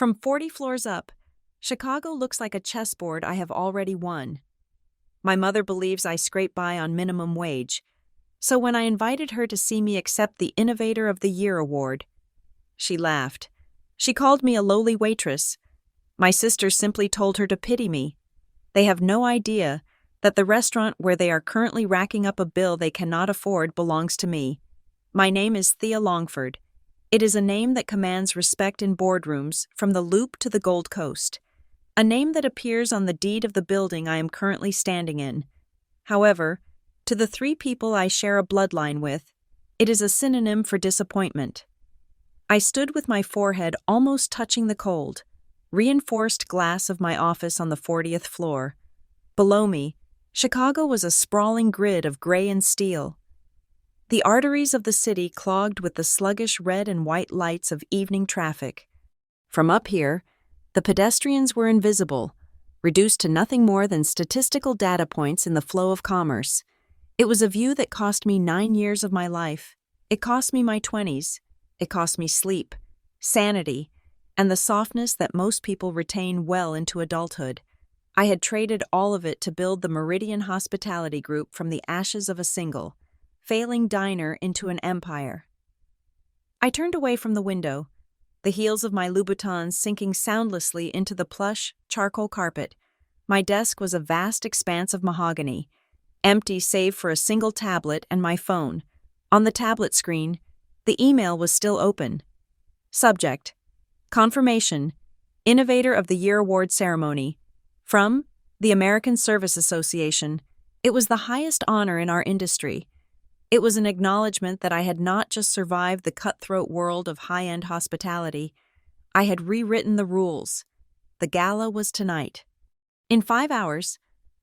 From 40 floors up, Chicago looks like a chessboard I have already won. My mother believes I scrape by on minimum wage, so when I invited her to see me accept the Innovator of the Year award, she laughed. She called me a lowly waitress. My sisters simply told her to pity me. They have no idea that the restaurant where they are currently racking up a bill they cannot afford belongs to me. My name is Thea Longford. It is a name that commands respect in boardrooms from the Loop to the Gold Coast. A name that appears on the deed of the building I am currently standing in. However, to the three people I share a bloodline with, it is a synonym for disappointment. I stood with my forehead almost touching the cold, reinforced glass of my office on the 40th floor. Below me, Chicago was a sprawling grid of gray and steel. The arteries of the city clogged with the sluggish red and white lights of evening traffic. From up here, the pedestrians were invisible, reduced to nothing more than statistical data points in the flow of commerce. It was a view that cost me 9 years of my life. It cost me my 20s. It cost me sleep, sanity, and the softness that most people retain well into adulthood. I had traded all of it to build the Meridian Hospitality Group from the ashes of a single, failing diner into an empire. I turned away from the window, the heels of my Louboutins sinking soundlessly into the plush, charcoal carpet. My desk was a vast expanse of mahogany, empty save for a single tablet and my phone. On the tablet screen, the email was still open. Subject: Confirmation, Innovator of the Year Award Ceremony. From the American Service Association. It was the highest honor in our industry. It was an acknowledgement that I had not just survived the cutthroat world of high-end hospitality. I had rewritten the rules. The gala was tonight. In 5 hours,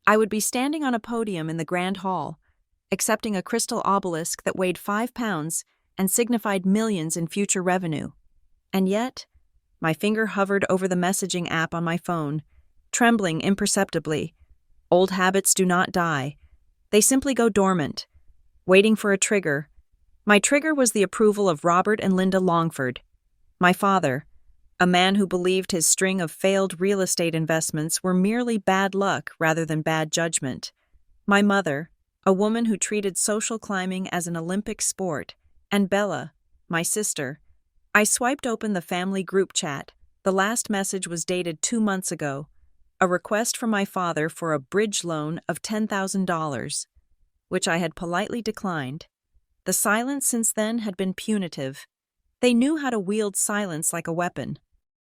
I would be standing on a podium in the Grand Hall, accepting a crystal obelisk that weighed 5 pounds and signified millions in future revenue. And yet, my finger hovered over the messaging app on my phone, trembling imperceptibly. Old habits do not die. They simply go dormant, waiting for a trigger. My trigger was the approval of Robert and Linda Longford. My father, a man who believed his string of failed real estate investments were merely bad luck rather than bad judgment. My mother, a woman who treated social climbing as an Olympic sport. And Bella, my sister. I swiped open the family group chat. The last message was dated 2 months ago. A request from my father for a bridge loan of $10,000, which I had politely declined. The silence since then had been punitive. They knew how to wield silence like a weapon.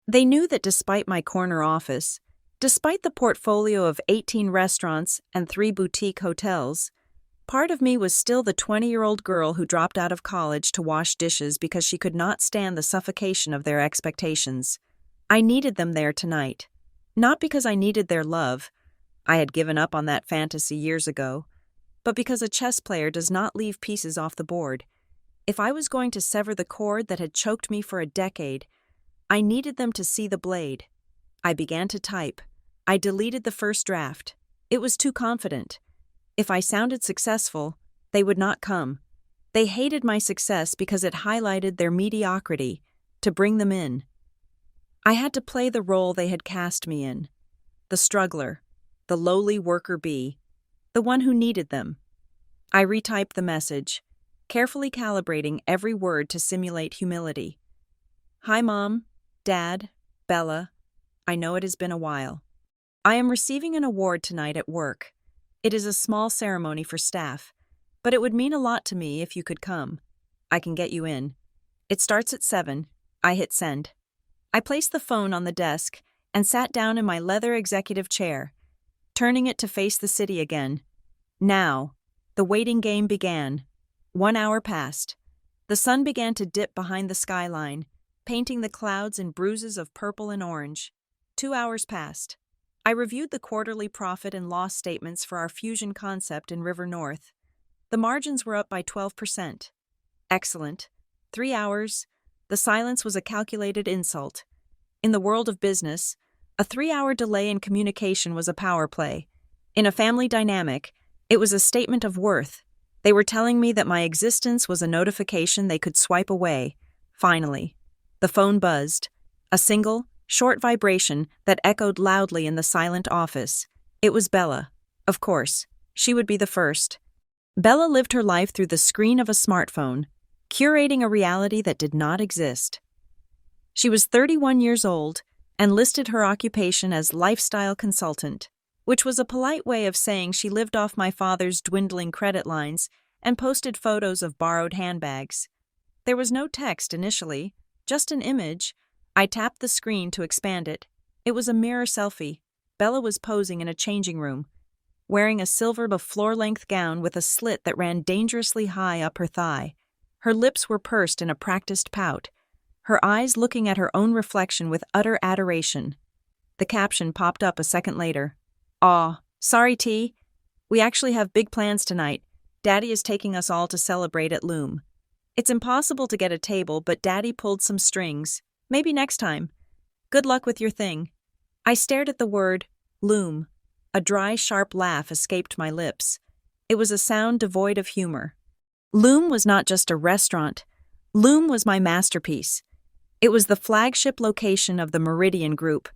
They knew that despite my corner office, despite the portfolio of 18 restaurants and 3 boutique hotels, part of me was still the 20-year-old girl who dropped out of college to wash dishes because she could not stand the suffocation of their expectations. I needed them there tonight. Not because I needed their love. I had given up on that fantasy years ago. But because a chess player does not leave pieces off the board. If I was going to sever the cord that had choked me for a decade, I needed them to see the blade. I began to type. I deleted the first draft. It was too confident. If I sounded successful, they would not come. They hated my success because it highlighted their mediocrity, to bring them in. I had to play the role they had cast me in. The struggler, the lowly worker bee, the one who needed them. I retyped the message, carefully calibrating every word to simulate humility. Hi, Mom, Dad, Bella. I know it has been a while. I am receiving an award tonight at work. It is a small ceremony for staff, but it would mean a lot to me if you could come. I can get you in. It starts at 7. I hit send. I placed the phone on the desk and sat down in my leather executive chair, turning it to face the city again. Now, the waiting game began. 1 hour passed. The sun began to dip behind the skyline, painting the clouds in bruises of purple and orange. 2 hours passed. I reviewed the quarterly profit and loss statements for our fusion concept in River North. The margins were up by 12%. Excellent. 3 hours. The silence was a calculated insult. In the world of business, a 3-hour delay in communication was a power play. In a family dynamic, it was a statement of worth. They were telling me that my existence was a notification they could swipe away. Finally, the phone buzzed. A single, short vibration that echoed loudly in the silent office. It was Bella. Of course, she would be the first. Bella lived her life through the screen of a smartphone, curating a reality that did not exist. She was 31 years old and listed her occupation as lifestyle consultant, which was a polite way of saying she lived off my father's dwindling credit lines and posted photos of borrowed handbags. There was no text initially, just an image. I tapped the screen to expand it. It was a mirror selfie. Bella was posing in a changing room, wearing a silver floor-length gown with a slit that ran dangerously high up her thigh. Her lips were pursed in a practiced pout, her eyes looking at her own reflection with utter adoration. The caption popped up a second later. "Aw, sorry T. We actually have big plans tonight. Daddy is taking us all to celebrate at Loom. It's impossible to get a table, but Daddy pulled some strings. Maybe next time. Good luck with your thing." I stared at the word, Loom. A dry, sharp laugh escaped my lips. It was a sound devoid of humor. Loom was not just a restaurant. Loom was my masterpiece. It was the flagship location of the Meridian Group.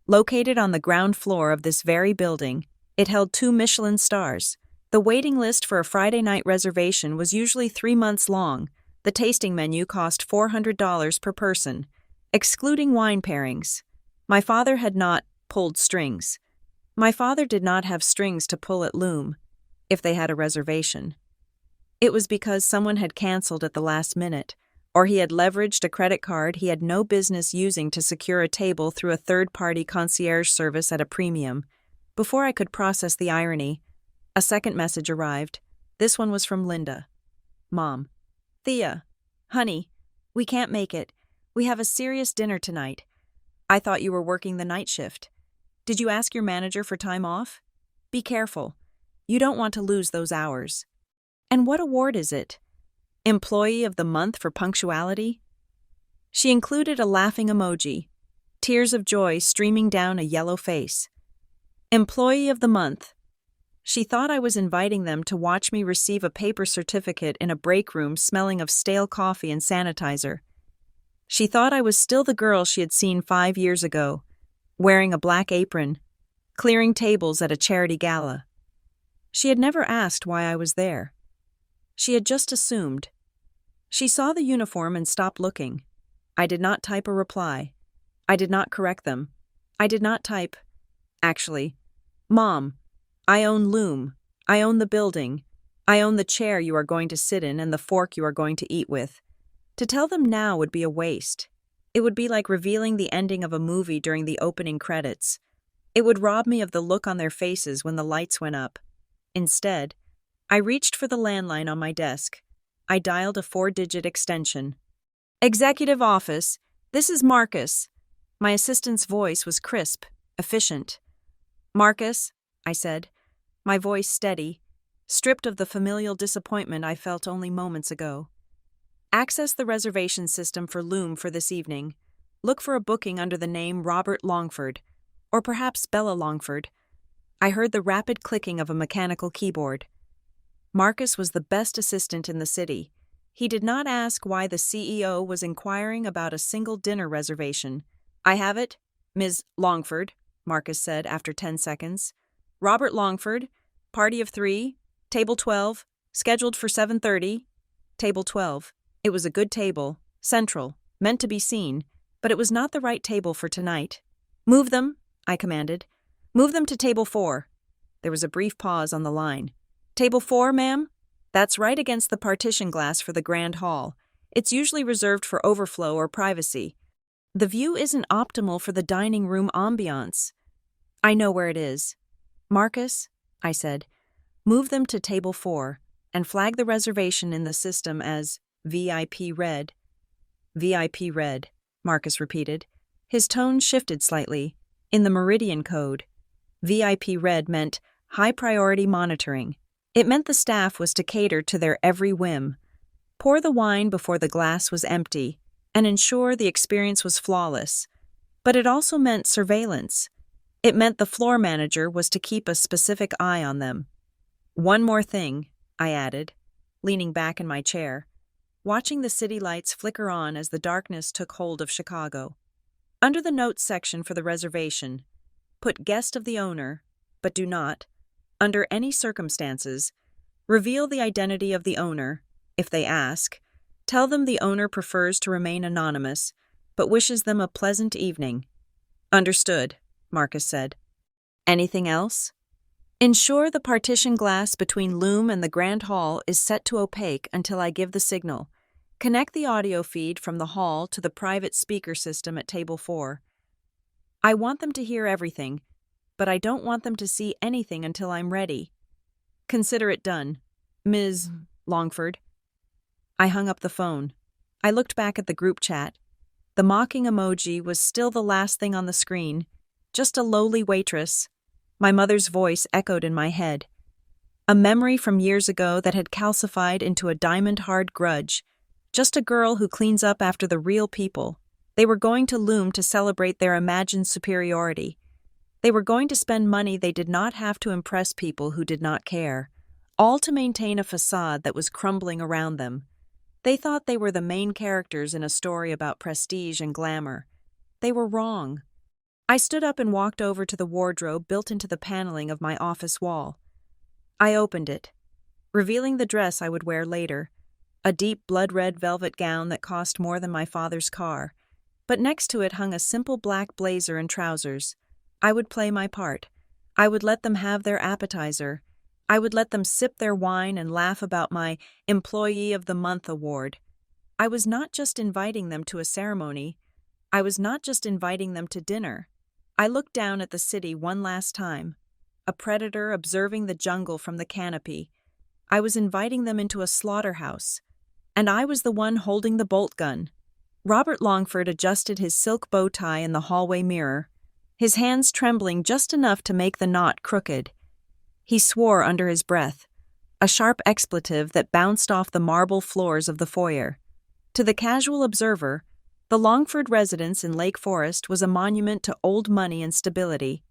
Located on the ground floor of this very building, it held 2 Michelin stars. The waiting list for a Friday night reservation was usually 3 months long. The tasting menu cost $400 per person, excluding wine pairings. My father had not pulled strings. My father did not have strings to pull at Loom, if they had a reservation. It was because someone had canceled at the last minute, or he had leveraged a credit card he had no business using to secure a table through a third-party concierge service at a premium. Before I could process the irony, a second message arrived. This one was from Linda. "Mom. Thea. Honey, we can't make it. We have a serious dinner tonight. I thought you were working the night shift. Did you ask your manager for time off? Be careful. You don't want to lose those hours. And what award is it? Employee of the Month for punctuality?" She included a laughing emoji, tears of joy streaming down a yellow face. Employee of the Month. She thought I was inviting them to watch me receive a paper certificate in a break room smelling of stale coffee and sanitizer. She thought I was still the girl she had seen 5 years ago, wearing a black apron, clearing tables at a charity gala. She had never asked why I was there. She had just assumed. She saw the uniform and stopped looking. I did not type a reply. I did not correct them. I did not type, actually, "Mom, I own Loom. I own the building. I own the chair you are going to sit in and the fork you are going to eat with." To tell them now would be a waste. It would be like revealing the ending of a movie during the opening credits. It would rob me of the look on their faces when the lights went up. Instead, I reached for the landline on my desk. I dialed a 4-digit extension. "Executive office, this is Marcus." My assistant's voice was crisp, efficient. "Marcus," I said, my voice steady, stripped of the familial disappointment I felt only moments ago. "Access the reservation system for Loom for this evening. Look for a booking under the name Robert Longford, or perhaps Bella Longford." I heard the rapid clicking of a mechanical keyboard. Marcus was the best assistant in the city. He did not ask why the CEO was inquiring about a single dinner reservation. "I have it, Ms. Longford," Marcus said after 10 seconds. "Robert Longford, party of 3, table 12, scheduled for 7:30. Table 12. It was a good table, central, meant to be seen, but it was not the right table for tonight. "Move them," I commanded. "Move them to table 4. There was a brief pause on the line. "Table 4, ma'am?" "That's right against the partition glass for the grand hall. It's usually reserved for overflow or privacy. The view isn't optimal for the dining room ambiance." "I know where it is." "Marcus," I said, "move them to table 4 and flag the reservation in the system as VIP red." "VIP red," Marcus repeated. His tone shifted slightly. In the Meridian code, VIP red meant high priority monitoring. It meant the staff was to cater to their every whim, pour the wine before the glass was empty, and ensure the experience was flawless. But it also meant surveillance. It meant the floor manager was to keep a specific eye on them. "One more thing," I added, leaning back in my chair, watching the city lights flicker on as the darkness took hold of Chicago. Under the notes section for the reservation, put guest of the owner, but do not, under any circumstances, reveal the identity of the owner. If they ask, tell them the owner prefers to remain anonymous, but wishes them a pleasant evening. Understood, Marcus said. Anything else? Ensure the partition glass between loom and the grand hall is set to opaque until I give the signal. Connect the audio feed from the hall to the private speaker system at table 4. I want them to hear everything, but I don't want them to see anything until I'm ready. Consider it done, Ms. Longford. I hung up the phone. I looked back at the group chat. The mocking emoji was still the last thing on the screen, just a lowly waitress. My mother's voice echoed in my head. A memory from years ago that had calcified into a diamond-hard grudge. Just a girl who cleans up after the real people. They were going to loom to celebrate their imagined superiority. They were going to spend money they did not have to impress people who did not care, all to maintain a facade that was crumbling around them. They thought they were the main characters in a story about prestige and glamour. They were wrong. I stood up and walked over to the wardrobe built into the paneling of my office wall. I opened it, revealing the dress I would wear later, a deep blood-red velvet gown that cost more than my father's car, but next to it hung a simple black blazer and trousers. I would play my part. I would let them have their appetizer. I would let them sip their wine and laugh about my Employee of the Month award. I was not just inviting them to a ceremony. I was not just inviting them to dinner. I looked down at the city one last time, a predator observing the jungle from the canopy. I was inviting them into a slaughterhouse, and I was the one holding the bolt gun. Robert Longford adjusted his silk bow tie in the hallway mirror, his hands trembling just enough to make the knot crooked. He swore under his breath, a sharp expletive that bounced off the marble floors of the foyer. To the casual observer, the Longford residence in Lake Forest was a monument to old money and stability.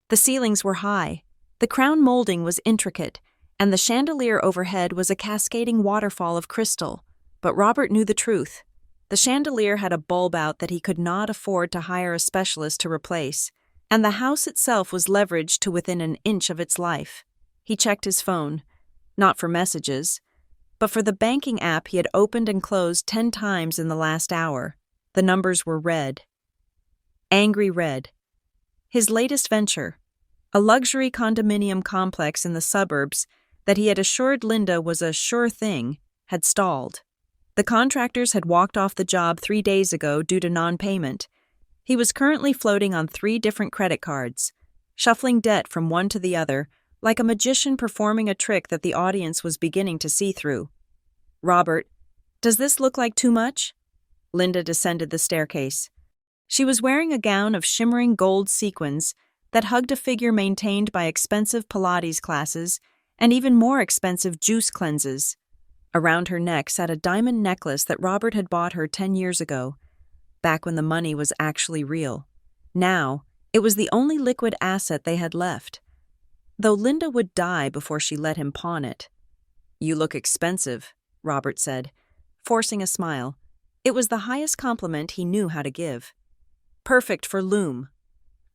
The ceilings were high, the crown molding was intricate, and the chandelier overhead was a cascading waterfall of crystal. But Robert knew the truth. The chandelier had a bulb out that he could not afford to hire a specialist to replace, and the house itself was leveraged to within an inch of its life. He checked his phone, not for messages, but for the banking app he had opened and closed 10 times in the last hour. The numbers were red. Angry red. His latest venture, a luxury condominium complex in the suburbs that he had assured Linda was a sure thing, had stalled. The contractors had walked off the job 3 days ago due to non-payment. He was currently floating on 3 different credit cards, shuffling debt from one to the other, like a magician performing a trick that the audience was beginning to see through. Robert, does this look like too much? Linda descended the staircase. She was wearing a gown of shimmering gold sequins that hugged a figure maintained by expensive Pilates classes and even more expensive juice cleanses. Around her neck sat a diamond necklace that Robert had bought her 10 years ago, back when the money was actually real. Now, it was the only liquid asset they had left, though Linda would die before she let him pawn it. "You look expensive," Robert said, forcing a smile. It was the highest compliment he knew how to give. "Perfect for loom."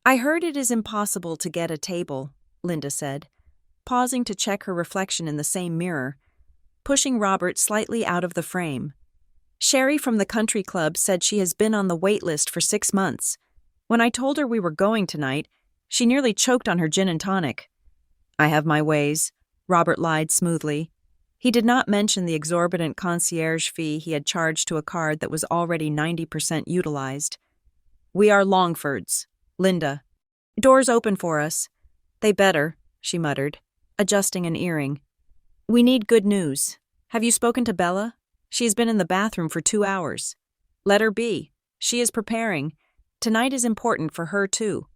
"I heard it is impossible to get a table," Linda said, pausing to check her reflection in the same mirror, pushing Robert slightly out of the frame. "Sherry from the country club said she has been on the wait list for 6 months. When I told her we were going tonight, she nearly choked on her gin and tonic." "I have my ways," Robert lied smoothly. He did not mention the exorbitant concierge fee he had charged to a card that was already 90% utilized. "We are Longfords. Linda. Doors open for us." "They better," she muttered, adjusting an earring. "We need good news. Have you spoken to Bella? She has been in the bathroom for 2 hours. Let her be. She is preparing. Tonight is important for her, too."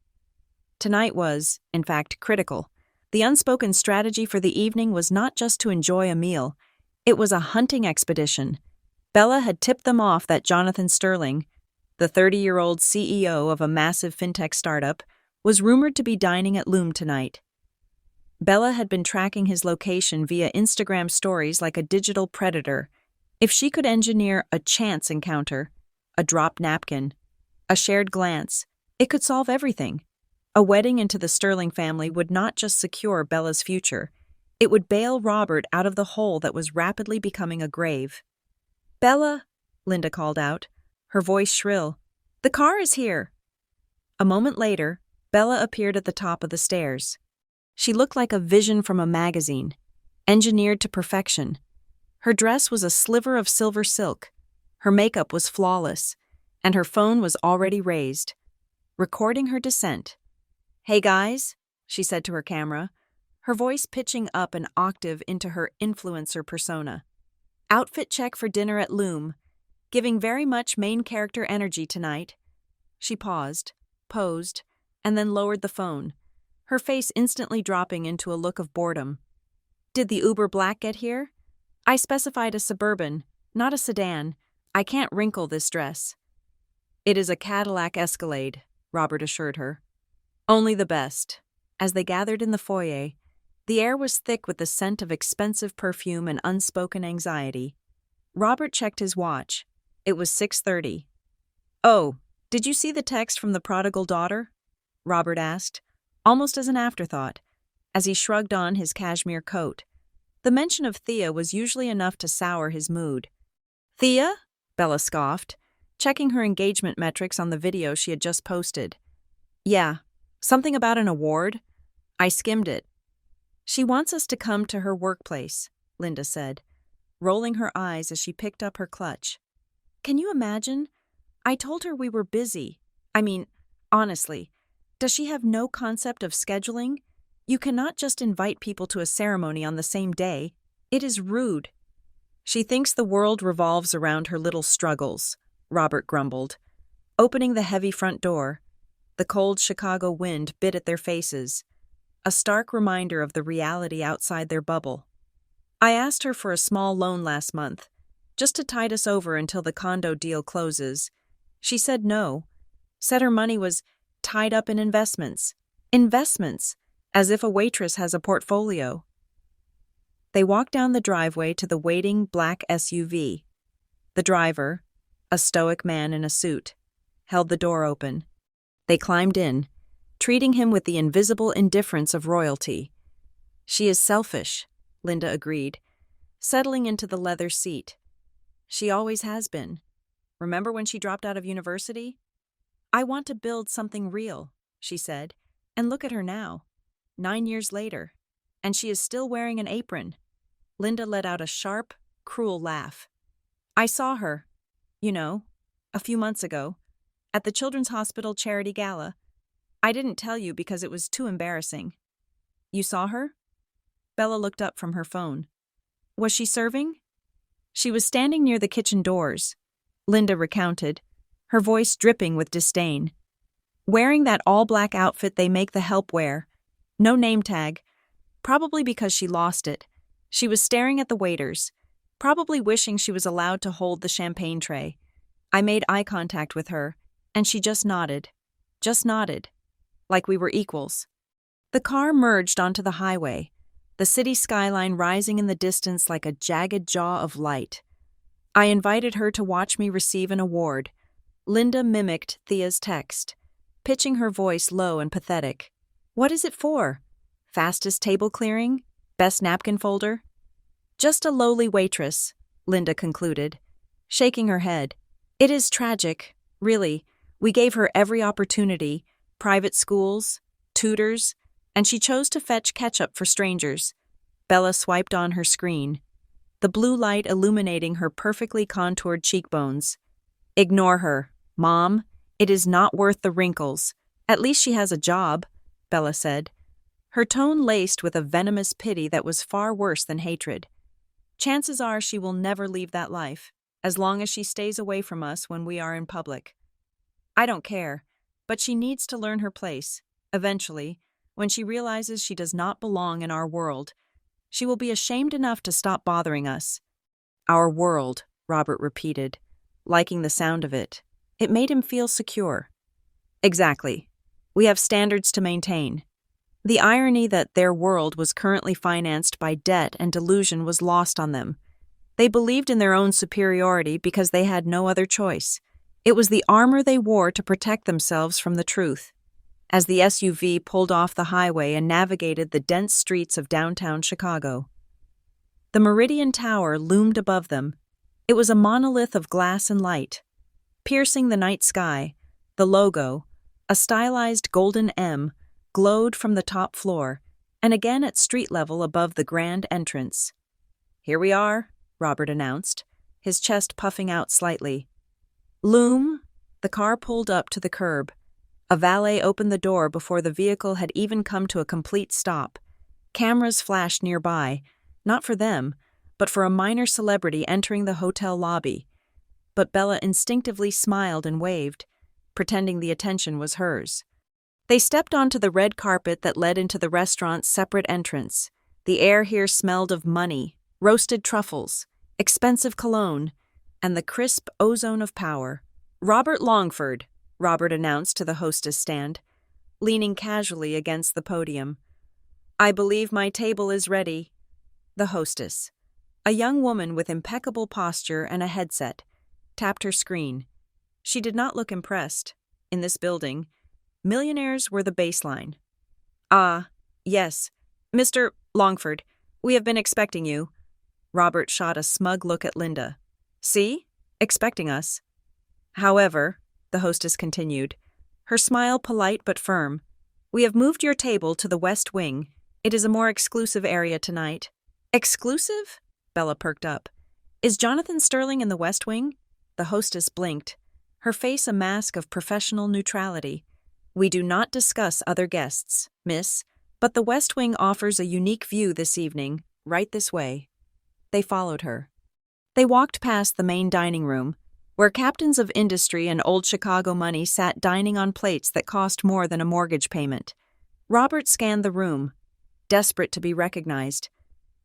Tonight was, in fact, critical. The unspoken strategy for the evening was not just to enjoy a meal. It was a hunting expedition. Bella had tipped them off that Jonathan Sterling, the 30-year-old CEO of a massive fintech startup, was rumored to be dining at Loom tonight. Bella had been tracking his location via Instagram stories like a digital predator. If she could engineer a chance encounter, a dropped napkin, A shared glance. It could solve everything. A wedding into the Sterling family would not just secure Bella's future, it would bail Robert out of the hole that was rapidly becoming a grave. "Bella," Linda called out, her voice shrill. "The car is here." A moment later, Bella appeared at the top of the stairs. She looked like a vision from a magazine, engineered to perfection. Her dress was a sliver of silver silk, her makeup was flawless, and her phone was already raised, recording her descent. "Hey guys," she said to her camera, her voice pitching up an octave into her influencer persona. "Outfit check for dinner at Loom. Giving very much main character energy tonight." She paused, posed, and then lowered the phone, her face instantly dropping into a look of boredom. "Did the Uber Black get here? I specified a Suburban, not a sedan. I can't wrinkle this dress." "It is a Cadillac Escalade," Robert assured her. "Only the best." As they gathered in the foyer, the air was thick with the scent of expensive perfume and unspoken anxiety. Robert checked his watch. It was 6:30. "Oh, did you see the text from the prodigal daughter?" Robert asked, almost as an afterthought, as he shrugged on his cashmere coat. The mention of Thea was usually enough to sour his mood. "Thea?" Bella scoffed, checking her engagement metrics on the video she had just posted. "Yeah, something about an award? I skimmed it." "She wants us to come to her workplace," Linda said, rolling her eyes as she picked up her clutch. "Can you imagine? I told her we were busy. I mean, honestly, does she have no concept of scheduling? You cannot just invite people to a ceremony on the same day. It is rude." "She thinks the world revolves around her little struggles," Robert grumbled, opening the heavy front door. The cold Chicago wind bit at their faces, a stark reminder of the reality outside their bubble. "I asked her for a small loan last month, just to tide us over until the condo deal closes. She said no, said her money was tied up in investments. Investments, as if a waitress has a portfolio." They walked down the driveway to the waiting black SUV. The driver, a stoic man in a suit, held the door open. They climbed in, treating him with the invisible indifference of royalty. "She is selfish," Linda agreed, settling into the leather seat. "She always has been. Remember when she dropped out of university? I want to build something real," she said, and look at her now, 9 years later, and she is still wearing an apron. Linda let out a sharp, cruel laugh. "I saw her, a few months ago, at the Children's Hospital Charity Gala. I didn't tell you because it was too embarrassing." "You saw her?" Bella looked up from her phone. "Was she serving?" "She was standing near the kitchen doors," Linda recounted, her voice dripping with disdain. "Wearing that all-black outfit they make the help wear. No name tag. Probably because she lost it. She was staring at the waiters, probably wishing she was allowed to hold the champagne tray. I made eye contact with her, and she just nodded. Like we were equals." The car merged onto the highway, the city skyline rising in the distance like a jagged jaw of light. "I invited her to watch me receive an award." Linda mimicked Thea's text, pitching her voice low and pathetic. "What is it for? Fastest table clearing? Best napkin folder?" "Just a lowly waitress," Linda concluded, shaking her head. "It is tragic, really. We gave her every opportunity, private schools, tutors, and she chose to fetch ketchup for strangers." Bella swiped on her screen, the blue light illuminating her perfectly contoured cheekbones. "Ignore her, Mom. It is not worth the wrinkles. At least she has a job," Bella said, her tone laced with a venomous pity that was far worse than hatred. "Chances are she will never leave that life, as long as she stays away from us when we are in public. I don't care, but she needs to learn her place. Eventually, when she realizes she does not belong in our world, she will be ashamed enough to stop bothering us." "Our world," Robert repeated, liking the sound of it. It made him feel secure. "Exactly. We have standards to maintain." The irony that their world was currently financed by debt and delusion was lost on them. They believed in their own superiority because they had no other choice. It was the armor they wore to protect themselves from the truth. As the SUV pulled off the highway and navigated the dense streets of downtown Chicago, the Meridian Tower loomed above them. It was a monolith of glass and light. Piercing the night sky, the logo, a stylized golden M, glowed from the top floor, and again at street level above the grand entrance. "Here we are," Robert announced, his chest puffing out slightly. "Loom!" The car pulled up to the curb. A valet opened the door before the vehicle had even come to a complete stop. Cameras flashed nearby, not for them, but for a minor celebrity entering the hotel lobby. But Bella instinctively smiled and waved, pretending the attention was hers. They stepped onto the red carpet that led into the restaurant's separate entrance. The air here smelled of money, roasted truffles, expensive cologne, and the crisp ozone of power. "Robert Longford," Robert announced to the hostess stand, leaning casually against the podium. "I believe my table is ready." The hostess, a young woman with impeccable posture and a headset, tapped her screen. She did not look impressed. In this building, millionaires were the baseline. "Ah, yes. Mr. Longford, we have been expecting you." Robert shot a smug look at Linda. "See? Expecting us." "However," the hostess continued, her smile polite but firm, "we have moved your table to the West Wing. It is a more exclusive area tonight." "Exclusive?" Bella perked up. "Is Jonathan Sterling in the West Wing?" The hostess blinked, her face a mask of professional neutrality. "We do not discuss other guests, miss, but the West Wing offers a unique view this evening, right this way." They followed her. They walked past the main dining room, where captains of industry and old Chicago money sat dining on plates that cost more than a mortgage payment. Robert scanned the room, desperate to be recognized,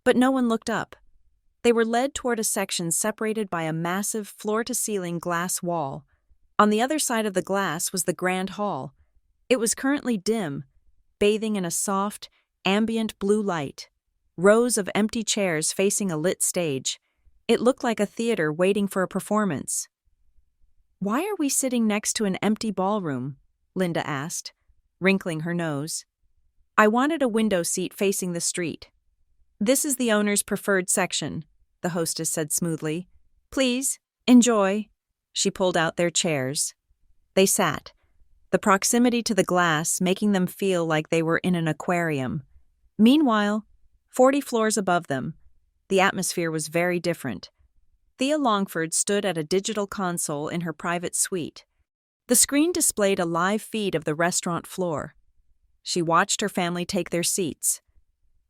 but no one looked up. They were led toward a section separated by a massive floor-to-ceiling glass wall. On the other side of the glass was the grand hall. It was currently dim, bathing in a soft, ambient blue light. Rows of empty chairs facing a lit stage. It looked like a theater waiting for a performance. "Why are we sitting next to an empty ballroom?" Linda asked, wrinkling her nose. "I wanted a window seat facing the street." "This is the owner's preferred section," the hostess said smoothly. "Please, enjoy." She pulled out their chairs. They sat, the proximity to the glass making them feel like they were in an aquarium. Meanwhile, 40 floors above them, the atmosphere was very different. Thea Longford stood at a digital console in her private suite. The screen displayed a live feed of the restaurant floor. She watched her family take their seats.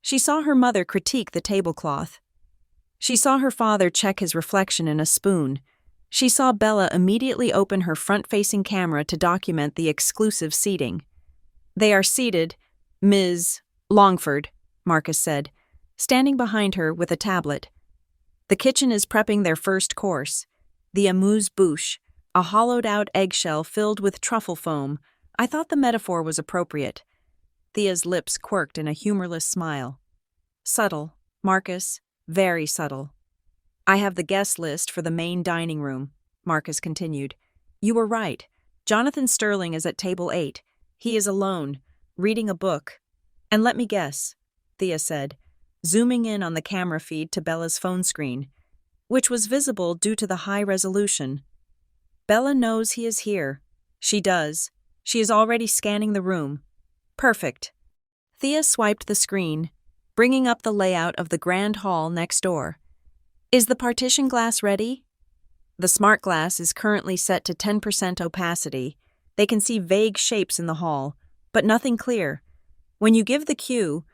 She saw her mother critique the tablecloth. She saw her father check his reflection in a spoon. She saw Bella immediately open her front-facing camera to document the exclusive seating. "They are seated, Ms. Longford," Marcus said, standing behind her with a tablet. "The kitchen is prepping their first course, the amuse-bouche, a hollowed-out eggshell filled with truffle foam. I thought the metaphor was appropriate." Thea's lips quirked in a humorless smile. "Subtle, Marcus, very subtle." "I have the guest list for the main dining room," Marcus continued. "You were right. Jonathan Sterling is at table 8. He is alone, reading a book. And let me guess," Thea said, zooming in on the camera feed to Bella's phone screen, which was visible due to the high resolution. "Bella knows he is here." "She does. She is already scanning the room." "Perfect." Thea swiped the screen, bringing up the layout of the grand hall next door. "Is the partition glass ready?" "The smart glass is currently set to 10% opacity. They can see vague shapes in the hall, but nothing clear. When you give the cue,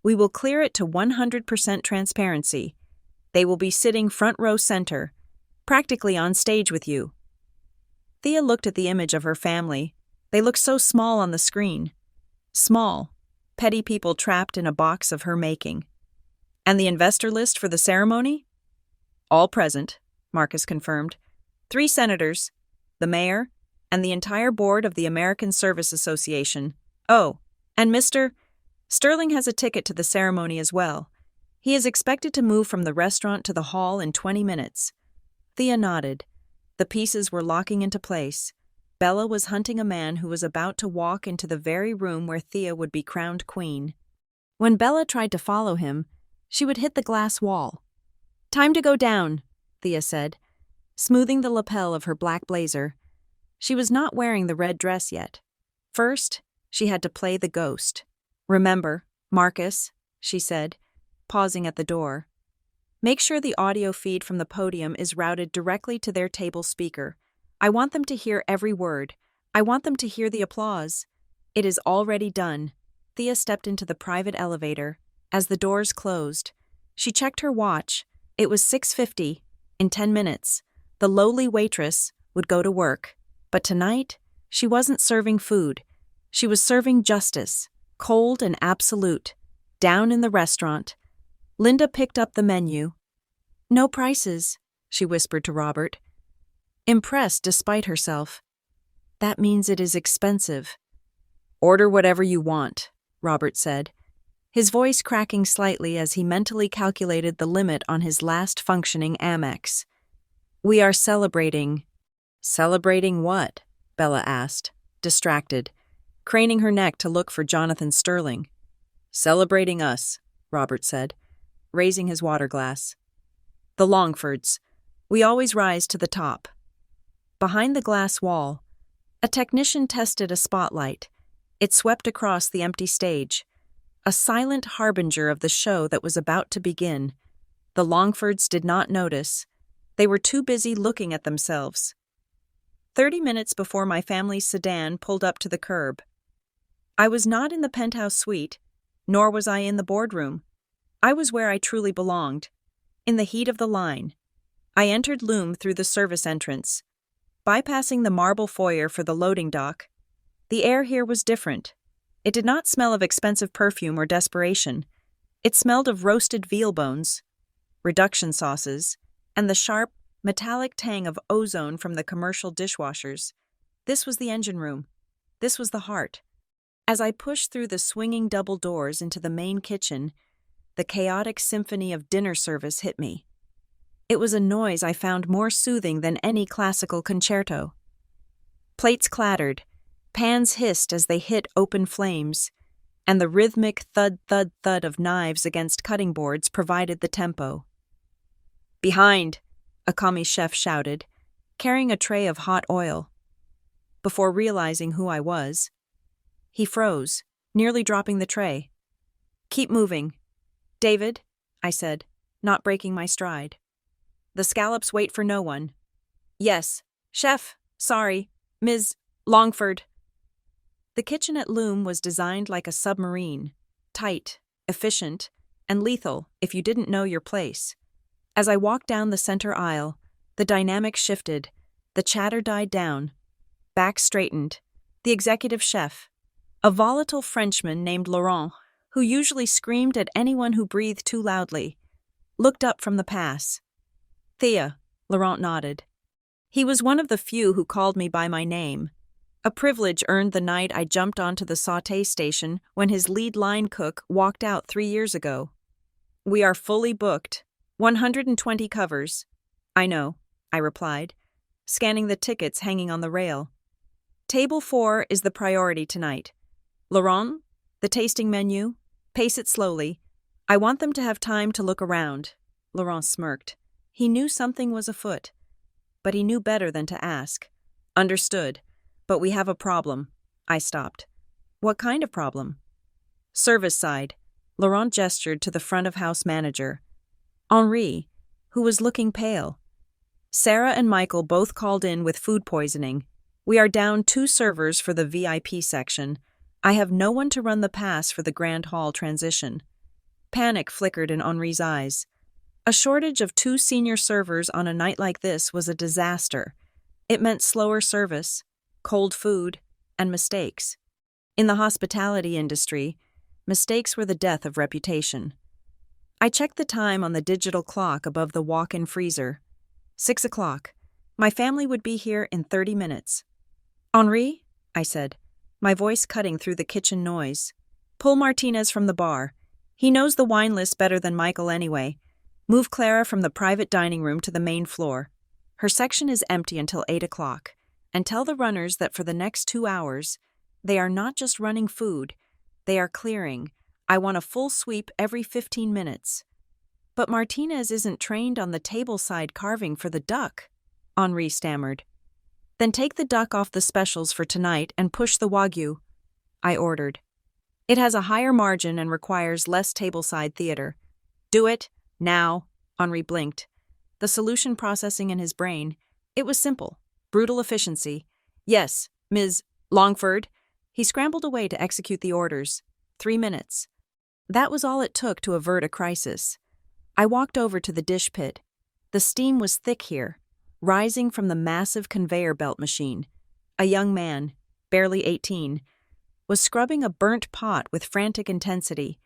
we will clear it to 100% transparency. They will be sitting front row center, practically on stage with you." Thea looked at the image of her family. They looked so small on the screen. Small, petty people trapped in a box of her making. "And the investor list for the ceremony?" "All present," Marcus confirmed. 3 senators, the mayor, and the entire board of the American Service Association. Oh, and Mr. Sterling has a ticket to the ceremony as well. He is expected to move from the restaurant to the hall in 20 minutes. Thea nodded. The pieces were locking into place. Bella was hunting a man who was about to walk into the very room where Thea would be crowned queen. When Bella tried to follow him, she would hit the glass wall. "Time to go down," Thea said, smoothing the lapel of her black blazer. She was not wearing the red dress yet. First, she had to play the ghost. "Remember, Marcus," she said, pausing at the door. "Make sure the audio feed from the podium is routed directly to their table speaker. I want them to hear every word. I want them to hear the applause." "It is already done." Thea stepped into the private elevator. As the doors closed, she checked her watch. It was 6:50. In 10 minutes, the lowly waitress would go to work. But tonight, she wasn't serving food. She was serving justice, cold and absolute. Down in the restaurant, Linda picked up the menu. "No prices," she whispered to Robert, impressed despite herself. "That means it is expensive." "Order whatever you want," Robert said, his voice cracking slightly as he mentally calculated the limit on his last functioning Amex. "We are celebrating." "Celebrating what?" Bella asked, distracted, craning her neck to look for Jonathan Sterling. "Celebrating us," Robert said, raising his water glass. "The Longfords. We always rise to the top." Behind the glass wall, a technician tested a spotlight. It swept across the empty stage, a silent harbinger of the show that was about to begin. The Longfords did not notice. They were too busy looking at themselves. 30 minutes before my family's sedan pulled up to the curb. I was not in the penthouse suite, nor was I in the boardroom. I was where I truly belonged, in the heat of the line. I entered Loom through the service entrance, bypassing the marble foyer for the loading dock. The air here was different. It did not smell of expensive perfume or desperation. It smelled of roasted veal bones, reduction sauces, and the sharp, metallic tang of ozone from the commercial dishwashers. This was the engine room. This was the heart. As I pushed through the swinging double doors into the main kitchen, the chaotic symphony of dinner service hit me. It was a noise I found more soothing than any classical concerto. Plates clattered, pans hissed as they hit open flames, and the rhythmic thud-thud-thud of knives against cutting boards provided the tempo. "Behind!" a commie chef shouted, carrying a tray of hot oil. Before realizing who I was, he froze, nearly dropping the tray. "Keep moving." "David," I said, not breaking my stride. "The scallops wait for no one." "Yes, chef, sorry, Ms. Longford." The kitchen at Loom was designed like a submarine, tight, efficient, and lethal if you didn't know your place. As I walked down the center aisle, the dynamic shifted, the chatter died down. Back straightened, the executive chef, a volatile Frenchman named Laurent, who usually screamed at anyone who breathed too loudly, looked up from the pass. "Thea," Laurent nodded. He was one of the few who called me by my name, a privilege earned the night I jumped onto the sauté station when his lead line cook walked out 3 years ago. "We are fully booked. 120 covers." "I know," I replied, scanning the tickets hanging on the rail. "Table 4 is the priority tonight. Laurent, the tasting menu, pace it slowly. I want them to have time to look around." Laurent smirked. He knew something was afoot, but he knew better than to ask. "Understood, but we have a problem." I stopped. "What kind of problem?" "Service side." Laurent gestured to the front-of-house manager, Henri, who was looking pale. "Sarah and Michael both called in with food poisoning. We are down 2 servers for the VIP section. I have no one to run the pass for the Grand Hall transition." Panic flickered in Henri's eyes. A shortage of 2 senior servers on a night like this was a disaster. It meant slower service, cold food, and mistakes. In the hospitality industry, mistakes were the death of reputation. I checked the time on the digital clock above the walk-in freezer. 6 o'clock. My family would be here in 30 minutes. "Henri," I said, my voice cutting through the kitchen noise, "pull Martinez from the bar. He knows the wine list better than Michael anyway. Move Clara from the private dining room to the main floor. Her section is empty until 8 o'clock, and tell the runners that for the next 2 hours, they are not just running food, they are clearing. I want a full sweep every 15 minutes. But Martinez isn't trained on the tableside carving for the duck, Henri stammered. Then take the duck off the specials for tonight and push the Wagyu, I ordered. It has a higher margin and requires less tableside theater. Do it, now, Henri blinked. The solution processing in his brain, it was simple, brutal efficiency. Yes, Ms. Longford. He scrambled away to execute the orders. 3 minutes. That was all it took to avert a crisis. I walked over to the dish pit. The steam was thick here, rising from the massive conveyor belt machine. A young man, barely 18, was scrubbing a burnt pot with frantic intensity.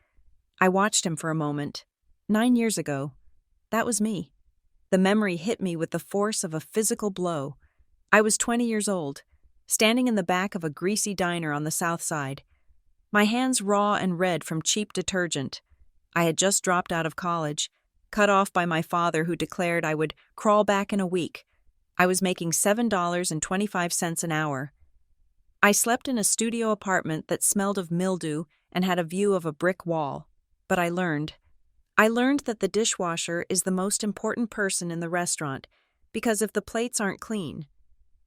I watched him for a moment. 9 years ago. That was me. The memory hit me with the force of a physical blow. I was 20 years old, standing in the back of a greasy diner on the south side. My hands raw and red from cheap detergent. I had just dropped out of college, cut off by my father who declared I would crawl back in a week. I was making $7.25 an hour. I slept in a studio apartment that smelled of mildew and had a view of a brick wall. But I learned that the dishwasher is the most important person in the restaurant, because if the plates aren't clean,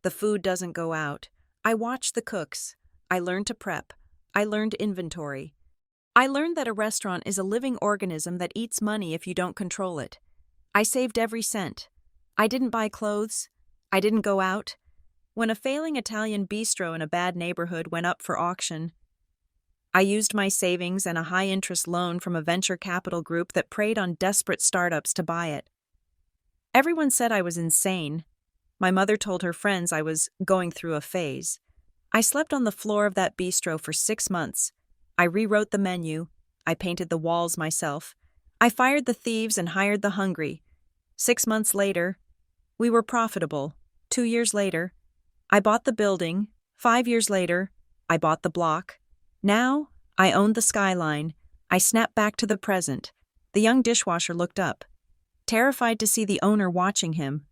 the food doesn't go out. I watched the cooks. I learned to prep. I learned inventory. I learned that a restaurant is a living organism that eats money if you don't control it. I saved every cent. I didn't buy clothes. I didn't go out. When a failing Italian bistro in a bad neighborhood went up for auction, I used my savings and a high-interest loan from a venture capital group that preyed on desperate startups to buy it. Everyone said I was insane. My mother told her friends I was going through a phase. I slept on the floor of that bistro for 6 months. I rewrote the menu. I painted the walls myself. I fired the thieves and hired the hungry. 6 months later, we were profitable. 2 years later, I bought the building. 5 years later, I bought the block. Now, I owned the skyline. I snapped back to the present. The young dishwasher looked up, terrified to see the owner watching him.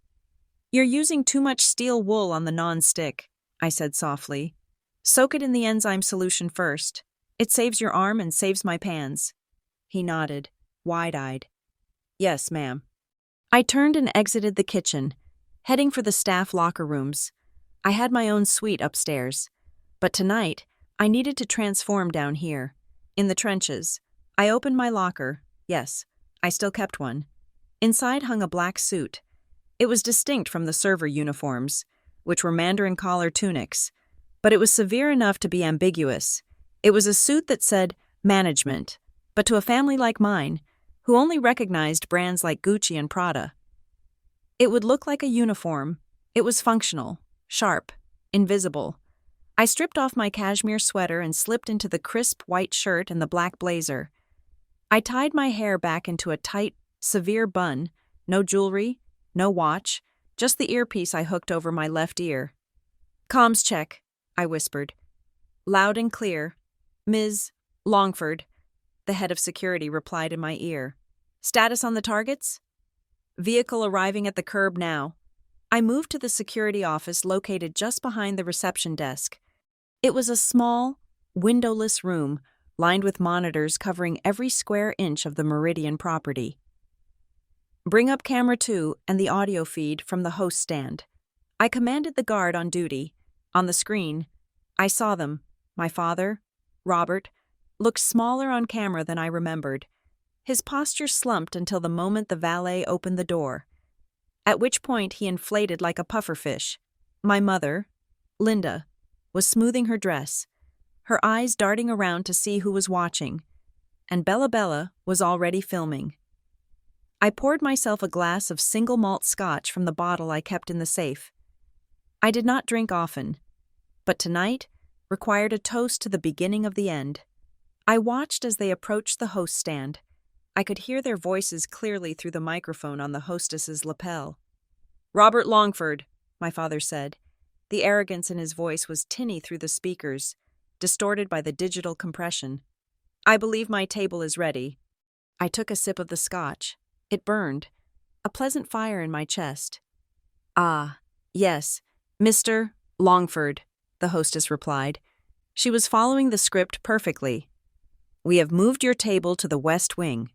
You're using too much steel wool on the non-stick, I said softly. Soak it in the enzyme solution first. It saves your arm and saves my pans. He nodded, wide-eyed. Yes, ma'am. I turned and exited the kitchen, heading for the staff locker rooms. I had my own suite upstairs. But tonight, I needed to transform down here. In the trenches. I opened my locker. Yes, I still kept one. Inside hung a black suit. It was distinct from the server uniforms, which were Mandarin collar tunics, but it was severe enough to be ambiguous. It was a suit that said management, but to a family like mine, who only recognized brands like Gucci and Prada. It would look like a uniform. It was functional, sharp, invisible. I stripped off my cashmere sweater and slipped into the crisp white shirt and the black blazer. I tied my hair back into a tight, severe bun, no jewelry, no watch, just the earpiece I hooked over my left ear. Comms check, I whispered. Loud and clear. Ms. Longford, the head of security replied in my ear. Status on the targets? Vehicle arriving at the curb now. I moved to the security office located just behind the reception desk. It was a small, windowless room lined with monitors covering every square inch of the Meridian property. Bring up camera 2 and the audio feed from the host stand. I commanded the guard on duty. On the screen, I saw them. My father, Robert, looked smaller on camera than I remembered. His posture slumped until the moment the valet opened the door, at which point he inflated like a pufferfish. My mother, Linda, was smoothing her dress, her eyes darting around to see who was watching, and Bella was already filming. I poured myself a glass of single malt scotch from the bottle I kept in the safe. I did not drink often, but tonight required a toast to the beginning of the end. I watched as they approached the host stand. I could hear their voices clearly through the microphone on the hostess's lapel. Robert Longford, my father said. The arrogance in his voice was tinny through the speakers, distorted by the digital compression. I believe my table is ready. I took a sip of the scotch. It burned, a pleasant fire in my chest. Ah, yes, Mr. Longford, the hostess replied. She was following the script perfectly. We have moved your table to the west wing.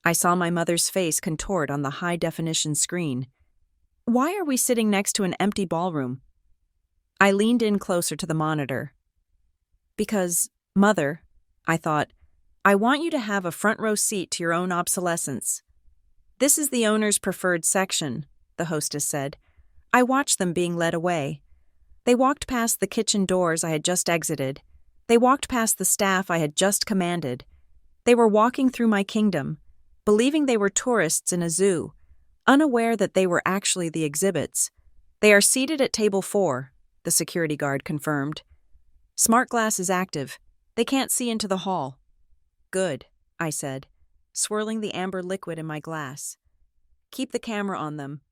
I saw my mother's face contort on the high-definition screen. Why are we sitting next to an empty ballroom? I leaned in closer to the monitor. Because, Mother, I thought, I want you to have a front-row seat to your own obsolescence. This is the owner's preferred section, the hostess said. I watched them being led away. They walked past the kitchen doors I had just exited. They walked past the staff I had just commanded. They were walking through my kingdom, believing they were tourists in a zoo, unaware that they were actually the exhibits. They are seated at table 4, the security guard confirmed. Smart glass is active. They can't see into the hall. Good, I said, swirling the amber liquid in my glass. Keep the camera on them.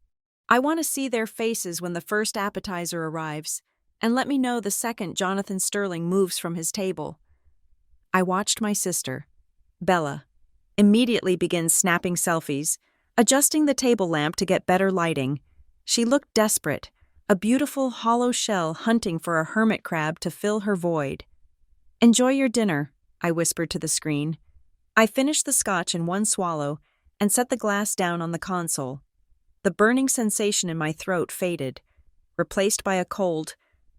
I want to see their faces when the first appetizer arrives, and let me know the second Jonathan Sterling moves from his table. I watched my sister, Bella, immediately begin snapping selfies, adjusting the table lamp to get better lighting. She looked desperate, a beautiful hollow shell hunting for a hermit crab to fill her void. Enjoy your dinner, I whispered to the screen. I finished the scotch in one swallow and set the glass down on the console. The burning sensation in my throat faded, replaced by a cold,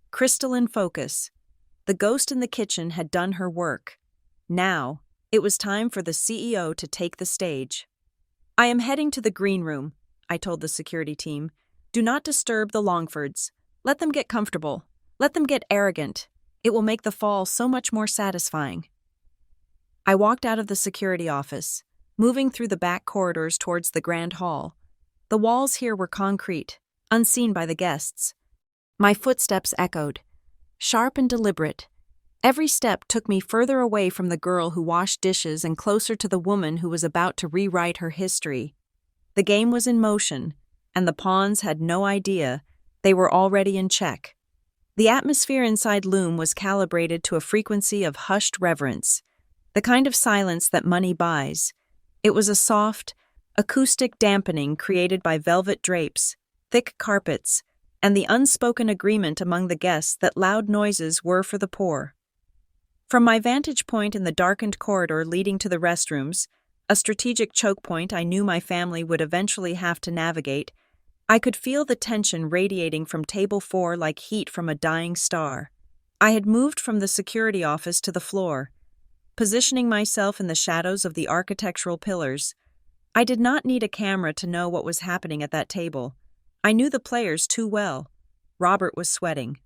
crystalline focus. The ghost in the kitchen had done her work. Now, it was time for the CEO to take the stage. I am heading to the green room, I told the security team. Do not disturb the Longfords. Let them get comfortable. Let them get arrogant. It will make the fall so much more satisfying. I walked out of the security office, moving through the back corridors towards the grand hall. The walls here were concrete, unseen by the guests. My footsteps echoed, sharp and deliberate. Every step took me further away from the girl who washed dishes and closer to the woman who was about to rewrite her history. The game was in motion, and the pawns had no idea they were already in check. The atmosphere inside Loom was calibrated to a frequency of hushed reverence, the kind of silence that money buys. It was a soft, acoustic dampening created by velvet drapes, thick carpets, and the unspoken agreement among the guests that loud noises were for the poor. From my vantage point in the darkened corridor leading to the restrooms, a strategic choke point I knew my family would eventually have to navigate, I could feel the tension radiating from table 4 like heat from a dying star. I had moved from the security office to the floor, positioning myself in the shadows of the architectural pillars. I did not need a camera to know what was happening at that table. I knew the players too well. Robert was sweating.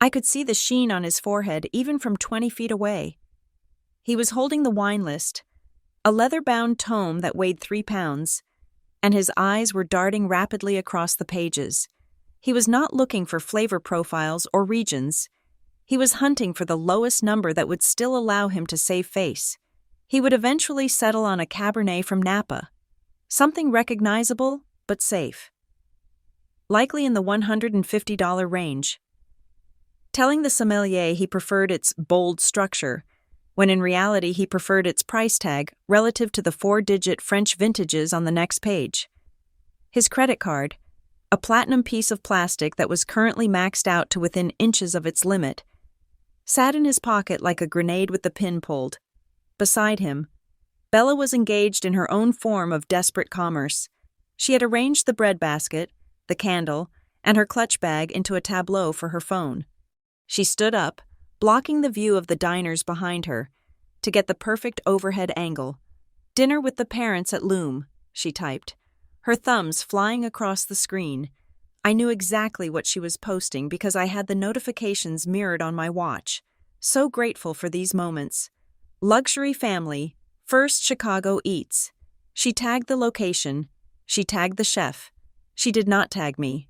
I could see the sheen on his forehead even from 20 feet away. He was holding the wine list, a leather-bound tome that weighed 3 pounds, and his eyes were darting rapidly across the pages. He was not looking for flavor profiles or regions. He was hunting for the lowest number that would still allow him to save face. He would eventually settle on a Cabernet from Napa, something recognizable but safe. Likely in the $150 range. Telling the sommelier he preferred its bold structure, when in reality he preferred its price tag relative to the 4-digit French vintages on the next page. His credit card, a platinum piece of plastic that was currently maxed out to within inches of its limit, sat in his pocket like a grenade with the pin pulled. Beside him, Bella was engaged in her own form of desperate commerce. She had arranged the breadbasket, the candle, and her clutch bag into a tableau for her phone. She stood up, blocking the view of the diners behind her, to get the perfect overhead angle. "Dinner with the parents at Loom," she typed, her thumbs flying across the screen. I knew exactly what she was posting because I had the notifications mirrored on my watch. So grateful for these moments. Luxury family, first Chicago eats. She tagged the location. She tagged the chef. She did not tag me.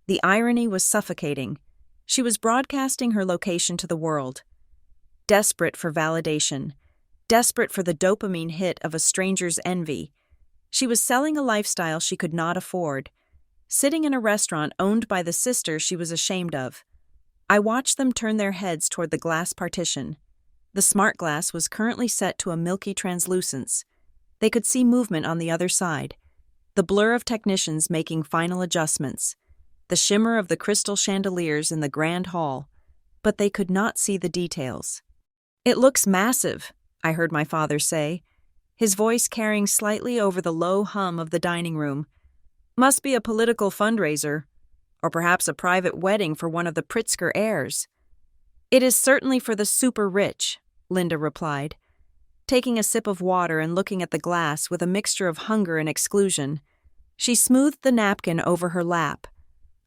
The irony was suffocating. She was broadcasting her location to the world. Desperate for validation. Desperate for the dopamine hit of a stranger's envy. She was selling a lifestyle she could not afford. Sitting in a restaurant owned by the sister she was ashamed of. I watched them turn their heads toward the glass partition. The smart glass was currently set to a milky translucence. They could see movement on the other side. The blur of technicians making final adjustments. the shimmer of the crystal chandeliers in the grand hall, but they could not see the details. "It looks massive," I heard my father say, his voice carrying slightly over the low hum of the dining room. "Must be a political fundraiser, or perhaps a private wedding for one of the Pritzker heirs." "It is certainly for the super-rich," Linda replied, taking a sip of water and looking at the glass with a mixture of hunger and exclusion. She smoothed the napkin over her lap,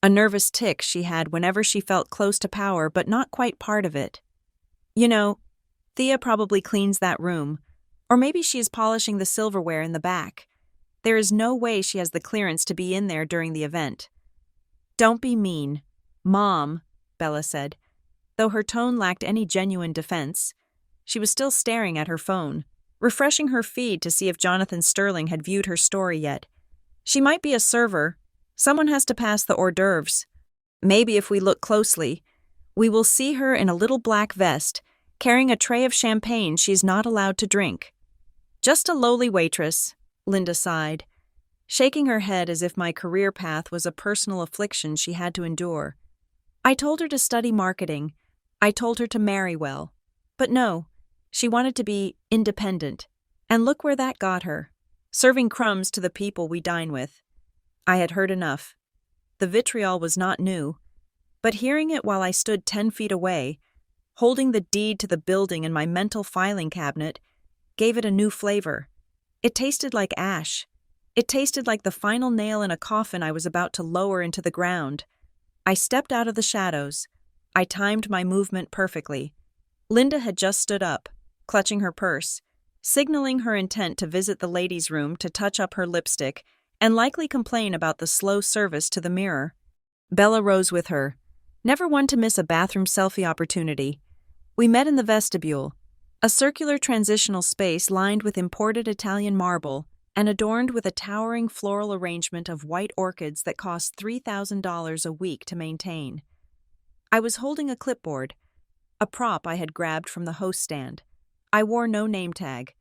a nervous tic she had whenever she felt close to power but not quite part of it. "You know, Thea probably cleans that room, or maybe she is polishing the silverware in the back. There is no way she has the clearance to be in there during the event." "Don't be mean, Mom," Bella said, though her tone lacked any genuine defense. She was still staring at her phone, refreshing her feed to see if Jonathan Sterling had viewed her story yet. "She might be a server. Someone has to pass the hors d'oeuvres. Maybe if we look closely, we will see her in a little black vest, carrying a tray of champagne she's not allowed to drink." "Just a lowly waitress," Linda sighed, shaking her head as if my career path was a personal affliction she had to endure. "I told her to study marketing. I told her to marry well. But no, she wanted to be independent. And look where that got her, serving crumbs to the people we dine with." I had heard enough. The vitriol was not new, but hearing it while I stood 10 feet away, holding the deed to the building in my mental filing cabinet, gave it a new flavor. It tasted like ash. It tasted like the final nail in a coffin I was about to lower into the ground. I stepped out of the shadows. I timed my movement perfectly. Linda had just stood up, clutching her purse, signaling her intent to visit the ladies' room to touch up her lipstick and likely complain about the slow service to the mirror. Bella rose with her, never one to miss a bathroom selfie opportunity. We met in the vestibule, a circular transitional space lined with imported Italian marble and adorned with a towering floral arrangement of white orchids that cost $3,000 a week to maintain. I was holding a clipboard, a prop I had grabbed from the host stand. I wore no name tag.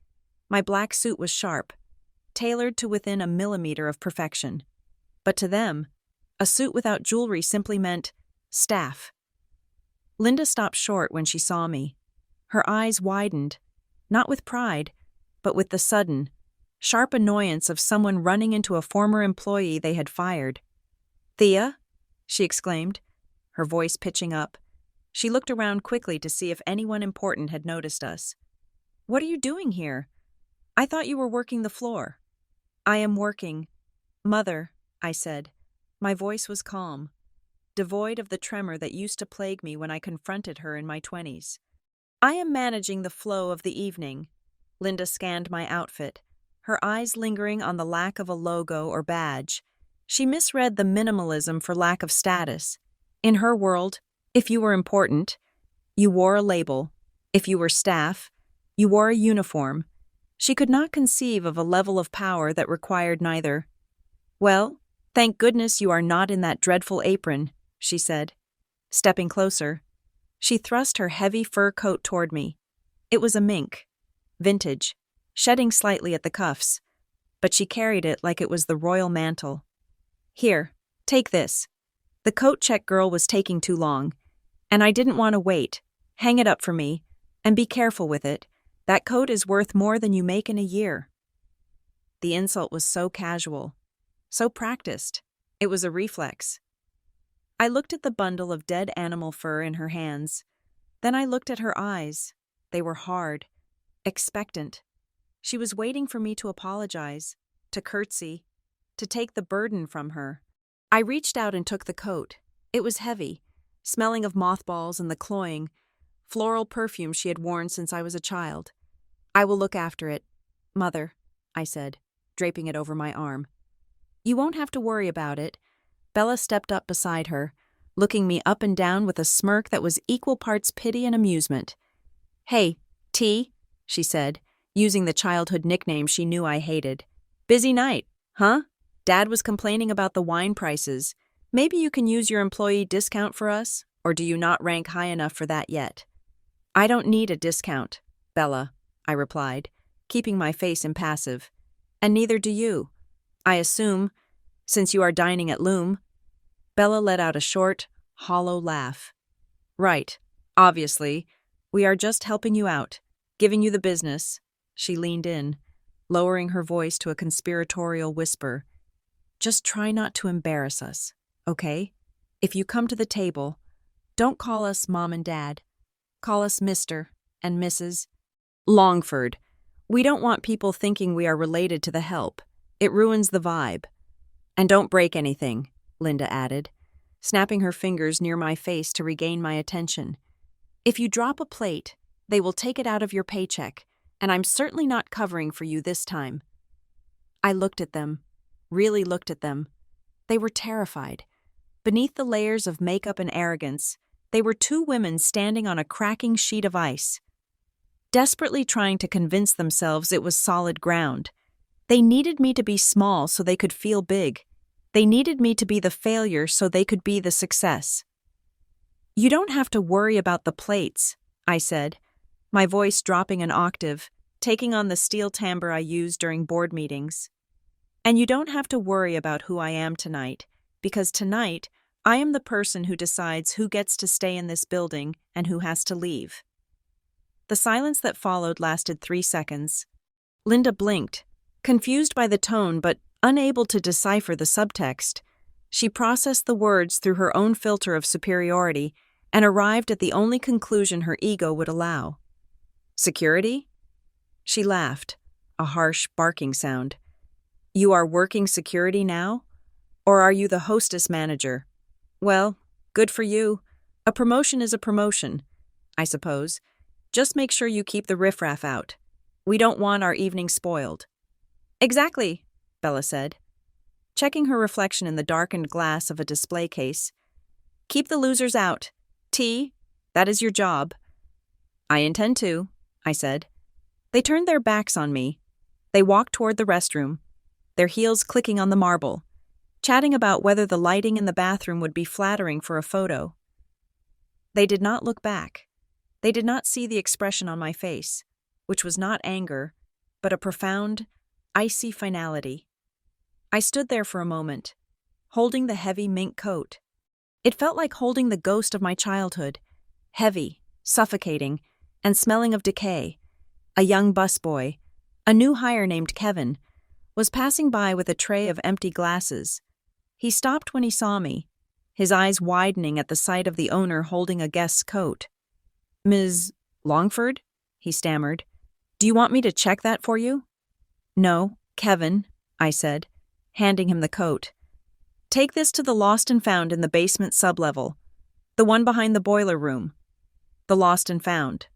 My black suit was sharp, tailored to within a millimeter of perfection. But to them, a suit without jewelry simply meant staff. Linda stopped short when she saw me. Her eyes widened, not with pride, but with the sudden, sharp annoyance of someone running into a former employee they had fired. "Thea?" she exclaimed, her voice pitching up. She looked around quickly to see if anyone important had noticed us. "What are you doing here? I thought you were working the floor." "I am working. Mother," I said. My voice was calm, devoid of the tremor that used to plague me when I confronted her in my 20s. "I am managing the flow of the evening." Linda scanned my outfit, her eyes lingering on the lack of a logo or badge. She misread the minimalism for lack of status. In her world, if you were important, you wore a label. If you were staff, you wore a uniform. She could not conceive of a level of power that required neither. "Well, thank goodness you are not in that dreadful apron," she said. Stepping closer, she thrust her heavy fur coat toward me. It was a mink, vintage, shedding slightly at the cuffs, but she carried it like it was the royal mantle. "Here, take this." The coat check girl was taking too long, and I didn't want to wait. "Hang it up for me, and be careful with it. That coat is worth more than you make in a year." The insult was so casual, so practiced. It was a reflex. I looked at the bundle of dead animal fur in her hands. Then I looked at her eyes. They were hard, expectant. She was waiting for me to apologize, to curtsy, to take the burden from her. I reached out and took the coat. It was heavy, smelling of mothballs and the cloying, floral perfume she had worn since I was a child. "I will look after it, Mother," I said, draping it over my arm. "You won't have to worry about it." Bella stepped up beside her, looking me up and down with a smirk that was equal parts pity and amusement. "Hey, T," she said, using the childhood nickname she knew I hated. "Busy night, huh? Dad was complaining about the wine prices. Maybe you can use your employee discount for us, or do you not rank high enough for that yet?" "I don't need a discount, Bella," I replied, keeping my face impassive. "And neither do you, I assume, since you are dining at Loom." Bella let out a short, hollow laugh. Right. Obviously. We are just helping you out, giving you the business. She leaned in, lowering her voice to a conspiratorial whisper. Just try not to embarrass us, okay? If you come to the table, don't call us Mom and Dad. Call us Mr. and Mrs. Longford. We don't want people thinking we are related to the help. It ruins the vibe. And don't break anything, Linda added, snapping her fingers near my face to regain my attention. If you drop a plate, they will take it out of your paycheck, and I'm certainly not covering for you this time. I looked at them, really looked at them. They were terrified. Beneath the layers of makeup and arrogance, they were two women standing on a cracking sheet of ice, desperately trying to convince themselves it was solid ground. They needed me to be small so they could feel big. They needed me to be the failure so they could be the success. You don't have to worry about the plates, I said, my voice dropping an octave, taking on the steel timbre I use during board meetings. And you don't have to worry about who I am tonight, because tonight I am the person who decides who gets to stay in this building and who has to leave. The silence that followed lasted 3 seconds. Linda blinked, confused by the tone but unable to decipher the subtext. She processed the words through her own filter of superiority and arrived at the only conclusion her ego would allow. Security? She laughed, a harsh, barking sound. You are working security now? Or are you the hostess manager? Well, good for you. A promotion is a promotion, I suppose. Just make sure you keep the riffraff out. We don't want our evening spoiled. Exactly, Bella said, checking her reflection in the darkened glass of a display case. Keep the losers out. T, that is your job. I intend to, I said. They turned their backs on me. They walked toward the restroom, their heels clicking on the marble, chatting about whether the lighting in the bathroom would be flattering for a photo. They did not look back. They did not see the expression on my face, which was not anger, but a profound, icy finality. I stood there for a moment, holding the heavy mink coat. It felt like holding the ghost of my childhood, heavy, suffocating, and smelling of decay. A young busboy, a new hire named Kevin, was passing by with a tray of empty glasses. He stopped when he saw me, his eyes widening at the sight of the owner holding a guest's coat. Ms. Longford? He stammered. Do you want me to check that for you? No, Kevin, I said, handing him the coat. Take this to the lost and found in the basement sublevel, the one behind the boiler room. The lost and found.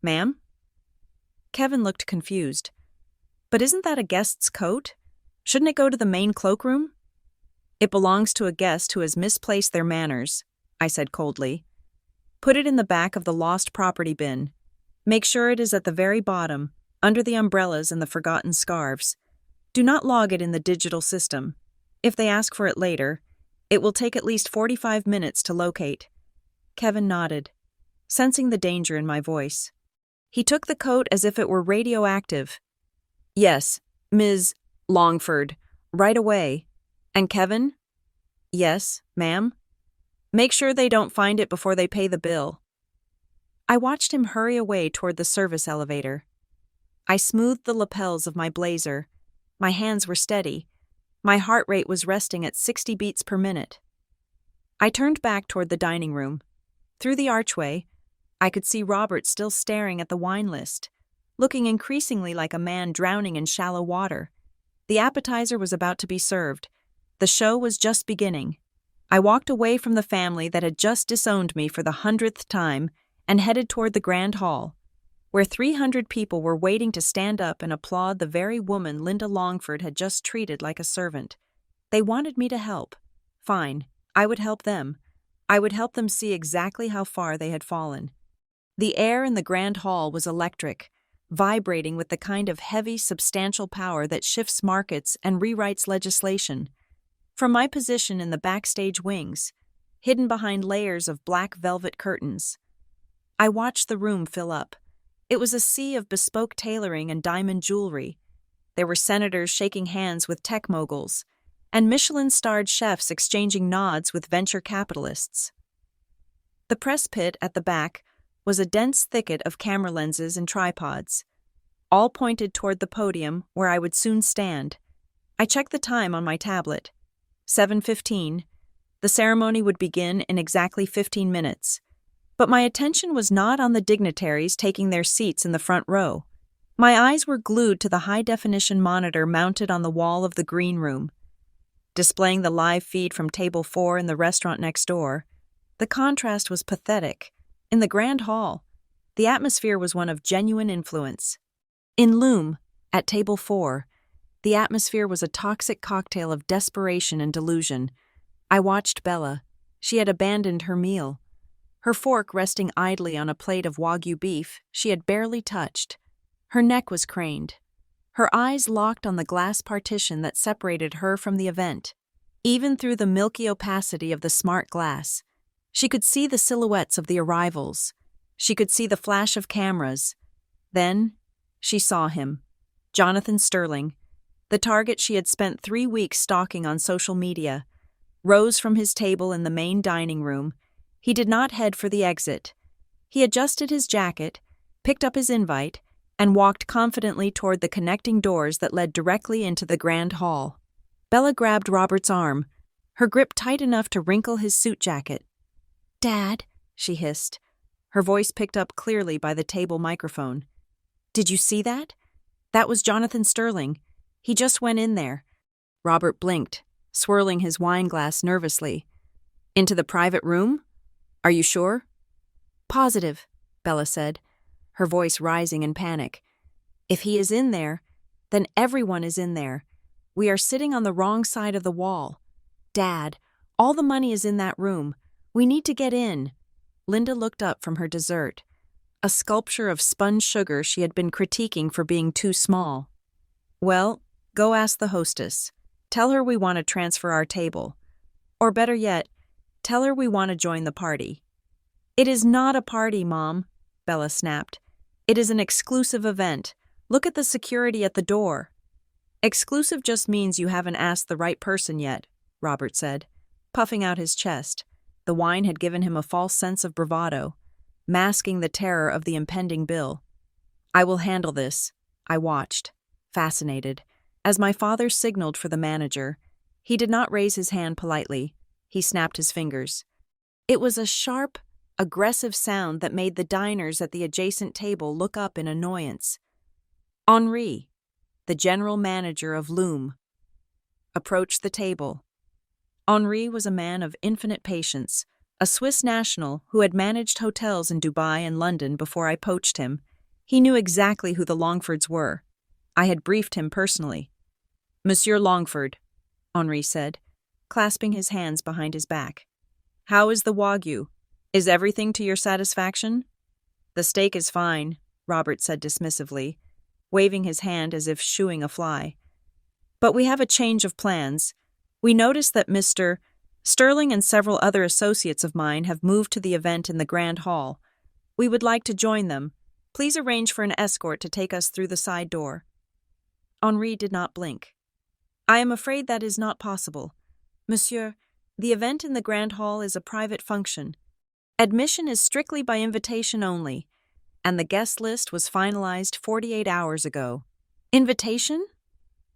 Ma'am? Kevin looked confused. But isn't that a guest's coat? Shouldn't it go to the main cloakroom? It belongs to a guest who has misplaced their manners, I said coldly. Put it in the back of the lost property bin. Make sure it is at the very bottom, under the umbrellas and the forgotten scarves. Do not log it in the digital system. If they ask for it later, it will take at least 45 minutes to locate. Kevin nodded, sensing the danger in my voice. He took the coat as if it were radioactive. Yes, Ms. Longford, right away. And Kevin? Yes, ma'am. Make sure they don't find it before they pay the bill. I watched him hurry away toward the service elevator. I smoothed the lapels of my blazer. My hands were steady. My heart rate was resting at 60 beats per minute. I turned back toward the dining room. Through the archway, I could see Robert still staring at the wine list, looking increasingly like a man drowning in shallow water. The appetizer was about to be served. The show was just beginning. I walked away from the family that had just disowned me for the 100th time and headed toward the grand hall, where 300 people were waiting to stand up and applaud the very woman Linda Longford had just treated like a servant. They wanted me to help. Fine, I would help them. I would help them see exactly how far they had fallen. The air in the grand hall was electric, vibrating with the kind of heavy, substantial power that shifts markets and rewrites legislation. From my position in the backstage wings, hidden behind layers of black velvet curtains, I watched the room fill up. It was a sea of bespoke tailoring and diamond jewelry. There were senators shaking hands with tech moguls, and Michelin-starred chefs exchanging nods with venture capitalists. The press pit at the back was a dense thicket of camera lenses and tripods, all pointed toward the podium where I would soon stand. I checked the time on my tablet. 7:15. The ceremony would begin in exactly 15 minutes. But my attention was not on the dignitaries taking their seats in the front row. My eyes were glued to the high-definition monitor mounted on the wall of the green room. Displaying the live feed from Table 4 in the restaurant next door, the contrast was pathetic. In the grand hall, the atmosphere was one of genuine influence. In Loom, at Table 4, the atmosphere was a toxic cocktail of desperation and delusion. I watched Bella. She had abandoned her meal, her fork resting idly on a plate of Wagyu beef she had barely touched. Her neck was craned, her eyes locked on the glass partition that separated her from the event. Even through the milky opacity of the smart glass, she could see the silhouettes of the arrivals. She could see the flash of cameras. Then, she saw him. Jonathan Sterling, the target she had spent 3 weeks stalking on social media, rose from his table in the main dining room. He did not head for the exit. He adjusted his jacket, picked up his invite, and walked confidently toward the connecting doors that led directly into the grand hall. Bella grabbed Robert's arm, her grip tight enough to wrinkle his suit jacket. "Dad," she hissed, her voice picked up clearly by the table microphone. "Did you see that? That was Jonathan Sterling. He just went in there." Robert blinked, swirling his wine glass nervously. "Into the private room? Are you sure?" "Positive," Bella said, her voice rising in panic. "If he is in there, then everyone is in there. We are sitting on the wrong side of the wall. Dad, all the money is in that room. We need to get in." Linda looked up from her dessert, a sculpture of spun sugar she had been critiquing for being too small. "Well, go ask the hostess. Tell her we want to transfer our table. Or better yet, tell her we want to join the party." "It is not a party, Mom," Bella snapped. "It is an exclusive event. Look at the security at the door." "Exclusive just means you haven't asked the right person yet," Robert said, puffing out his chest. The wine had given him a false sense of bravado, masking the terror of the impending bill. "I will handle this." I watched, fascinated, as my father signaled for the manager. He did not raise his hand politely. He snapped his fingers. It was a sharp, aggressive sound that made the diners at the adjacent table look up in annoyance. Henri, the general manager of Loom, approached the table. Henri was a man of infinite patience, a Swiss national who had managed hotels in Dubai and London before I poached him. He knew exactly who the Longfords were. I had briefed him personally. "Monsieur Longford," Henri said, clasping his hands behind his back. "How is the Wagyu? Is everything to your satisfaction?" "The steak is fine," Robert said dismissively, waving his hand as if shooing a fly. "But we have a change of plans. We noticed that Mr. Sterling and several other associates of mine have moved to the event in the Grand Hall. We would like to join them. Please arrange for an escort to take us through the side door." Henri did not blink. "I am afraid that is not possible. Monsieur, the event in the Grand Hall is a private function. Admission is strictly by invitation only, and the guest list was finalized 48 hours ago." "Invitation?"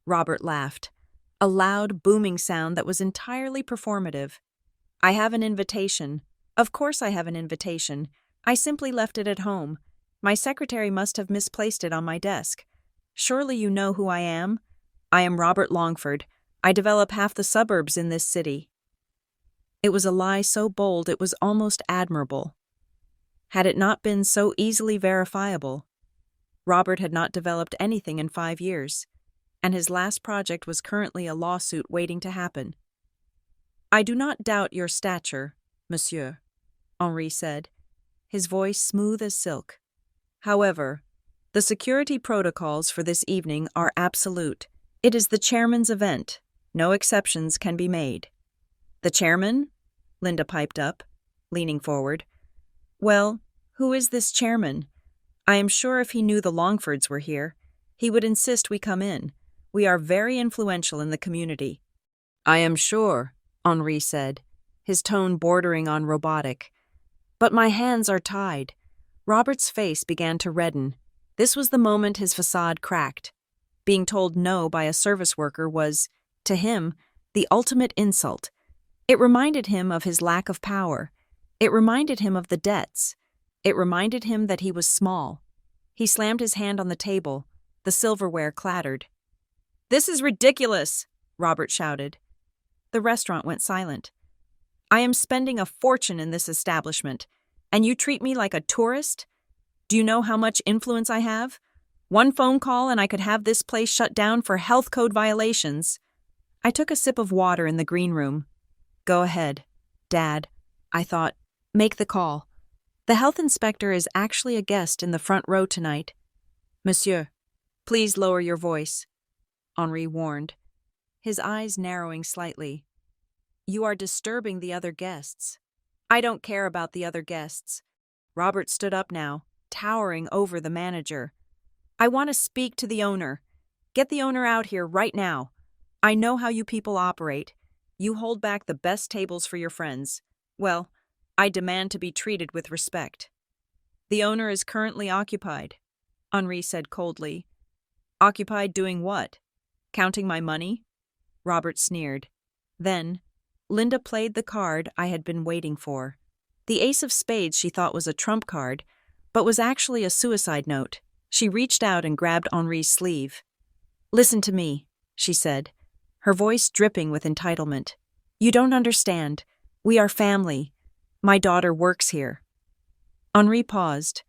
Robert laughed, a loud, booming sound that was entirely performative. "I have an invitation. Of course I have an invitation. I simply left it at home. My secretary must have misplaced it on my desk. Surely you know who I am? I am Robert Longford. I develop half the suburbs in this city." It was a lie so bold it was almost admirable. Had it not been so easily verifiable, Robert had not developed anything in 5 years, and his last project was currently a lawsuit waiting to happen. "I do not doubt your stature, monsieur," Henri said, his voice smooth as silk. "However, the security protocols for this evening are absolute. It is the chairman's event. No exceptions can be made." "The chairman?" Linda piped up, leaning forward. "Well, who is this chairman? I am sure if he knew the Longfords were here, he would insist we come in. We are very influential in the community." I am sure, Henri said, his tone bordering on robotic. But my hands are tied. Robert's face began to redden. This was the moment his facade cracked. Being told no by a service worker was, to him, the ultimate insult. It reminded him of his lack of power. It reminded him of the debts. It reminded him that he was small. He slammed his hand on the table. The silverware clattered. "This is ridiculous!" Robert shouted. The restaurant went silent. "I am spending a fortune in this establishment, and you treat me like a tourist? Do you know how much influence I have? One phone call and I could have this place shut down for health code violations." I took a sip of water in the green room. "Go ahead, Dad," I thought. "Make the call. The health inspector is actually a guest in the front row tonight." "Monsieur, please lower your voice," Henri warned, his eyes narrowing slightly. "You are disturbing the other guests." "I don't care about the other guests." Robert stood up now, towering over the manager. "I want to speak to the owner. Get the owner out here right now. I know how you people operate. You hold back the best tables for your friends. Well, I demand to be treated with respect." "The owner is currently occupied," Henri said coldly. "Occupied doing what? Counting my money?" Robert sneered. Then, Linda played the card I had been waiting for. The ace of spades she thought was a trump card, but was actually a suicide note. She reached out and grabbed Henri's sleeve. "Listen to me," she said, her voice dripping with entitlement. "You don't understand. We are family. My daughter works here." Henri paused.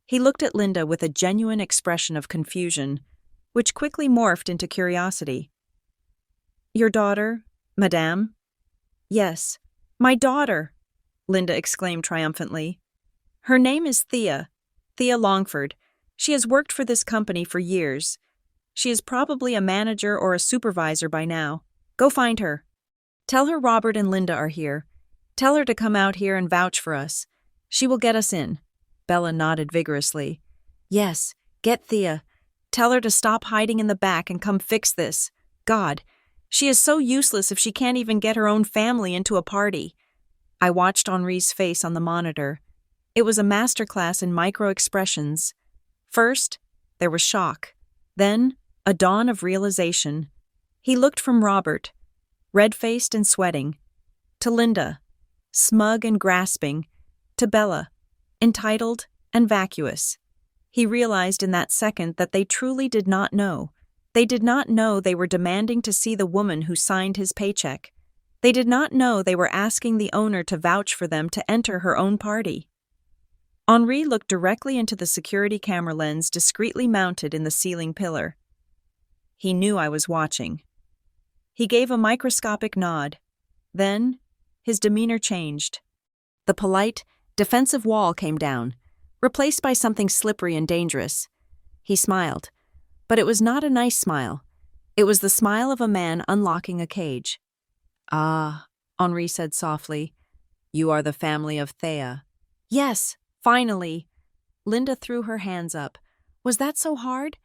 He looked at Linda with a genuine expression of confusion, which quickly morphed into curiosity. "Your daughter, madame?" "Yes, my daughter," Linda exclaimed triumphantly. "Her name is Thea Longford. She has worked for this company for years. She is probably a manager or a supervisor by now. Go find her. Tell her Robert and Linda are here. Tell her to come out here and vouch for us. She will get us in." Bella nodded vigorously. "Yes, get Thea. Tell her to stop hiding in the back and come fix this. God, she is so useless if she can't even get her own family into a party." I watched Henri's face on the monitor. It was a masterclass in micro-expressions. First, there was shock. Then, a dawn of realization. He looked from Robert, red-faced and sweating, to Linda, smug and grasping, to Bella, entitled and vacuous. He realized in that second that they truly did not know. They did not know they were demanding to see the woman who signed his paycheck. They did not know they were asking the owner to vouch for them to enter her own party. Henri looked directly into the security camera lens discreetly mounted in the ceiling pillar. He knew I was watching. He gave a microscopic nod. Then, his demeanor changed. The polite, defensive wall came down, replaced by something slippery and dangerous. He smiled. But it was not a nice smile. It was the smile of a man unlocking a cage. "Ah," Henri said softly, "you are the family of Thea." "Yes, finally." Linda threw her hands up. "Was that so hard?"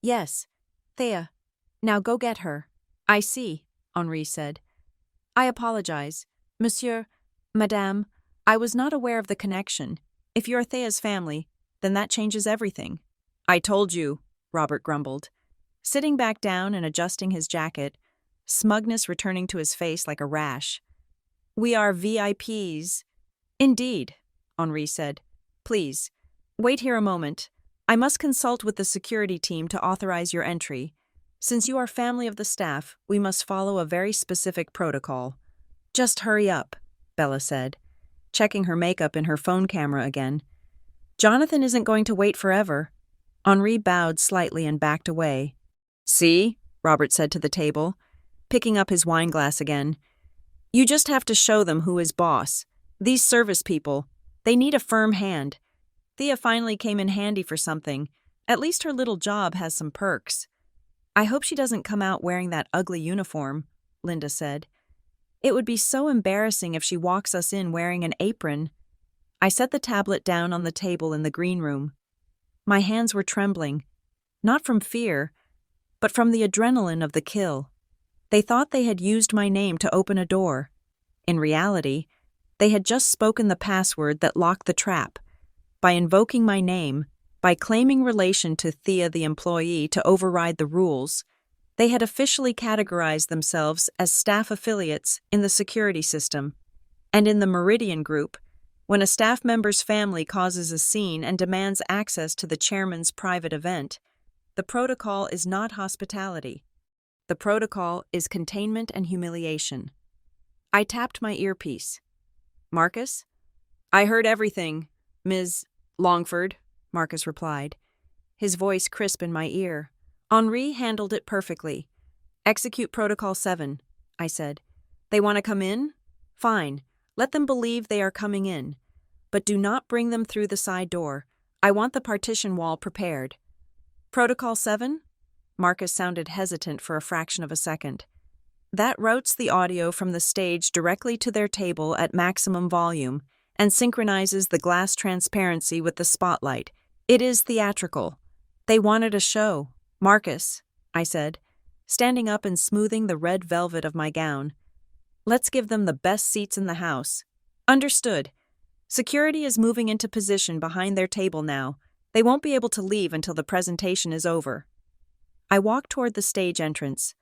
"Yes, Thea. Now go get her." "I see," Henri said. "I apologize. Monsieur, Madame, I was not aware of the connection. If you're Thea's family, then that changes everything." "I told you," Robert grumbled. Sitting back down and adjusting his jacket, smugness returning to his face like a rash. "We are VIPs." "Indeed," Henri said. "Please, wait here a moment. I must consult with the security team to authorize your entry. Since you are family of the staff, we must follow a very specific protocol." "Just hurry up," Bella said, checking her makeup in her phone camera again. "Jonathan isn't going to wait forever." Henri bowed slightly and backed away. "See," Robert said to the table, picking up his wineglass again. "You just have to show them who is boss. These service people, they need a firm hand. Thea finally came in handy for something. At least her little job has some perks." "I hope she doesn't come out wearing that ugly uniform," Linda said. "It would be so embarrassing if she walks us in wearing an apron." I set the tablet down on the table in the green room. My hands were trembling, not from fear, but from the adrenaline of the kill. They thought they had used my name to open a door. In reality, they had just spoken the password that locked the trap. By invoking my name, by claiming relation to Thea the employee to override the rules, they had officially categorized themselves as staff affiliates in the security system. And in the Meridian Group, when a staff member's family causes a scene and demands access to the chairman's private event, the protocol is not hospitality. The protocol is containment and humiliation. I tapped my earpiece. Marcus? I heard everything, Ms. Longford, Marcus replied, his voice crisp in my ear. Henri handled it perfectly. Execute Protocol 7, I said. They want to come in? Fine. Let them believe they are coming in. But do not bring them through the side door. I want the partition wall prepared. Protocol 7? Marcus sounded hesitant for a fraction of a second. That routes the audio from the stage directly to their table at maximum volume and synchronizes the glass transparency with the spotlight. It is theatrical. They wanted a show. Marcus, I said, standing up and smoothing the red velvet of my gown. Let's give them the best seats in the house. Understood. Security is moving into position behind their table now. They won't be able to leave until the presentation is over. I walked toward the stage entrance.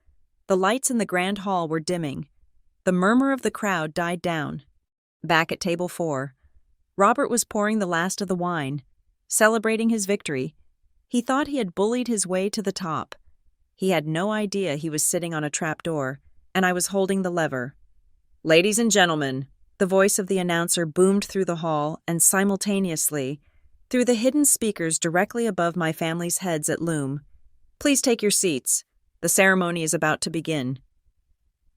The lights in the grand hall were dimming. The murmur of the crowd died down. Back at table 4, Robert was pouring the last of the wine, celebrating his victory. He thought he had bullied his way to the top. He had no idea he was sitting on a trapdoor, and I was holding the lever. Ladies and gentlemen, the voice of the announcer boomed through the hall and simultaneously, through the hidden speakers directly above my family's heads at Loom. Please take your seats. The ceremony is about to begin.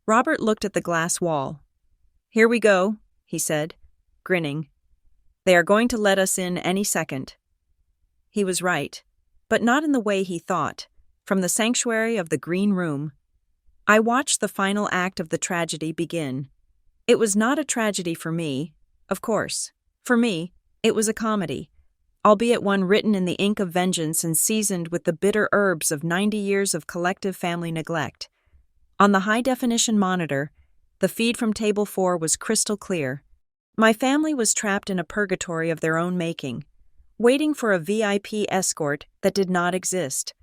Robert looked at the glass wall. Here we go, he said, grinning. They are going to let us in any second. He was right, but not in the way he thought, from the sanctuary of the green room. I watched the final act of the tragedy begin. It was not a tragedy for me, of course. For me, it was a comedy, albeit one written in the ink of vengeance and seasoned with the bitter herbs of 90 years of collective family neglect. On the high-definition monitor, the feed from Table 4 was crystal clear. My family was trapped in a purgatory of their own making, waiting for a VIP escort that did not exist,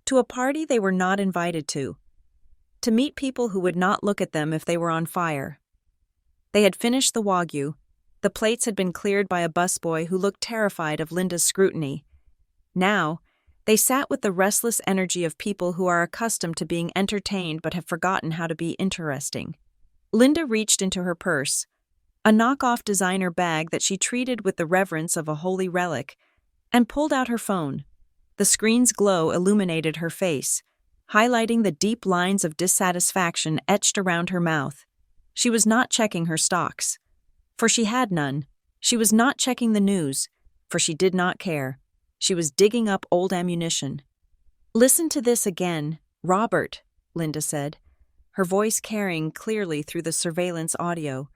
to a party they were not invited to meet people who would not look at them if they were on fire. They had finished the Wagyu. The plates had been cleared by a busboy who looked terrified of Linda's scrutiny. Now, they sat with the restless energy of people who are accustomed to being entertained but have forgotten how to be interesting. Linda reached into her purse, a knockoff designer bag that she treated with the reverence of a holy relic, and pulled out her phone. The screen's glow illuminated her face, highlighting the deep lines of dissatisfaction etched around her mouth. She was not checking her stocks, for she had none. She was not checking the news, for she did not care. She was digging up old ammunition. Listen to this again, Robert, Linda said, her voice carrying clearly through the surveillance audio.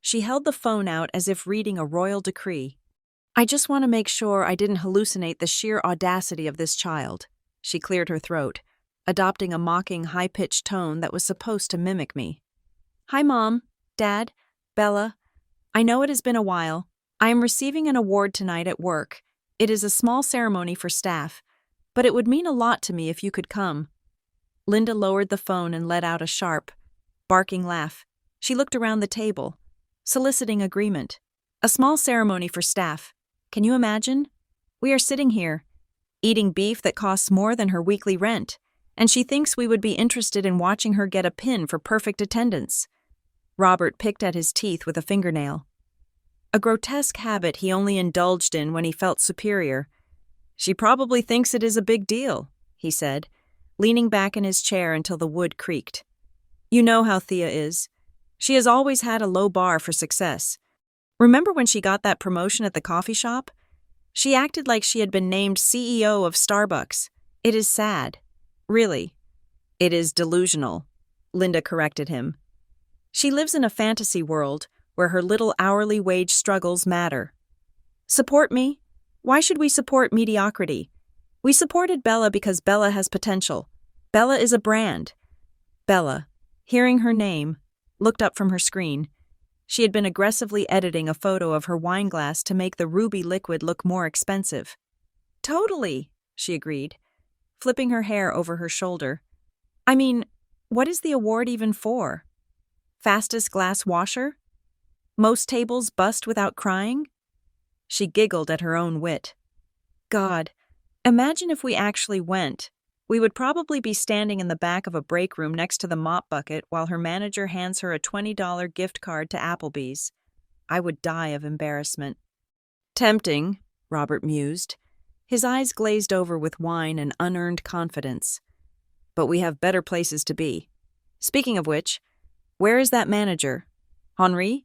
She held the phone out as if reading a royal decree. I just want to make sure I didn't hallucinate the sheer audacity of this child. She cleared her throat, adopting a mocking, high-pitched tone that was supposed to mimic me. Hi, Mom, Dad, Bella. I know it has been a while. I am receiving an award tonight at work. It is a small ceremony for staff, but it would mean a lot to me if you could come. Linda lowered the phone and let out a sharp, barking laugh. She looked around the table, soliciting agreement. A small ceremony for staff. Can you imagine? We are sitting here, eating beef that costs more than her weekly rent, and she thinks we would be interested in watching her get a pin for perfect attendance. Robert picked at his teeth with a fingernail. A grotesque habit he only indulged in when he felt superior. She probably thinks it is a big deal, he said, leaning back in his chair until the wood creaked. You know how Thea is. She has always had a low bar for success. Remember when she got that promotion at the coffee shop? She acted like she had been named CEO of Starbucks. It is sad. Really. It is delusional, Linda corrected him. She lives in a fantasy world where her little hourly wage struggles matter. Support me? Why should we support mediocrity? We supported Bella because Bella has potential. Bella is a brand. Bella, Hearing her name, looked up from her screen. She had been aggressively editing a photo of her wine glass to make the ruby liquid look more expensive. Totally, she agreed, flipping her hair over her shoulder. I mean, what is the award even for? Fastest glass washer? Most tables bust without crying? She giggled at her own wit. God, imagine if we actually went. We would probably be standing in the back of a break room next to the mop bucket while her manager hands her a $20 gift card to Applebee's. I would die of embarrassment. Tempting, Robert mused, his eyes glazed over with wine and unearned confidence. But we have better places to be. Speaking of which, where is that manager? Henri?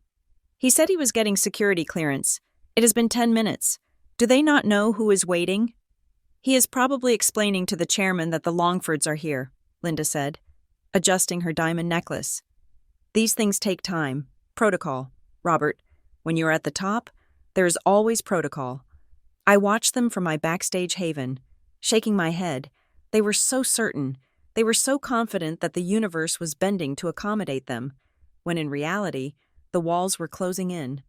He said he was getting security clearance. It has been 10 minutes. Do they not know who is waiting? He is probably explaining to the chairman that the Longfords are here, Linda said, adjusting her diamond necklace. These things take time. Protocol. Robert, when you are at the top, there is always protocol. I watched them from my backstage haven, shaking my head. They were so certain. They were so confident that the universe was bending to accommodate them, when in reality, the walls were closing in.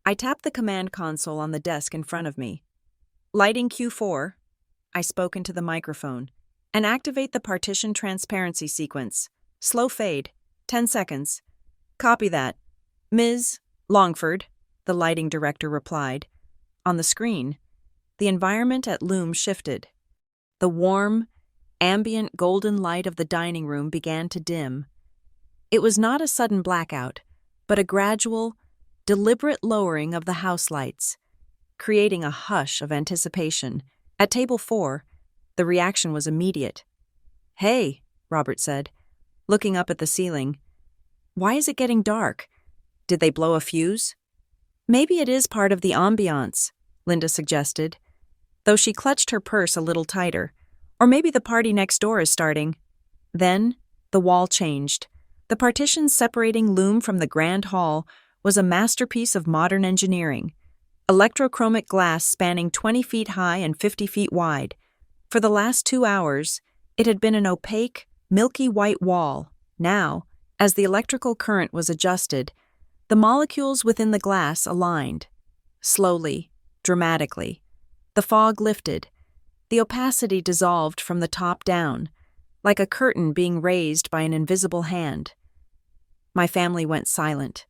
I tapped the command console on the desk in front of me. Lighting Q4, I spoke into the microphone, and activate the partition transparency sequence. Slow fade, 10 seconds. Copy that. Ms. Longford, the lighting director replied. On the screen, the environment at Loom shifted. The warm, ambient golden light of the dining room began to dim. It was not a sudden blackout, but a gradual, deliberate lowering of the house lights, creating a hush of anticipation. At table 4, the reaction was immediate. Hey, Robert said, looking up at the ceiling. Why is it getting dark? Did they blow a fuse? Maybe it is part of the ambiance, Linda suggested, though she clutched her purse a little tighter. Or maybe the party next door is starting. Then, the wall changed. The partition separating Loom from the grand hall was a masterpiece of modern engineering. Electrochromic glass spanning 20 feet high and 50 feet wide. For the last 2 hours, it had been an opaque, milky white wall. Now, as the electrical current was adjusted, the molecules within the glass aligned. Slowly, dramatically. The fog lifted. The opacity dissolved from the top down, like a curtain being raised by an invisible hand. My family went silent.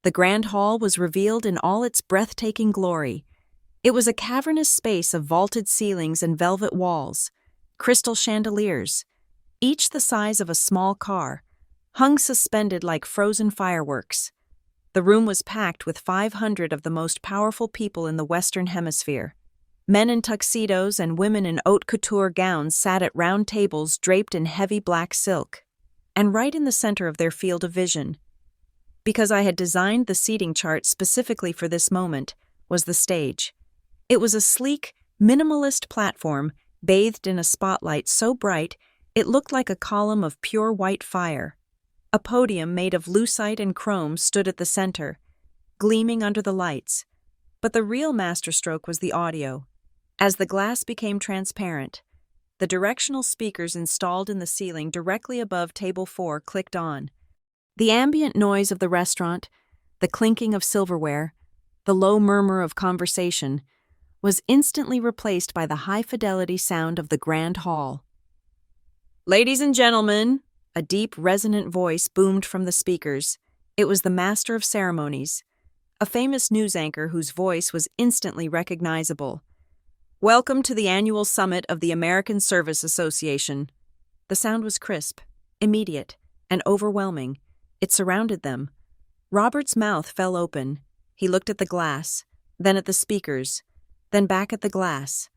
The grand hall was revealed in all its breathtaking glory. It was a cavernous space of vaulted ceilings and velvet walls, crystal chandeliers, each the size of a small car, hung suspended like frozen fireworks. The room was packed with 500 of the most powerful people in the Western Hemisphere. Men in tuxedos and women in haute couture gowns sat at round tables draped in heavy black silk. And right in the center of their field of vision, because I had designed the seating chart specifically for this moment, was the stage. It was a sleek, minimalist platform bathed in a spotlight so bright it looked like a column of pure white fire. A podium made of lucite and chrome stood at the center, gleaming under the lights. But the real masterstroke was the audio. As the glass became transparent, the directional speakers installed in the ceiling directly above table 4 clicked on. The ambient noise of the restaurant, the clinking of silverware, the low murmur of conversation, was instantly replaced by the high-fidelity sound of the grand hall. Ladies and gentlemen, a deep, resonant voice boomed from the speakers. It was the master of ceremonies, a famous news anchor whose voice was instantly recognizable. Welcome to the annual summit of the American Service Association. The sound was crisp, immediate, and overwhelming. It surrounded them. Robert's mouth fell open. He looked at the glass, then at the speakers, then back at the glass.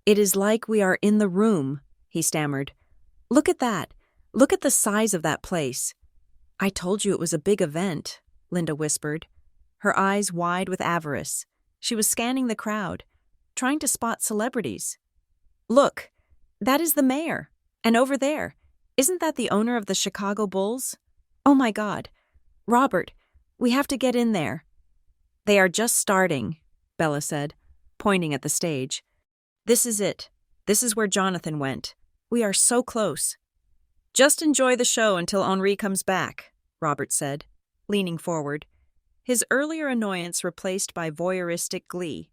It is like we are in the room, he stammered. Look at that. Look at the size of that place. I told you it was a big event, Linda whispered, her eyes wide with avarice. She was scanning the crowd, trying to spot celebrities. Look, that is the mayor. And over there, isn't that the owner of the Chicago Bulls? Oh my God. Robert, we have to get in there. They are just starting, Bella said, pointing at the stage. This is it. This is where Jonathan went. We are so close. Just enjoy the show until Henri comes back, Robert said, leaning forward, his earlier annoyance replaced by voyeuristic glee.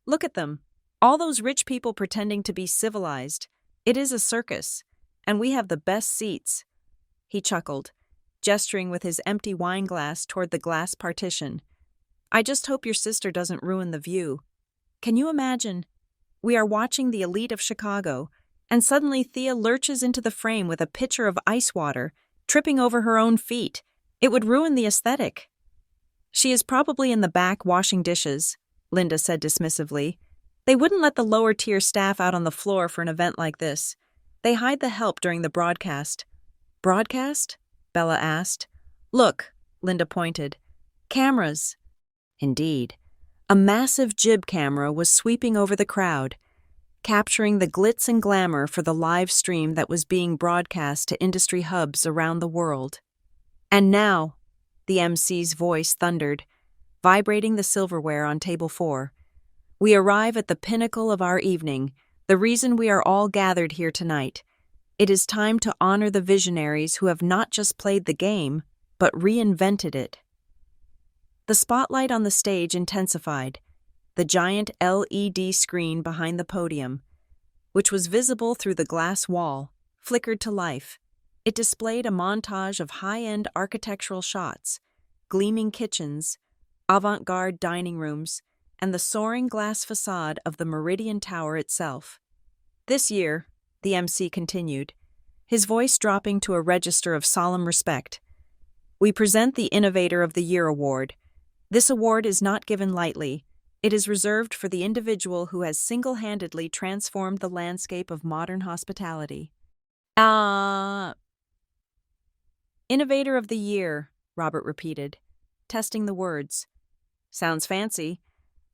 Look at them, all those rich people pretending to be civilized. It is a circus, and we have the best seats. He chuckled, gesturing with his empty wine glass toward the glass partition. I just hope your sister doesn't ruin the view. Can you imagine? We are watching the elite of Chicago, and suddenly Thea lurches into the frame with a pitcher of ice water, tripping over her own feet. It would ruin the aesthetic. She is probably in the back washing dishes, Linda said dismissively. They wouldn't let the lower-tier staff out on the floor for an event like this. They hide the help during the broadcast. Broadcast? Bella asked. Look, Linda pointed. Cameras. Indeed. A massive jib camera was sweeping over the crowd, capturing the glitz and glamour for the live stream that was being broadcast to industry hubs around the world. And now, the MC's voice thundered, vibrating the silverware on table 4. We arrive at the pinnacle of our evening, the reason we are all gathered here tonight. It is time to honor the visionaries who have not just played the game, but reinvented it. The spotlight on the stage intensified. The giant LED screen behind the podium, which was visible through the glass wall, flickered to life. It displayed a montage of high-end architectural shots, gleaming kitchens, avant-garde dining rooms, and the soaring glass facade of the Meridian Tower itself. This year, the MC continued, his voice dropping to a register of solemn respect, we present the Innovator of the Year award. This award is not given lightly. It is reserved for the individual who has single-handedly transformed the landscape of modern hospitality. Innovator of the Year, Robert repeated, testing the words. Sounds fancy.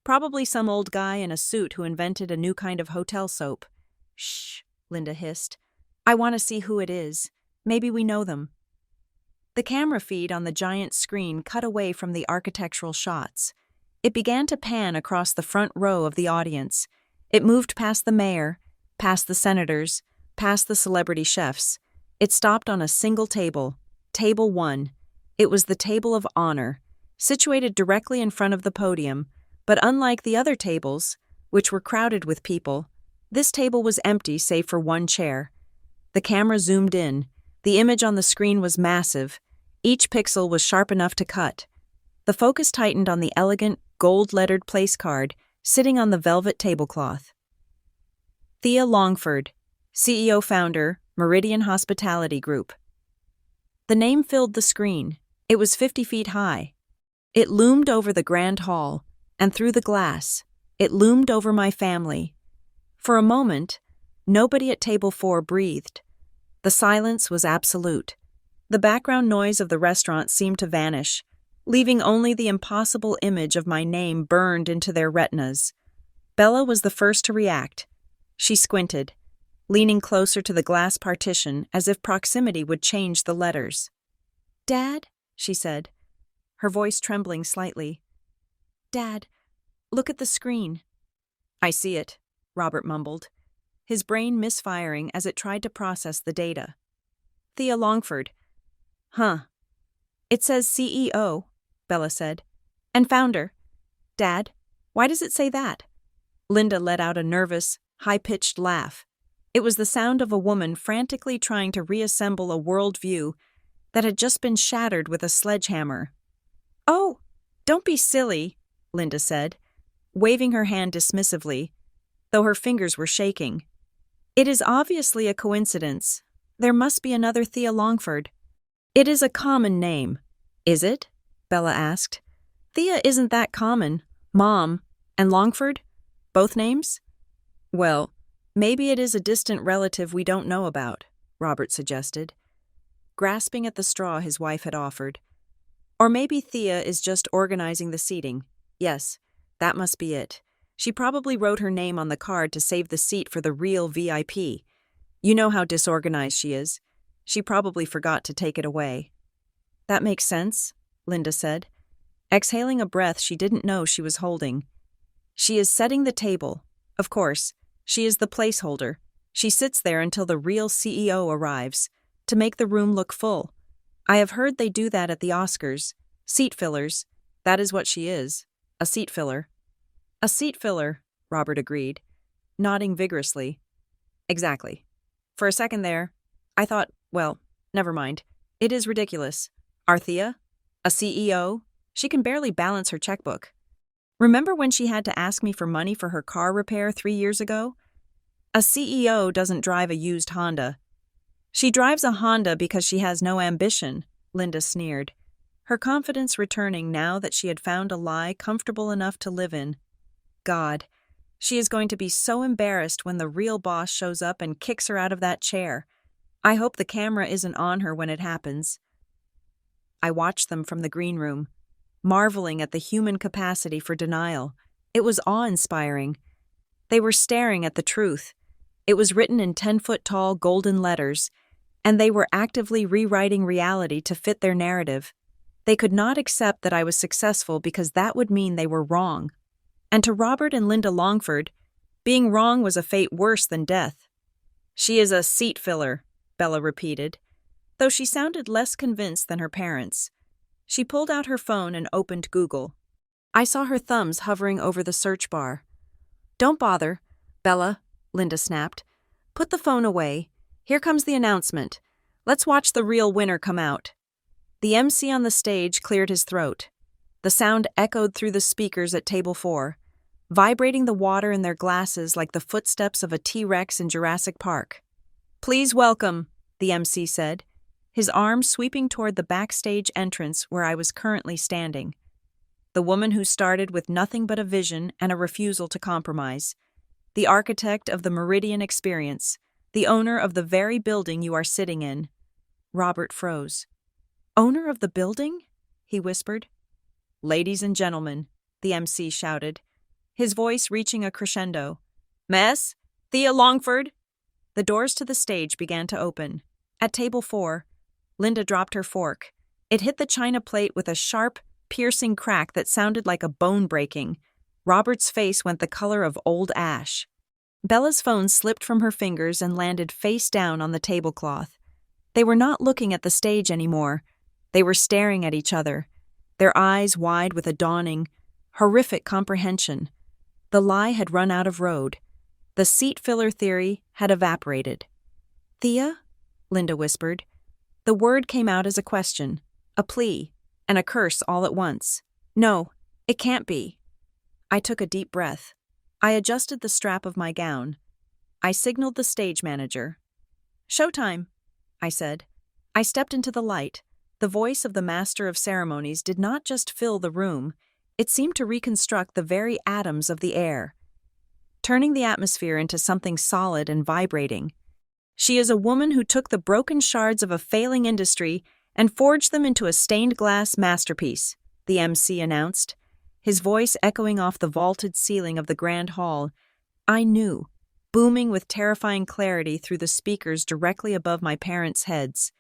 Probably some old guy in a suit who invented a new kind of hotel soap. Shh, Linda hissed. I want to see who it is. Maybe we know them. The camera feed on the giant screen cut away from the architectural shots. It began to pan across the front row of the audience. It moved past the mayor, past the senators, past the celebrity chefs. It stopped on a single table, Table 1. It was the table of honor, situated directly in front of the podium, but unlike the other tables, which were crowded with people, this table was empty save for one chair. The camera zoomed in. The image on the screen was massive. Each pixel was sharp enough to cut. The focus tightened on the elegant, gold-lettered place card sitting on the velvet tablecloth. Thea Longford, CEO-founder, Meridian Hospitality Group. The name filled the screen. It was 50 feet high. It loomed over the grand hall, and through the glass, it loomed over my family. For a moment, nobody at table 4 breathed. The silence was absolute. The background noise of the restaurant seemed to vanish, leaving only the impossible image of my name burned into their retinas. Bella was the first to react. She squinted, leaning closer to the glass partition as if proximity would change the letters. Dad, she said, her voice trembling slightly. Dad, look at the screen. I see it, Robert mumbled, his brain misfiring as it tried to process the data. Thea Longford. Huh. It says CEO, Bella said. And founder. Dad, why does it say that? Linda let out a nervous, high-pitched laugh. It was the sound of a woman frantically trying to reassemble a worldview that had just been shattered with a sledgehammer. Oh, don't be silly, Linda said, waving her hand dismissively, though her fingers were shaking. It is obviously a coincidence. There must be another Thea Longford. It is a common name. Is it? Bella asked. Thea isn't that common. Mom. And Longford? Both names? Well, maybe it is a distant relative we don't know about, Robert suggested, grasping at the straw his wife had offered. Or maybe Thea is just organizing the seating. Yes, that must be it. She probably wrote her name on the card to save the seat for the real VIP. You know how disorganized she is. She probably forgot to take it away. That makes sense, Linda said, exhaling a breath she didn't know she was holding. She is setting the table. Of course, she is the placeholder. She sits there until the real CEO arrives. to make the room look full. I have heard they do that at the Oscars. Seat fillers. That is what she is. A seat filler. A seat filler, Robert agreed, nodding vigorously. Exactly. For a second there, I thought, well, never mind. It is ridiculous. Arthea? A CEO? She can barely balance her checkbook. Remember when she had to ask me for money for her car repair 3 years ago? A CEO doesn't drive a used Honda. She drives a Honda because she has no ambition, Linda sneered, her confidence returning now that she had found a lie comfortable enough to live in. God, she is going to be so embarrassed when the real boss shows up and kicks her out of that chair. I hope the camera isn't on her when it happens. I watched them from the green room, marveling at the human capacity for denial. It was awe-inspiring. They were staring at the truth. It was written in 10-foot-tall golden letters, and they were actively rewriting reality to fit their narrative. They could not accept that I was successful because that would mean they were wrong. And to Robert and Linda Longford, being wrong was a fate worse than death. She is a seat filler, Bella repeated, though she sounded less convinced than her parents. She pulled out her phone and opened Google. I saw her thumbs hovering over the search bar. Don't bother, Bella, Linda snapped. Put the phone away. Here comes the announcement. Let's watch the real winner come out. The MC on the stage cleared his throat. The sound echoed through the speakers at table 4, vibrating the water in their glasses like the footsteps of a T-Rex in Jurassic Park. Please welcome, the MC said, his arm sweeping toward the backstage entrance where I was currently standing. The woman who started with nothing but a vision and a refusal to compromise. The architect of the Meridian experience, the owner of the very building you are sitting in. Robert froze. Owner of the building? He whispered. Ladies and gentlemen, the MC shouted, his voice reaching a crescendo. Miss Thea Longford. The doors to the stage began to open. At table 4, Linda dropped her fork. It hit the china plate with a sharp, piercing crack that sounded like a bone breaking. Robert's face went the color of old ash. Bella's phone slipped from her fingers and landed face down on the tablecloth. They were not looking at the stage anymore. They were staring at each other, their eyes wide with a dawning, horrific comprehension. The lie had run out of road. The seat filler theory had evaporated. Thea? Linda whispered. The word came out as a question, a plea, and a curse all at once. No, it can't be. I took a deep breath. I adjusted the strap of my gown. I signaled the stage manager. Showtime, I said. I stepped into the light. The voice of the master of ceremonies did not just fill the room, it seemed to reconstruct the very atoms of the air, turning the atmosphere into something solid and vibrating. She is a woman who took the broken shards of a failing industry and forged them into a stained glass masterpiece, the MC announced, his voice echoing off the vaulted ceiling of the grand hall. I knew, booming with terrifying clarity through the speakers directly above my parents' heads.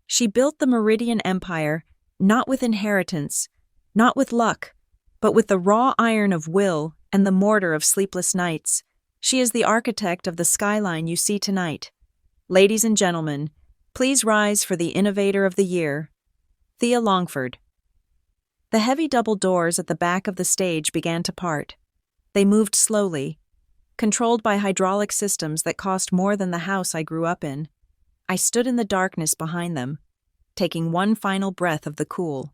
She built the Meridian Empire, not with inheritance, not with luck, but with the raw iron of will and the mortar of sleepless nights. She is the architect of the skyline you see tonight. Ladies and gentlemen, please rise for the Innovator of the Year, Thea Longford. The heavy double doors at the back of the stage began to part. They moved slowly, controlled by hydraulic systems that cost more than the house I grew up in. I stood in the darkness behind them, taking one final breath of the cool,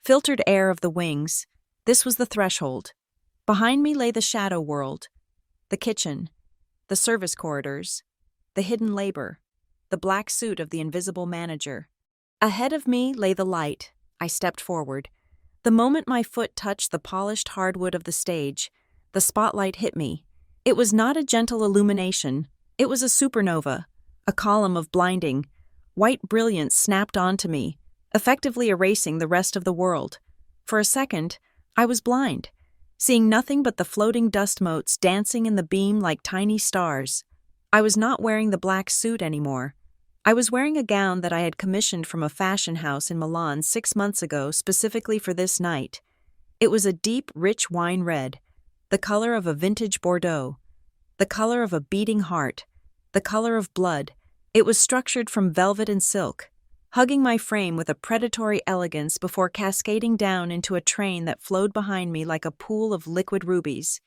filtered air of the wings. This was the threshold. Behind me lay the shadow world, the kitchen, the service corridors, the hidden labor, the black suit of the invisible manager. Ahead of me lay the light. I stepped forward. The moment my foot touched the polished hardwood of the stage, the spotlight hit me. It was not a gentle illumination. It was a supernova. A column of blinding, white brilliance snapped onto me, effectively erasing the rest of the world. For a second, I was blind, seeing nothing but the floating dust motes dancing in the beam like tiny stars. I was not wearing the black suit anymore. I was wearing a gown that I had commissioned from a fashion house in Milan 6 months ago specifically for this night. It was a deep, rich wine red, the color of a vintage Bordeaux, the color of a beating heart, the color of blood, It was structured from velvet and silk, hugging my frame with a predatory elegance before cascading down into a train that flowed behind me like a pool of liquid rubies.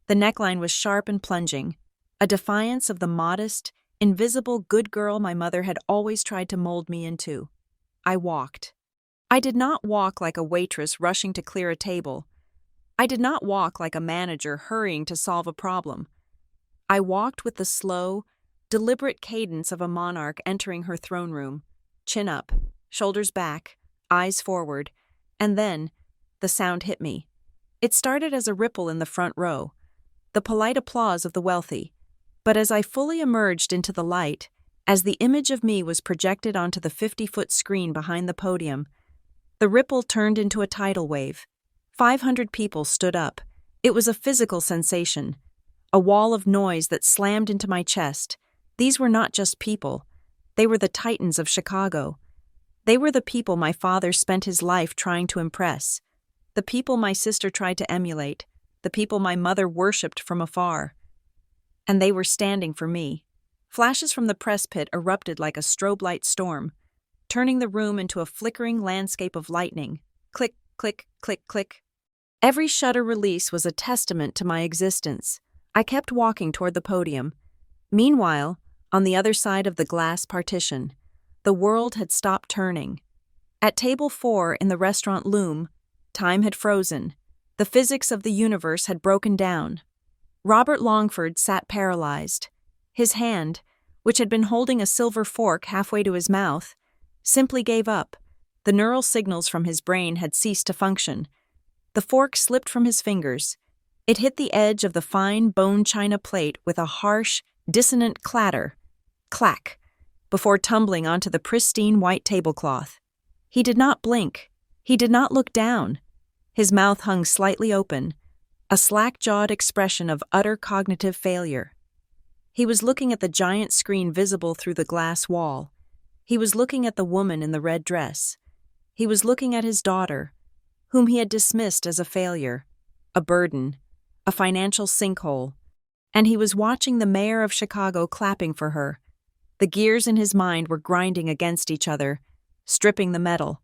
The neckline was sharp and plunging, a defiance of the modest, invisible good girl my mother had always tried to mold me into. I walked. I did not walk like a waitress rushing to clear a table. I did not walk like a manager hurrying to solve a problem. I walked with the slow, deliberate cadence of a monarch entering her throne room, chin up, shoulders back, eyes forward, and then the sound hit me. It started as a ripple in the front row, the polite applause of the wealthy, but as I fully emerged into the light, as the image of me was projected onto the 50-foot screen behind the podium, the ripple turned into a tidal wave. 500 people stood up. It was a physical sensation, a wall of noise that slammed into my chest. These were not just people. They were the titans of Chicago. They were the people my father spent his life trying to impress, the people my sister tried to emulate, the people my mother worshipped from afar. And they were standing for me. Flashes from the press pit erupted like a strobe light storm, turning the room into a flickering landscape of lightning. Click, click, click, click. Every shutter release was a testament to my existence. I kept walking toward the podium. Meanwhile, on the other side of the glass partition, the world had stopped turning. At table 4 in the restaurant Loom, time had frozen. The physics of the universe had broken down. Robert Longford sat paralyzed. His hand, which had been holding a silver fork halfway to his mouth, simply gave up. The neural signals from his brain had ceased to function. The fork slipped from his fingers. It hit the edge of the fine bone china plate with a harsh, dissonant clatter, clack, before tumbling onto the pristine white tablecloth. He did not blink. He did not look down. His mouth hung slightly open, a slack-jawed expression of utter cognitive failure. He was looking at the giant screen visible through the glass wall. He was looking at the woman in the red dress. He was looking at his daughter, whom he had dismissed as a failure, a burden, a financial sinkhole, and he was watching the mayor of Chicago clapping for her. The gears in his mind were grinding against each other, stripping the metal,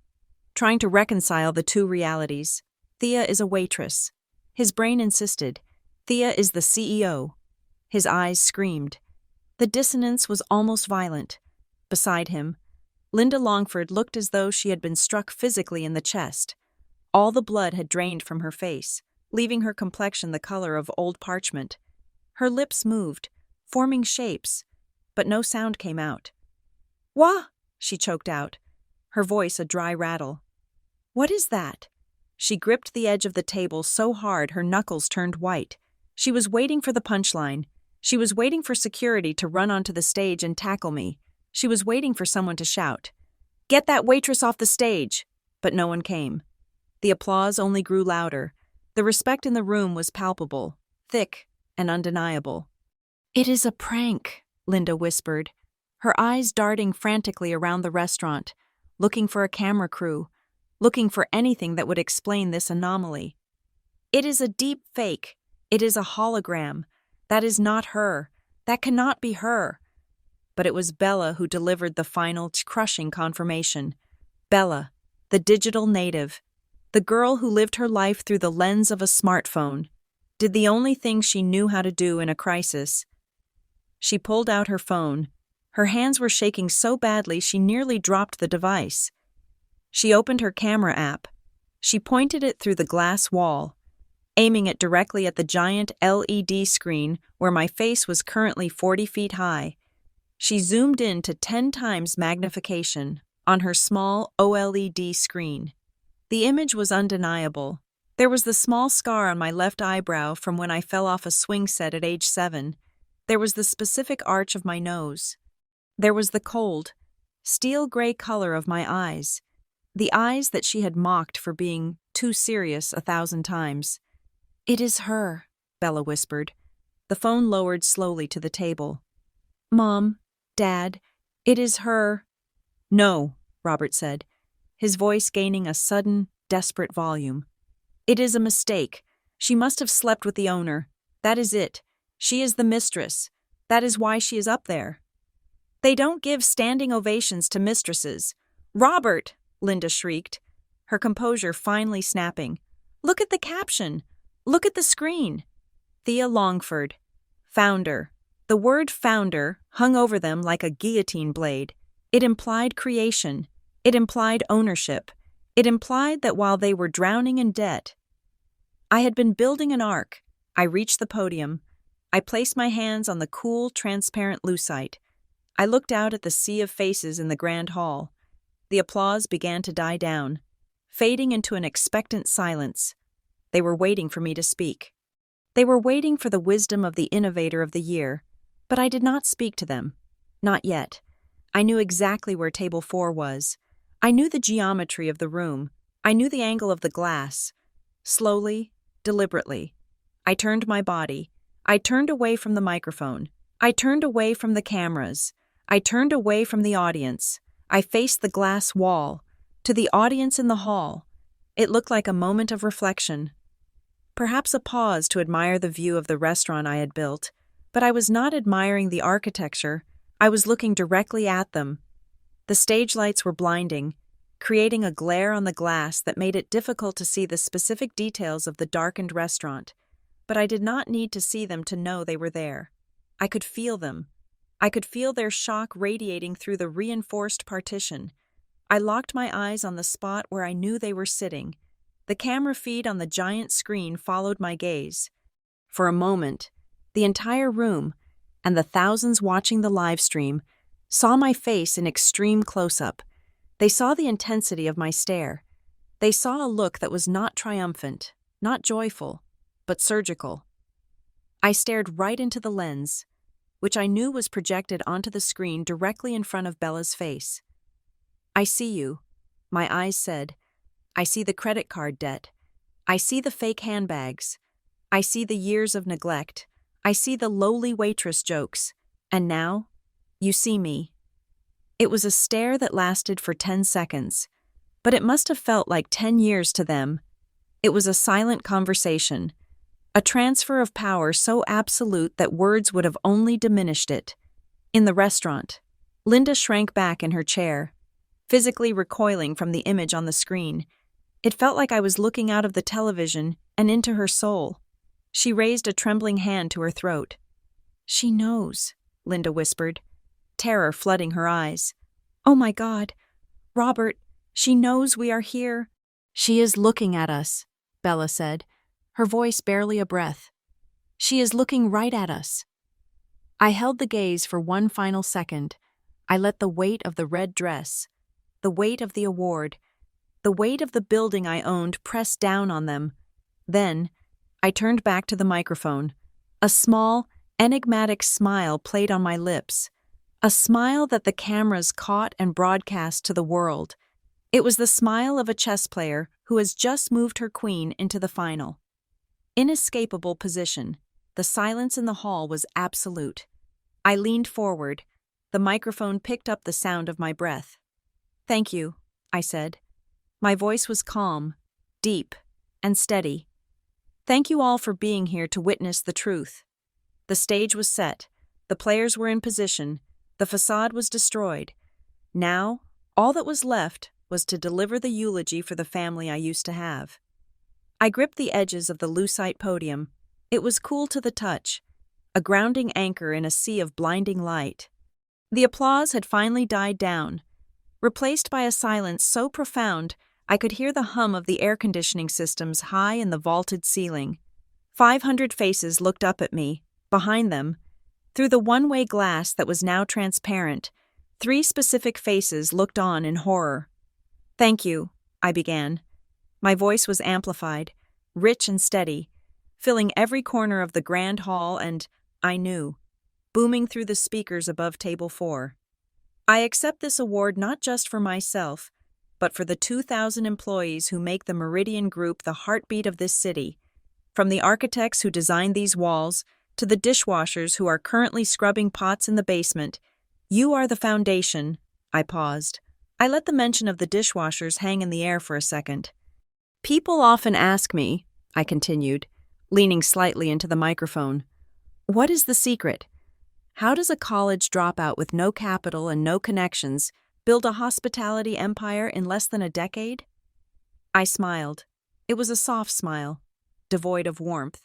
trying to reconcile the two realities. Thea is a waitress. His brain insisted. Thea is the CEO. His eyes screamed. The dissonance was almost violent. Beside him, Linda Longford looked as though she had been struck physically in the chest. All the blood had drained from her face, leaving her complexion the color of old parchment. Her lips moved, forming shapes, but no sound came out. "Wah!" she choked out, her voice a dry rattle. "What is that?" She gripped the edge of the table so hard her knuckles turned white. She was waiting for the punchline. She was waiting for security to run onto the stage and tackle me. She was waiting for someone to shout, "Get that waitress off the stage!" But no one came. The applause only grew louder. The respect in the room was palpable, thick, and undeniable. "It is a prank," Linda whispered, her eyes darting frantically around the restaurant, looking for a camera crew, looking for anything that would explain this anomaly. "It is a deep fake. It is a hologram. That is not her. That cannot be her." But it was Bella who delivered the final crushing confirmation. Bella, the digital native, the girl who lived her life through the lens of a smartphone, did the only thing she knew how to do in a crisis. She pulled out her phone. Her hands were shaking so badly she nearly dropped the device. She opened her camera app. She pointed it through the glass wall, aiming it directly at the giant LED screen where my face was currently 40 feet high. She zoomed in to 10 times magnification on her small OLED screen. The image was undeniable. There was the small scar on my left eyebrow from when I fell off a swing set at age 7. There was the specific arch of my nose. There was the cold, steel gray color of my eyes, the eyes that she had mocked for being too serious 1,000 times. "It is her," Bella whispered. The phone lowered slowly to the table. "Mom, Dad, it is her." "No," Robert said, his voice gaining a sudden, desperate volume. "It is a mistake. She must have slept with the owner. That is it. She is the mistress. That is why she is up there." They don't give standing ovations to mistresses. Robert, Linda shrieked, her composure finally snapping. Look at the caption. Look at the screen. Thea Longford, founder. The word founder hung over them like a guillotine blade. It implied creation. It implied ownership. It implied that while they were drowning in debt, I had been building an ark. I reached the podium. I placed my hands on the cool, transparent lucite. I looked out at the sea of faces in the grand hall. The applause began to die down, fading into an expectant silence. They were waiting for me to speak. They were waiting for the wisdom of the Innovator of the Year, but I did not speak to them. Not yet. I knew exactly where table 4 was. I knew the geometry of the room. I knew the angle of the glass. Slowly, deliberately, I turned my body. I turned away from the microphone. I turned away from the cameras. I turned away from the audience. I faced the glass wall. To the audience in the hall. It looked like a moment of reflection. Perhaps a pause to admire the view of the restaurant I had built, but I was not admiring the architecture. I was looking directly at them. The stage lights were blinding, creating a glare on the glass that made it difficult to see the specific details of the darkened restaurant. But I did not need to see them to know they were there. I could feel them. I could feel their shock radiating through the reinforced partition. I locked my eyes on the spot where I knew they were sitting. The camera feed on the giant screen followed my gaze. For a moment, the entire room, and the thousands watching the live stream, saw my face in extreme close-up. They saw the intensity of my stare. They saw a look that was not triumphant, not joyful, but surgical. I stared right into the lens, which I knew was projected onto the screen directly in front of Bella's face. I see you, my eyes said. I see the credit card debt. I see the fake handbags. I see the years of neglect. I see the lowly waitress jokes. And now, you see me. It was a stare that lasted for 10 seconds, but it must have felt like 10 years to them. It was a silent conversation, a transfer of power so absolute that words would have only diminished it. In the restaurant, Linda shrank back in her chair, physically recoiling from the image on the screen. It felt like I was looking out of the television and into her soul. She raised a trembling hand to her throat. "She knows," Linda whispered, terror flooding her eyes. "Oh my God, Robert, she knows we are here." "She is looking at us," Bella said, her voice barely a breath. "She is looking right at us." I held the gaze for one final second. I let the weight of the red dress, the weight of the award, the weight of the building I owned press down on them. Then, I turned back to the microphone. A small, enigmatic smile played on my lips, a smile that the cameras caught and broadcast to the world. It was the smile of a chess player who has just moved her queen into the final. Inescapable position. The silence in the hall was absolute. I leaned forward. The microphone picked up the sound of my breath. "Thank you," I said. My voice was calm, deep, and steady. "Thank you all for being here to witness the truth." The stage was set. The players were in position. The facade was destroyed. Now, all that was left was to deliver the eulogy for the family I used to have. I gripped the edges of the lucite podium. It was cool to the touch, a grounding anchor in a sea of blinding light. The applause had finally died down, replaced by a silence so profound I could hear the hum of the air conditioning systems high in the vaulted ceiling. 500 faces looked up at me. Behind them, through the one-way glass that was now transparent, 3 specific faces looked on in horror. "Thank you," I began. My voice was amplified, rich and steady, filling every corner of the grand hall and, I knew, booming through the speakers above table 4. "I accept this award not just for myself, but for the 2,000 employees who make the Meridian Group the heartbeat of this city. From the architects who designed these walls to the dishwashers who are currently scrubbing pots in the basement, you are the foundation." I paused. I let the mention of the dishwashers hang in the air for a second. "People often ask me," I continued, leaning slightly into the microphone, "what is the secret? How does a college dropout with no capital and no connections build a hospitality empire in less than a decade? I smiled. It was a soft smile, devoid of warmth.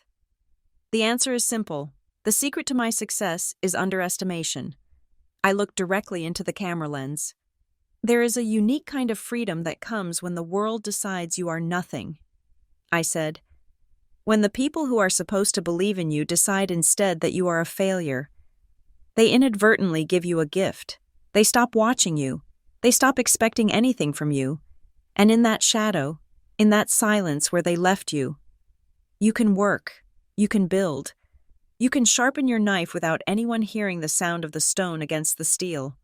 The answer is simple. The secret to my success is underestimation. I looked directly into the camera lens. There is a unique kind of freedom that comes when the world decides you are nothing, I said. When the people who are supposed to believe in you decide instead that you are a failure. They inadvertently give you a gift. They stop watching you. They stop expecting anything from you. And in that shadow, in that silence where they left you, you can work, you can build, you can sharpen your knife without anyone hearing the sound of the stone against the steel.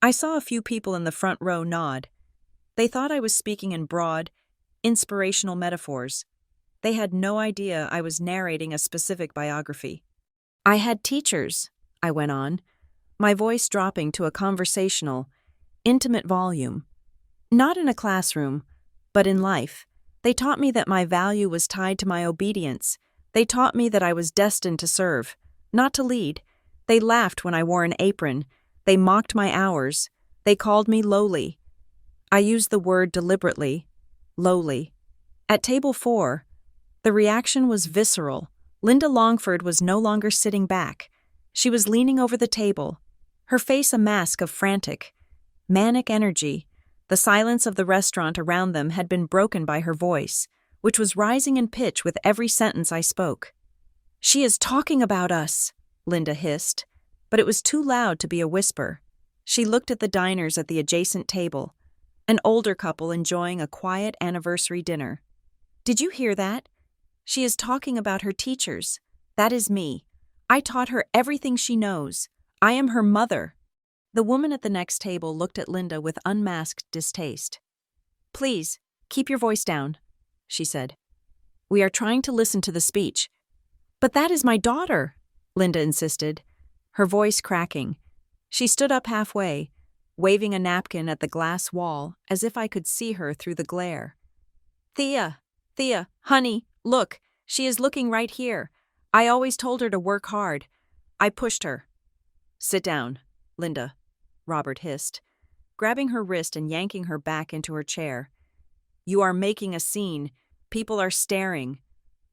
I saw a few people in the front row nod. They thought I was speaking in broad, inspirational metaphors. They had no idea I was narrating a specific biography. I had teachers, I went on, my voice dropping to a conversational, intimate volume. Not in a classroom, but in life. They taught me that my value was tied to my obedience. They taught me that I was destined to serve, not to lead. They laughed when I wore an apron. They mocked my hours. They called me lowly. I used the word deliberately, lowly. At table 4, the reaction was visceral. Linda Longford was no longer sitting back. She was leaning over the table, her face a mask of frantic, manic energy. The silence of the restaurant around them had been broken by her voice, which was rising in pitch with every sentence I spoke. "She is talking about us," Linda hissed, but it was too loud to be a whisper. She looked at the diners at the adjacent table, an older couple enjoying a quiet anniversary dinner. "Did you hear that? She is talking about her teachers. That is me. I taught her everything she knows. I am her mother." The woman at the next table looked at Linda with unmasked distaste. "Please, keep your voice down," she said. "We are trying to listen to the speech." "But that is my daughter," Linda insisted, her voice cracking. She stood up halfway, waving a napkin at the glass wall as if I could see her through the glare. Thea, honey, look, she is looking right here. I always told her to work hard. I pushed her." "Sit down, Linda," Robert hissed, grabbing her wrist and yanking her back into her chair. "You are making a scene. People are staring."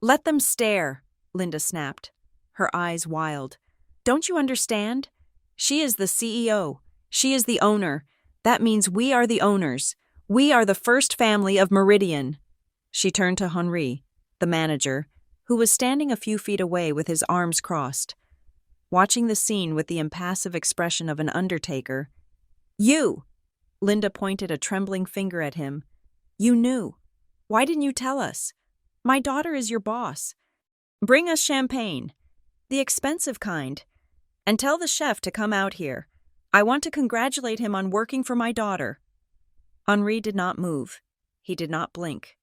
"Let them stare," Linda snapped, her eyes wild. "Don't you understand? She is the CEO. She is the owner. That means we are the owners. We are the first family of Meridian." She turned to Henri, the manager, who was standing a few feet away with his arms crossed, watching the scene with the impassive expression of an undertaker. "You!" Linda pointed a trembling finger at him. "You knew. Why didn't you tell us? My daughter is your boss. Bring us champagne, the expensive kind, and tell the chef to come out here. I want to congratulate him on working for my daughter." Henri did not move. He did not blink.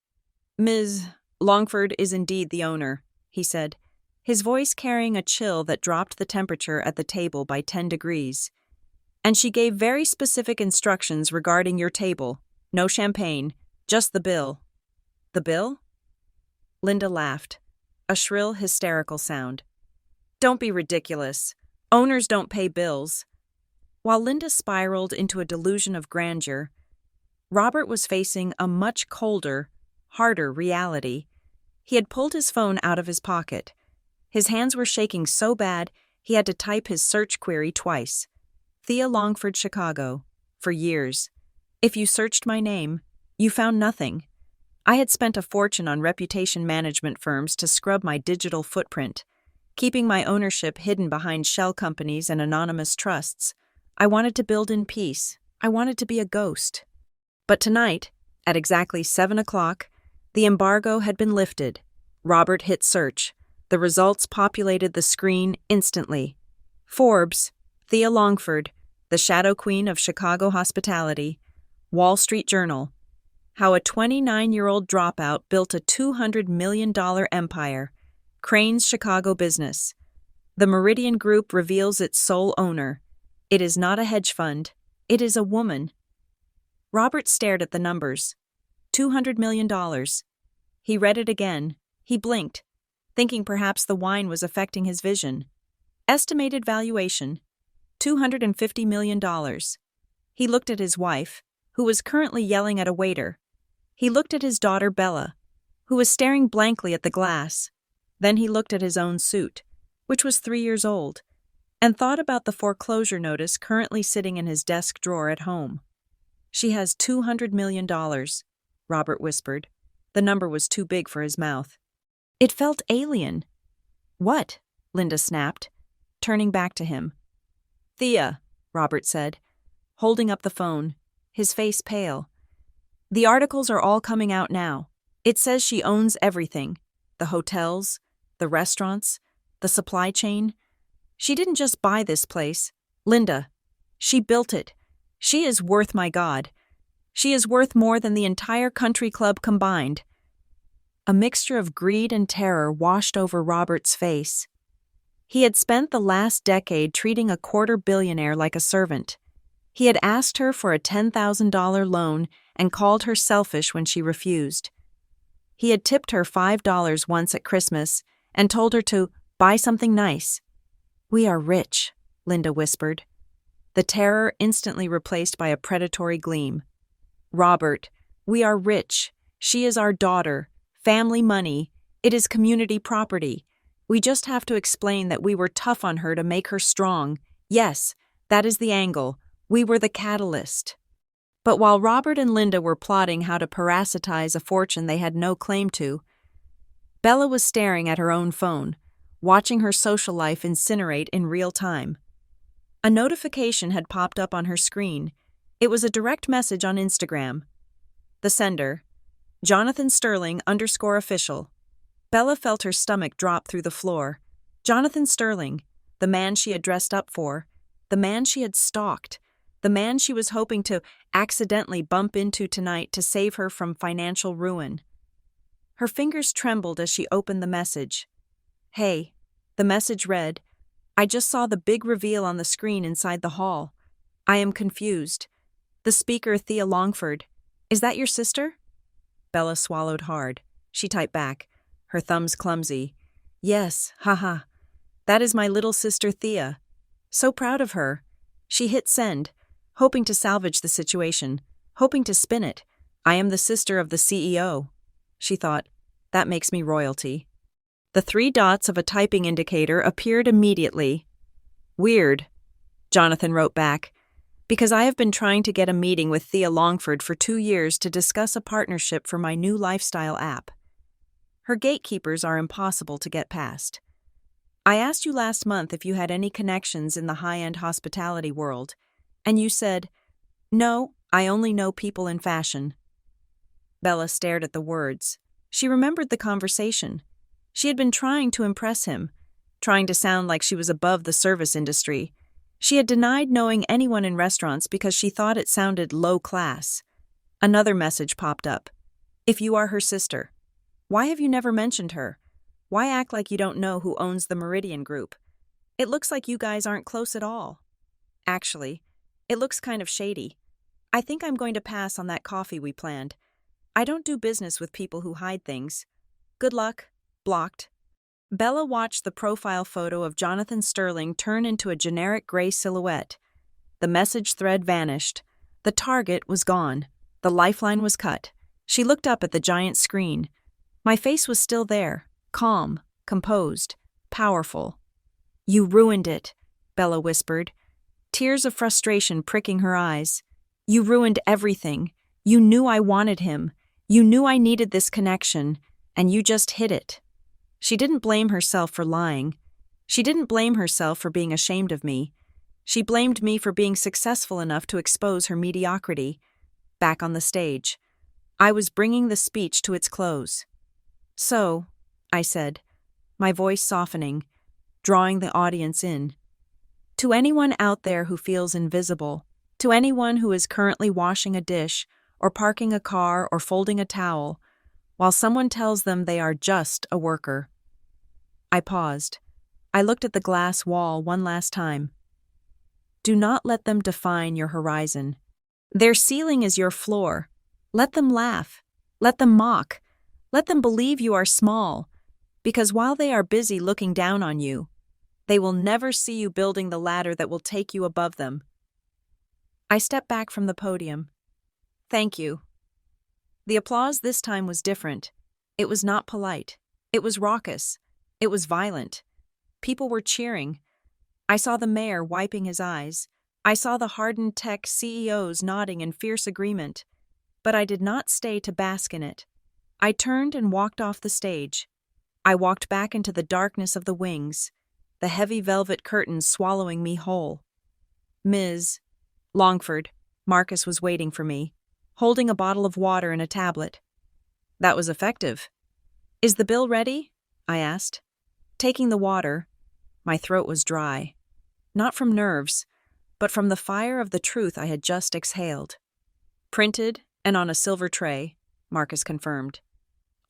"Ms. Longford is indeed the owner," he said, his voice carrying a chill that dropped the temperature at the table by 10 degrees. "And she gave very specific instructions regarding your table. No champagne, just the bill." "The bill?" Linda laughed, a shrill, hysterical sound. "Don't be ridiculous. Owners don't pay bills." While Linda spiraled into a delusion of grandeur, Robert was facing a much colder, harder reality. He had pulled his phone out of his pocket. His hands were shaking so bad he had to type his search query twice. Thea Longford, Chicago. For years. If you searched my name, you found nothing. I had spent a fortune on reputation management firms to scrub my digital footprint, keeping my ownership hidden behind shell companies and anonymous trusts. I wanted to build in peace. I wanted to be a ghost. But tonight, at exactly 7 o'clock, the embargo had been lifted. Robert hit search. The results populated the screen instantly. Forbes, Thea Longford, the Shadow Queen of Chicago Hospitality. Wall Street Journal, how a 29-year-old dropout built a $200 million empire. Crane's Chicago Business. The Meridian Group reveals its sole owner. It is not a hedge fund. It is a woman. Robert stared at the numbers. $200 million. He read it again. He blinked, thinking perhaps the wine was affecting his vision. Estimated valuation, $250 million. He looked at his wife, who was currently yelling at a waiter. He looked at his daughter Bella, who was staring blankly at the glass. Then he looked at his own suit, which was 3 years old, and thought about the foreclosure notice currently sitting in his desk drawer at home. "She has $200 million, Robert whispered. The number was too big for his mouth. It felt alien. "What?" Linda snapped, turning back to him. "Thea," Robert said, holding up the phone, his face pale. "The articles are all coming out now. It says she owns everything. The hotels, the restaurants, the supply chain. She didn't just buy this place, Linda. She built it. She is worth my God. She is worth more than the entire country club combined." A mixture of greed and terror washed over Robert's face. He had spent the last decade treating a quarter-billionaire like a servant. He had asked her for a $10,000 loan and called her selfish when she refused. He had tipped her $5 once at Christmas and told her to buy something nice. "We are rich," Linda whispered. The terror instantly replaced by a predatory gleam. "Robert, we are rich. She is our daughter. Family money. It is community property. We just have to explain that we were tough on her to make her strong. Yes, that is the angle. We were the catalyst." But while Robert and Linda were plotting how to parasitize a fortune they had no claim to, Bella was staring at her own phone, watching her social life incinerate in real time. A notification had popped up on her screen. It was a direct message on Instagram. The sender, Jonathan Sterling _official. Bella felt her stomach drop through the floor. Jonathan Sterling, the man she had dressed up for, the man she had stalked, the man she was hoping to accidentally bump into tonight to save her from financial ruin. Her fingers trembled as she opened the message. "Hey," the message read, "I just saw the big reveal on the screen inside the hall. I am confused. The speaker, Thea Longford. Is that your sister?" Bella swallowed hard. She typed back, her thumbs clumsy. "Yes, haha. That is my little sister Thea. So proud of her." She hit send, hoping to salvage the situation, hoping to spin it. "I am the sister of the CEO." She thought, "That makes me royalty." The 3 dots of a typing indicator appeared immediately. "Weird," Jonathan wrote back, "because I have been trying to get a meeting with Thea Longford for 2 years to discuss a partnership for my new lifestyle app. Her gatekeepers are impossible to get past. I asked you last month if you had any connections in the high-end hospitality world, and you said, 'No, I only know people in fashion.'" Bella stared at the words. She remembered the conversation. She had been trying to impress him, trying to sound like she was above the service industry. She had denied knowing anyone in restaurants because she thought it sounded low class. Another message popped up. "If you are her sister, why have you never mentioned her? Why act like you don't know who owns the Meridian Group? It looks like you guys aren't close at all. Actually, it looks kind of shady. I think I'm going to pass on that coffee we planned. I don't do business with people who hide things. Good luck. Blocked." Bella watched the profile photo of Jonathan Sterling turn into a generic gray silhouette. The message thread vanished. The target was gone. The lifeline was cut. She looked up at the giant screen. My face was still there, calm, composed, powerful. "You ruined it," Bella whispered, tears of frustration pricking her eyes. "You ruined everything. You knew I wanted him. You knew I needed this connection, and you just hid it." She didn't blame herself for lying. She didn't blame herself for being ashamed of me. She blamed me for being successful enough to expose her mediocrity. Back on the stage, I was bringing the speech to its close. "So," I said, my voice softening, drawing the audience in. "To anyone out there who feels invisible, to anyone who is currently washing a dish, or parking a car, or folding a towel, while someone tells them they are just a worker." I paused. I looked at the glass wall one last time. Do not let them define your horizon. Their ceiling is your floor. Let them laugh. Let them mock. Let them believe you are small, because while they are busy looking down on you, They will never see you building the ladder that will take you above them. I stepped back from the podium. Thank you. The applause this time was different. It was not polite. It was raucous. It was violent. People were cheering. I saw the mayor wiping his eyes. I saw the hardened tech CEOs nodding in fierce agreement. But I did not stay to bask in it. I turned and walked off the stage. I walked back into the darkness of the wings, the heavy velvet curtains swallowing me whole. Ms. Longford, Marcus was waiting for me, holding a bottle of water and a tablet. That was effective. Is the bill ready? I asked. Taking the water, my throat was dry. Not from nerves, but from the fire of the truth I had just exhaled. Printed and on a silver tray, Marcus confirmed.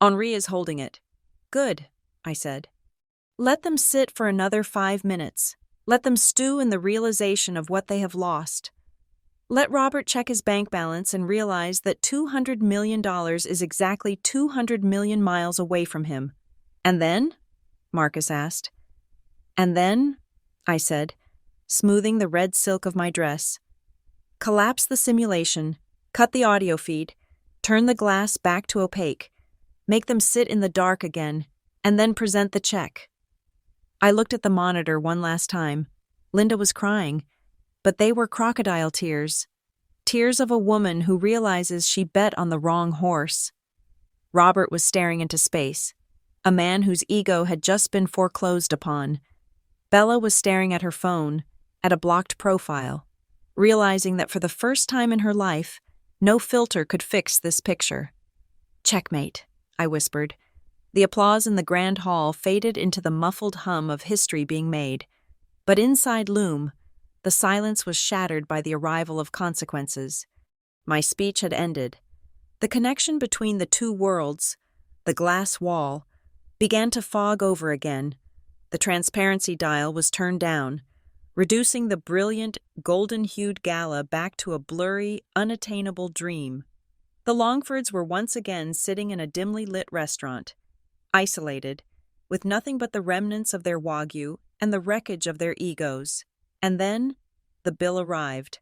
Henri is holding it. Good, I said. Let them sit for another 5 minutes. Let them stew in the realization of what they have lost. Let Robert check his bank balance and realize that $200 million is exactly 200 million miles away from him. And then? Marcus asked. And then, I said, smoothing the red silk of my dress. Collapse the simulation, cut the audio feed, turn the glass back to opaque, make them sit in the dark again, and then present the check. I looked at the monitor one last time. Linda was crying, but they were crocodile tears. Tears of a woman who realizes she bet on the wrong horse. Robert was staring into space, a man whose ego had just been foreclosed upon. Bella was staring at her phone, at a blocked profile, realizing that for the first time in her life, no filter could fix this picture. Checkmate, I whispered. The applause in the grand hall faded into the muffled hum of history being made. But inside Loom, the silence was shattered by the arrival of consequences. My speech had ended. The connection between the two worlds, the glass wall, began to fog over again. The transparency dial was turned down, reducing the brilliant, golden-hued gala back to a blurry, unattainable dream. The Longfords were once again sitting in a dimly lit restaurant, isolated, with nothing but the remnants of their wagyu and the wreckage of their egos. And then, the bill arrived.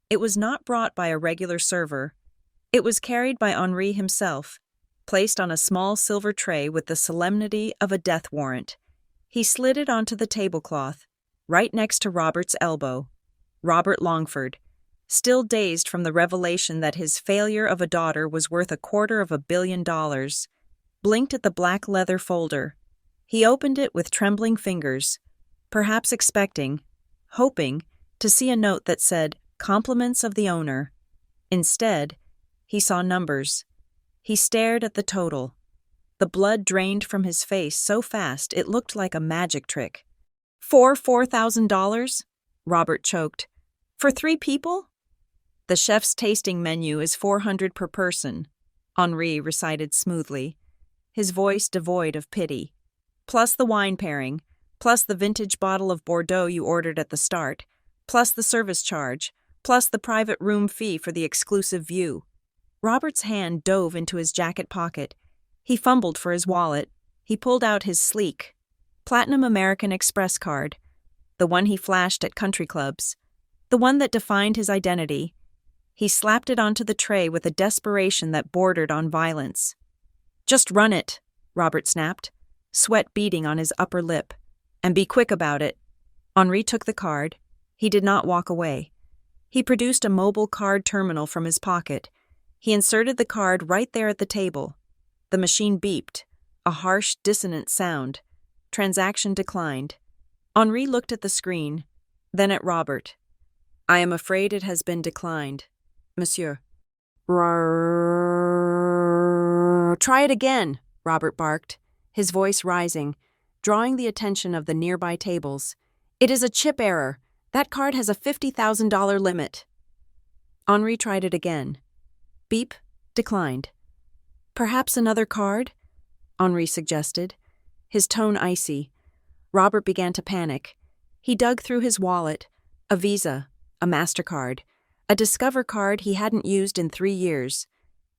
It was not brought by a regular server. It was carried by Henri himself, placed on a small silver tray with the solemnity of a death warrant. He slid it onto the tablecloth, right next to Robert's elbow. Robert Longford, still dazed from the revelation that his failure of a daughter was worth $250 million, blinked at the black leather folder. He opened it with trembling fingers, perhaps expecting, hoping, to see a note that said, "Compliments of the owner." Instead, he saw numbers. He stared at the total. The blood drained from his face so fast it looked like a magic trick. $4,000? Robert choked. For 3 people? The chef's tasting menu is $400 per person, Henri recited smoothly, his voice devoid of pity. Plus the wine pairing, plus the vintage bottle of Bordeaux you ordered at the start, plus the service charge, plus the private room fee for the exclusive view. Robert's hand dove into his jacket pocket. He fumbled for his wallet. He pulled out his sleek, Platinum American Express card, the one he flashed at country clubs, the one that defined his identity. He slapped it onto the tray with a desperation that bordered on violence. "Just run it," Robert snapped, sweat beading on his upper lip. "And be quick about it." Henri took the card. He did not walk away. He produced a mobile card terminal from his pocket. He inserted the card right there at the table. The machine beeped, a harsh, dissonant sound. Transaction declined. Henri looked at the screen, then at Robert. "I am afraid it has been declined, monsieur." "Try it again," Robert barked, his voice rising, drawing the attention of the nearby tables. "It is a chip error. That card has a $50,000 limit." Henri tried it again. Beep, declined. "Perhaps another card?" Henri suggested, his tone icy. Robert began to panic. He dug through his wallet, a Visa, a MasterCard, a Discover card he hadn't used in 3 years.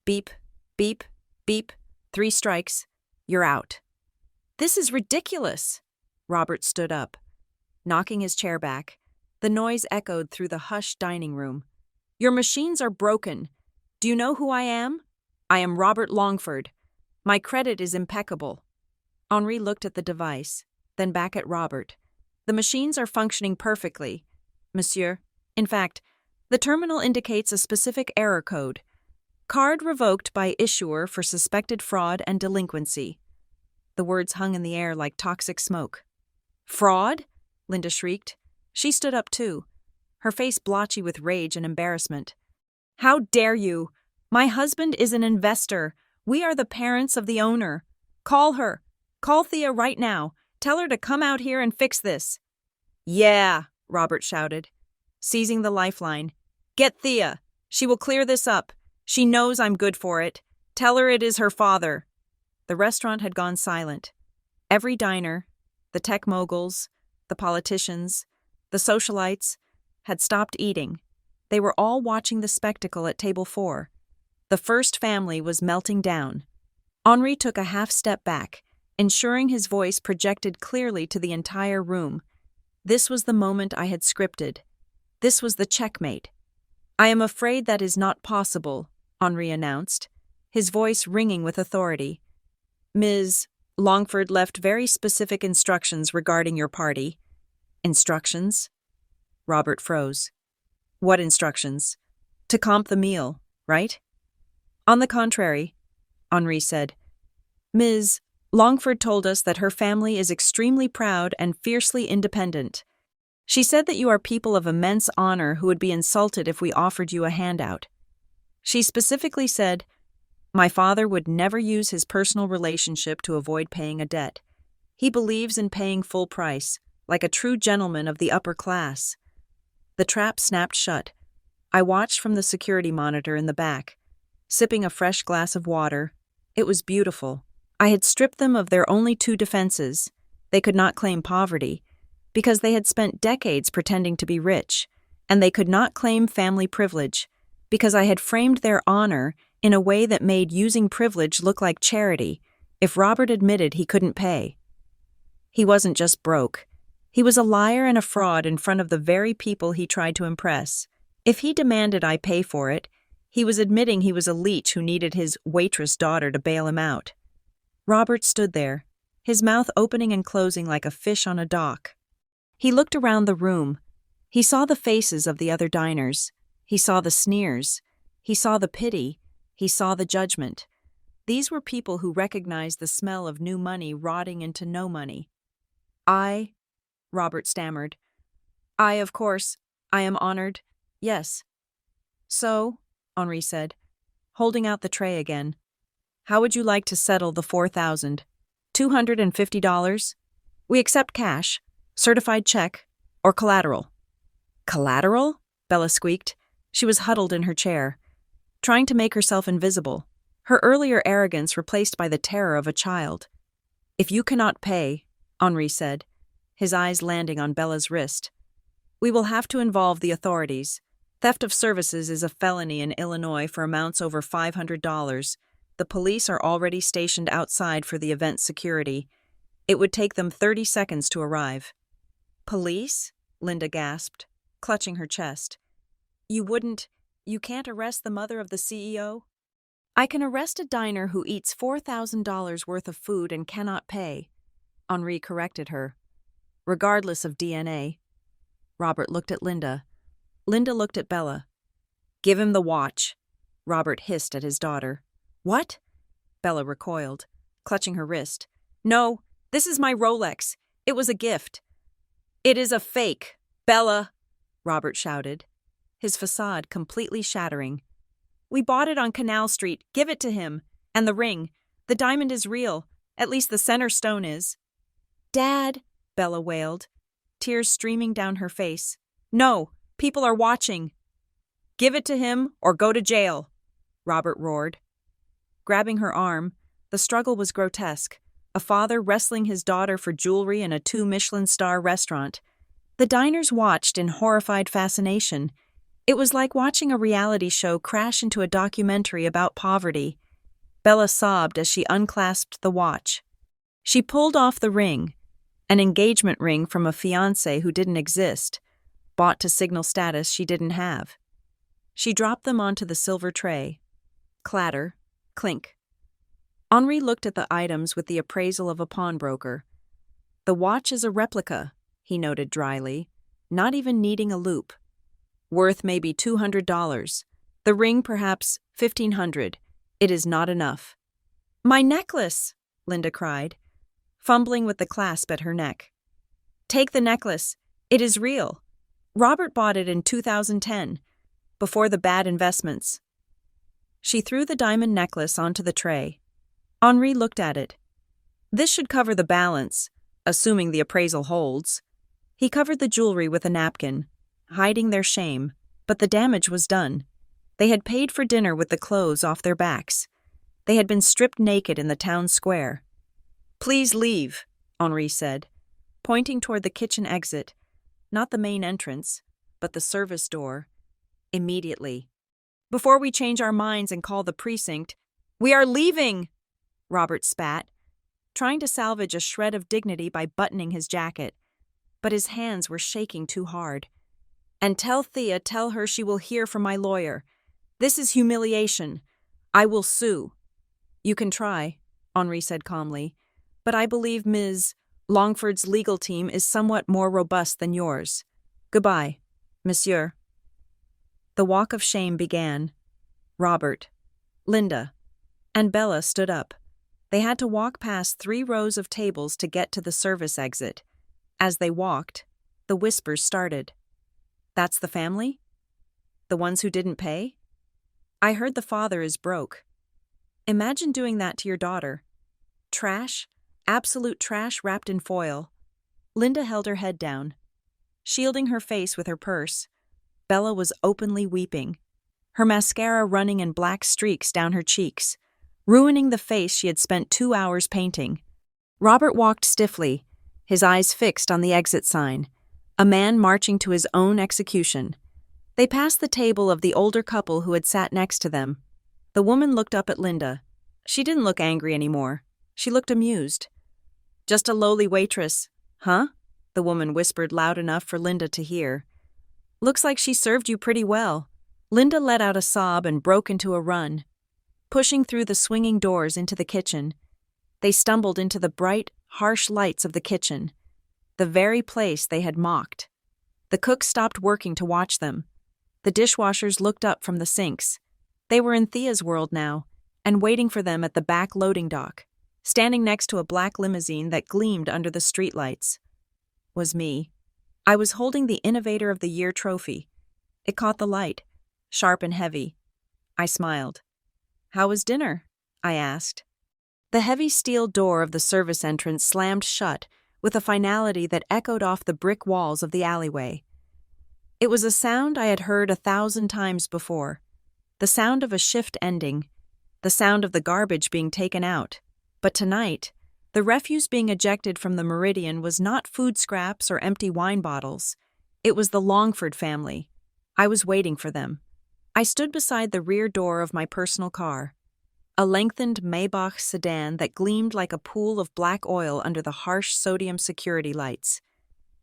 Beep, beep, beep, 3 strikes. You're out. "This is ridiculous." Robert stood up. knocking his chair back. The noise echoed through the hushed dining room. "Your machines are broken. Do you know who I am? I am Robert Longford. My credit is impeccable." Henri looked at the device, then back at Robert. "The machines are functioning perfectly, monsieur. In fact, the terminal indicates a specific error code. Card revoked by issuer for suspected fraud and delinquency." The words hung in the air like toxic smoke. "Fraud?" Linda shrieked. She stood up too, her face blotchy with rage and embarrassment. "How dare you? My husband is an investor. We are the parents of the owner. Call her. Call Thea right now. Tell her to come out here and fix this." "Yeah," Robert shouted, seizing the lifeline. "Get Thea. She will clear this up. She knows I'm good for it. Tell her it is her father." The restaurant had gone silent. Every diner, the tech moguls, the politicians, the socialites, had stopped eating. They were all watching the spectacle at table 4. The first family was melting down. Henri took a half step back, ensuring his voice projected clearly to the entire room. This was the moment I had scripted. This was the checkmate. "I am afraid that is not possible," Henri announced, his voice ringing with authority. "Ms. Longford left very specific instructions regarding your party." "Instructions?" Robert froze. "What instructions?" "To comp the meal, right?" "On the contrary," Henri said. "Ms. Longford told us that her family is extremely proud and fiercely independent. She said that you are people of immense honor who would be insulted if we offered you a handout. She specifically said, 'My father would never use his personal relationship to avoid paying a debt. He believes in paying full price, like a true gentleman of the upper class.'" The trap snapped shut. I watched from the security monitor in the back, sipping a fresh glass of water. It was beautiful. I had stripped them of their only 2 defenses. They could not claim poverty, because they had spent decades pretending to be rich, and they could not claim family privilege, because I had framed their honor in a way that made using privilege look like charity if Robert admitted he couldn't pay. He wasn't just broke. He was a liar and a fraud in front of the very people he tried to impress. If he demanded I pay for it, he was admitting he was a leech who needed his waitress daughter to bail him out. Robert stood there, his mouth opening and closing like a fish on a dock. He looked around the room. He saw the faces of the other diners. He saw the sneers. He saw the pity. He saw the judgment. These were people who recognized the smell of new money rotting into no money. Robert stammered. Of course, I am honored. Yes." "So," Henri said, holding out the tray again, "how would you like to settle the $4,250? We accept cash, certified check, or collateral." "Collateral?" Bella squeaked. She was huddled in her chair, trying to make herself invisible, her earlier arrogance replaced by the terror of a child. "If you cannot pay," Henri said, his eyes landing on Bella's wrist, "we will have to involve the authorities. Theft of services is a felony in Illinois for amounts over $500. The police are already stationed outside for the event's security. It would take them 30 seconds to arrive." "Police?" Linda gasped, clutching her chest. You can't arrest the mother of the CEO?" "I can arrest a diner who eats $4,000 worth of food and cannot pay," Henri corrected her, "regardless of DNA." Robert looked at Linda. Linda looked at Bella. "Give him the watch," Robert hissed at his daughter. "What?" Bella recoiled, clutching her wrist. "No, this is my Rolex. It was a gift." "It is a fake, Bella," Robert shouted, his facade completely shattering. "We bought it on Canal Street. Give it to him. And the ring. The diamond is real. At least the center stone is." "Dad," Bella wailed, tears streaming down her face. "No, people are watching." "Give it to him or go to jail," Robert roared. Grabbing her arm, the struggle was grotesque. A father wrestling his daughter for jewelry in a 2-Michelin-star restaurant. The diners watched in horrified fascination. It was like watching a reality show crash into a documentary about poverty. Bella sobbed as she unclasped the watch. She pulled off the ring. An engagement ring from a fiancé who didn't exist, bought to signal status she didn't have. She dropped them onto the silver tray. Clatter, clink. Henri looked at the items with the appraisal of a pawnbroker. The watch is a replica, he noted dryly, not even needing a loop. Worth maybe $200. The ring perhaps $1,500. It is not enough. My necklace, Linda cried, fumbling with the clasp at her neck. Take the necklace. It is real. Robert bought it in 2010, before the bad investments. She threw the diamond necklace onto the tray. Henri looked at it. This should cover the balance, assuming the appraisal holds. He covered the jewelry with a napkin, hiding their shame, but the damage was done. They had paid for dinner with the clothes off their backs. They had been stripped naked in the town square. Please leave, Henri said, pointing toward the kitchen exit, not the main entrance, but the service door. Immediately. Before we change our minds and call the precinct, we are leaving, Robert spat, trying to salvage a shred of dignity by buttoning his jacket, but his hands were shaking too hard. And tell her she will hear from my lawyer. This is humiliation. I will sue. You can try, Henri said calmly, but I believe Ms. Longford's legal team is somewhat more robust than yours. Goodbye, monsieur. The walk of shame began. Robert, Linda, and Bella stood up. They had to walk past 3 rows of tables to get to the service exit. As they walked, the whispers started. That's the family? The ones who didn't pay? I heard the father is broke. Imagine doing that to your daughter. Trash, absolute trash wrapped in foil. Linda held her head down, shielding her face with her purse. Bella was openly weeping, her mascara running in black streaks down her cheeks, ruining the face she had spent 2 hours painting. Robert walked stiffly, his eyes fixed on the exit sign, a man marching to his own execution. They passed the table of the older couple who had sat next to them. The woman looked up at Linda. She didn't look angry anymore. She looked amused. Just a lowly waitress, huh? The woman whispered loud enough for Linda to hear. Looks like she served you pretty well. Linda let out a sob and broke into a run, pushing through the swinging doors into the kitchen. They stumbled into the bright, harsh lights of the kitchen, the very place they had mocked. The cook stopped working to watch them. The dishwashers looked up from the sinks. They were in Thea's world now, and waiting for them at the back loading dock, standing next to a black limousine that gleamed under the streetlights. Was me. I was holding the Innovator of the Year trophy. It caught the light, sharp and heavy. I smiled. How was dinner? I asked. The heavy steel door of the service entrance slammed shut with a finality that echoed off the brick walls of the alleyway. It was a sound I had heard 1,000 times before, the sound of a shift ending, the sound of the garbage being taken out. But tonight, the refuse being ejected from the Meridian was not food scraps or empty wine bottles. It was the Longford family. I was waiting for them. I stood beside the rear door of my personal car, a lengthened Maybach sedan that gleamed like a pool of black oil under the harsh sodium security lights.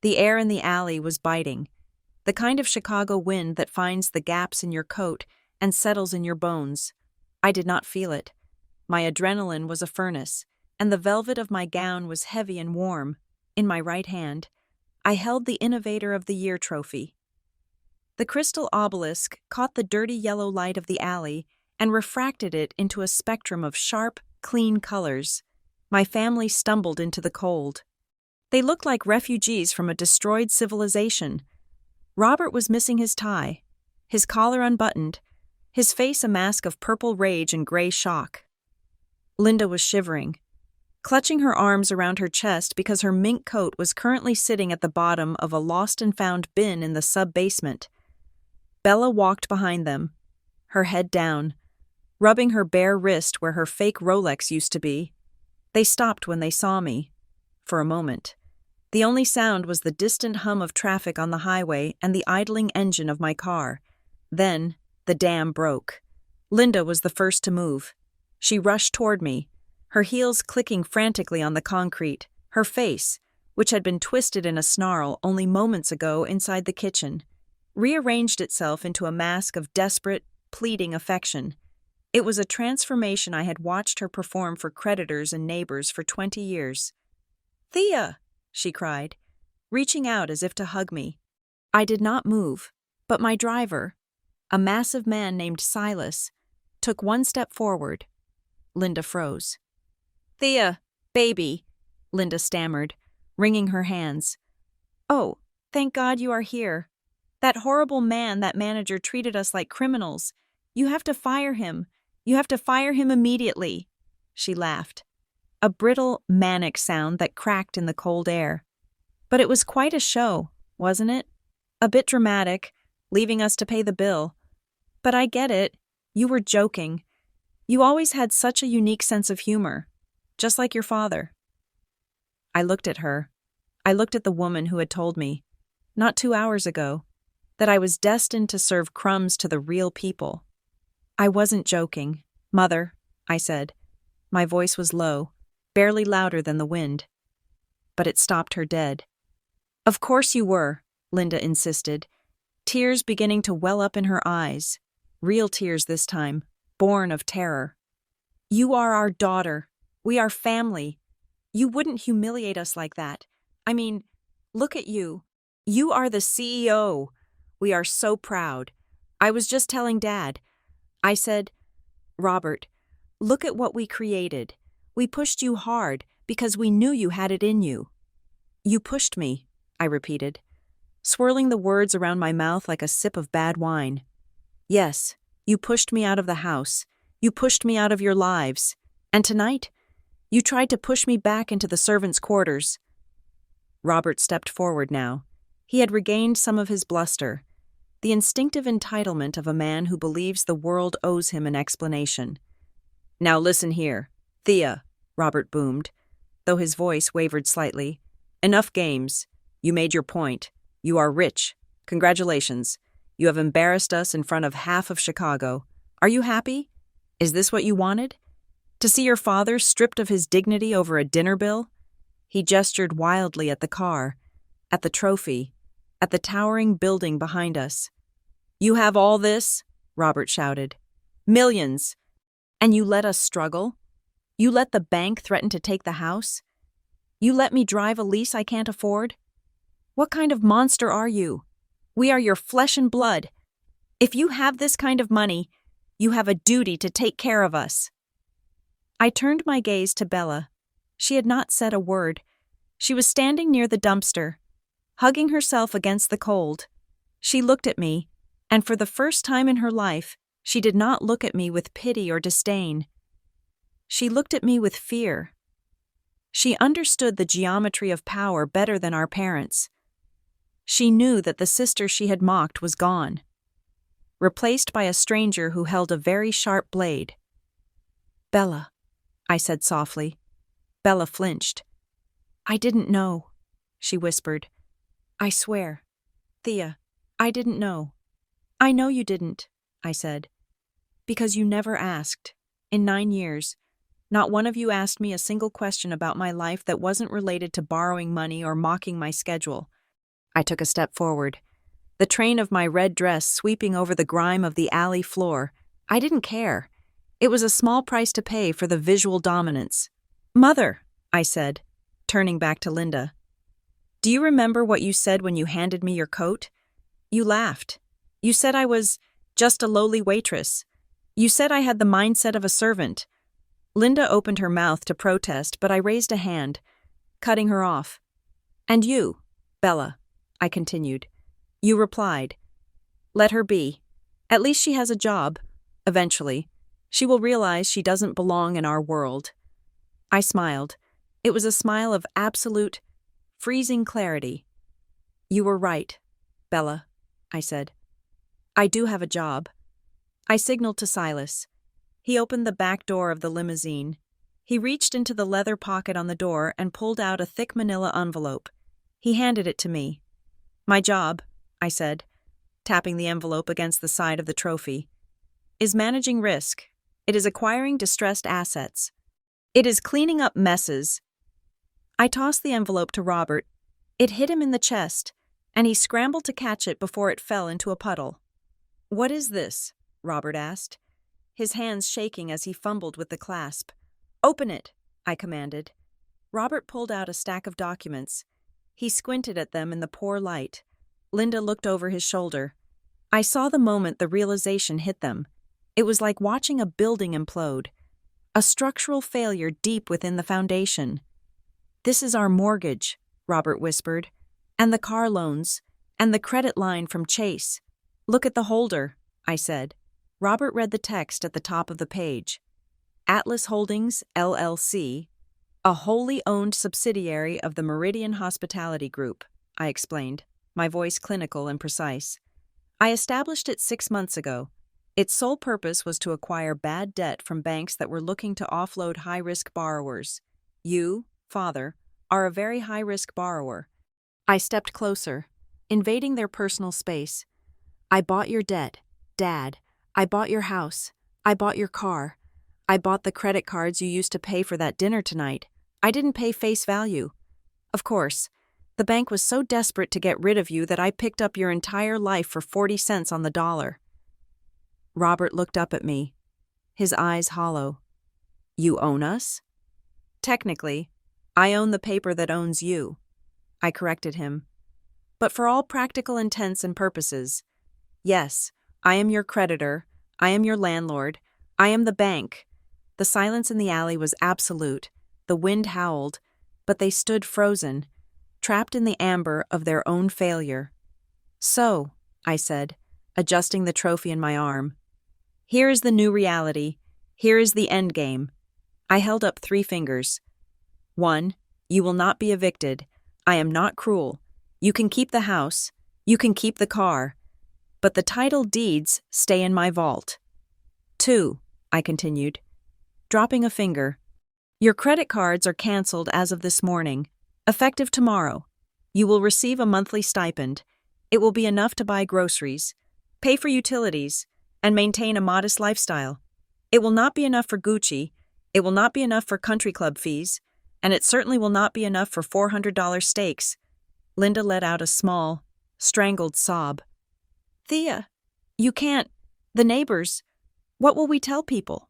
The air in the alley was biting, the kind of Chicago wind that finds the gaps in your coat and settles in your bones. I did not feel it. My adrenaline was a furnace, and the velvet of my gown was heavy and warm. In my right hand, I held the Innovator of the Year trophy. The crystal obelisk caught the dirty yellow light of the alley and refracted it into a spectrum of sharp, clean colors. My family stumbled into the cold. They looked like refugees from a destroyed civilization. Robert was missing his tie, his collar unbuttoned, his face a mask of purple rage and gray shock. Linda was shivering, clutching her arms around her chest because her mink coat was currently sitting at the bottom of a lost-and-found bin in the sub-basement. Bella walked behind them, her head down, rubbing her bare wrist where her fake Rolex used to be. They stopped when they saw me. For a moment. The only sound was the distant hum of traffic on the highway and the idling engine of my car. Then, the dam broke. Linda was the first to move. She rushed toward me, her heels clicking frantically on the concrete, her face, which had been twisted in a snarl only moments ago inside the kitchen, rearranged itself into a mask of desperate, pleading affection. It was a transformation I had watched her perform for creditors and neighbors for 20 years. "Thea!" she cried, reaching out as if to hug me. I did not move, but my driver, a massive man named Silas, took one step forward. Linda froze. "Thea, baby," Linda stammered, wringing her hands. "Oh, thank God you are here. That horrible man, that manager, treated us like criminals. You have to fire him. You have to fire him immediately." She laughed, a brittle, manic sound that cracked in the cold air. But it was quite a show, wasn't it? A bit dramatic, leaving us to pay the bill. But I get it. You were joking. You always had such a unique sense of humor, just like your father. I looked at her. I looked at the woman who had told me, not 2 hours ago, that I was destined to serve crumbs to the real people. "I wasn't joking, Mother," I said. My voice was low, barely louder than the wind. But it stopped her dead. "Of course you were," Linda insisted, tears beginning to well up in her eyes, real tears this time, born of terror. "You are our daughter. We are family. You wouldn't humiliate us like that. I mean, look at you. You are the CEO. We are so proud. I was just telling Dad. I said, Robert, look at what we created. We pushed you hard because we knew you had it in you." "You pushed me," I repeated, swirling the words around my mouth like a sip of bad wine. "Yes, you pushed me out of the house. You pushed me out of your lives. And tonight, you tried to push me back into the servants' quarters." Robert stepped forward now. He had regained some of his bluster, the instinctive entitlement of a man who believes the world owes him an explanation. "Now listen here, Thea," Robert boomed, though his voice wavered slightly. "Enough games. You made your point. You are rich. Congratulations. You have embarrassed us in front of half of Chicago. Are you happy? Is this what you wanted? To see your father stripped of his dignity over a dinner bill?" He gestured wildly at the car, at the trophy, at the towering building behind us. "You have all this?" Robert shouted. "Millions. And you let us struggle? You let the bank threaten to take the house? You let me drive a lease I can't afford? What kind of monster are you? We are your flesh and blood. If you have this kind of money, you have a duty to take care of us." I turned my gaze to Bella. She had not said a word. She was standing near the dumpster, hugging herself against the cold. She looked at me, and for the first time in her life, she did not look at me with pity or disdain. She looked at me with fear. She understood the geometry of power better than our parents. She knew that the sister she had mocked was gone, replaced by a stranger who held a very sharp blade. "Bella," I said softly. Bella flinched. "I didn't know," she whispered. "I swear. Thea, I didn't know." "I know you didn't," I said. "Because you never asked. In 9 years, not one of you asked me a single question about my life that wasn't related to borrowing money or mocking my schedule." I took a step forward, the train of my red dress sweeping over the grime of the alley floor. I didn't care. It was a small price to pay for the visual dominance. "Mother," I said, turning back to Linda, "do you remember what you said when you handed me your coat? You laughed. You said I was just a lowly waitress. You said I had the mindset of a servant." Linda opened her mouth to protest, but I raised a hand, cutting her off. "And you, Bella," I continued. "You replied, 'Let her be. At least she has a job. Eventually, she will realize she doesn't belong in our world.'" I smiled. It was a smile of absolute, freezing clarity. "You were right, Bella," I said. "I do have a job." I signaled to Silas. He opened the back door of the limousine. He reached into the leather pocket on the door and pulled out a thick manila envelope. He handed it to me. "My job," I said, tapping the envelope against the side of the trophy, "is managing risk. It is acquiring distressed assets. It is cleaning up messes." I tossed the envelope to Robert. It hit him in the chest, and he scrambled to catch it before it fell into a puddle. "What is this?" Robert asked, his hands shaking as he fumbled with the clasp. "Open it," I commanded. Robert pulled out a stack of documents. He squinted at them in the poor light. Linda looked over his shoulder. I saw the moment the realization hit them. It was like watching a building implode, a structural failure deep within the foundation. "This is our mortgage," Robert whispered, "and the car loans, and the credit line from Chase. Look at the holder," I said. Robert read the text at the top of the page. "Atlas Holdings, LLC, a wholly owned subsidiary of the Meridian Hospitality Group," I explained, my voice clinical and precise. "I established it 6 months ago. Its sole purpose was to acquire bad debt from banks that were looking to offload high-risk borrowers. You, Father, are a very high-risk borrower." I stepped closer, invading their personal space. "I bought your debt, Dad. I bought your house. I bought your car. I bought the credit cards you used to pay for that dinner tonight. I didn't pay face value. Of course, the bank was so desperate to get rid of you that I picked up your entire life for 40 cents on the dollar." Robert looked up at me, his eyes hollow. "You own us?" "Technically, I own the paper that owns you," I corrected him. "But for all practical intents and purposes, yes, I am your creditor, I am your landlord, I am the bank." The silence in the alley was absolute. The wind howled, but they stood frozen, trapped in the amber of their own failure. "So," I said, adjusting the trophy in my arm, "here is the new reality. Here is the end game." I held up 3 fingers. 1, you will not be evicted. I am not cruel. You can keep the house. You can keep the car. But the title deeds stay in my vault. 2, I continued, dropping a finger. Your credit cards are canceled as of this morning, effective tomorrow. You will receive a monthly stipend. It will be enough to buy groceries, pay for utilities, and maintain a modest lifestyle. It will not be enough for Gucci. It will not be enough for country club fees, and it certainly will not be enough for $400 steaks. Linda let out a small, strangled sob. "Thea, you can't. The neighbors. What will we tell people?"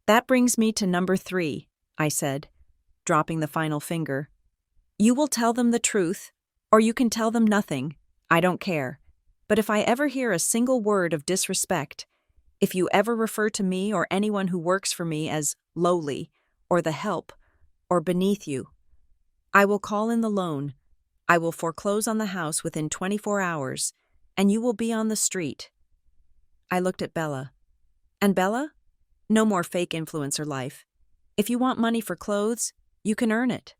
"That brings me to number 3, I said, dropping the final finger. "You will tell them the truth, or you can tell them nothing. I don't care. But if I ever hear a single word of disrespect, if you ever refer to me or anyone who works for me as lowly, or the help, or beneath you, I will call in the loan. I will foreclose on the house within 24 hours, and you will be on the street." I looked at Bella. "And Bella? No more fake influencer life. If you want money for clothes, you can earn it.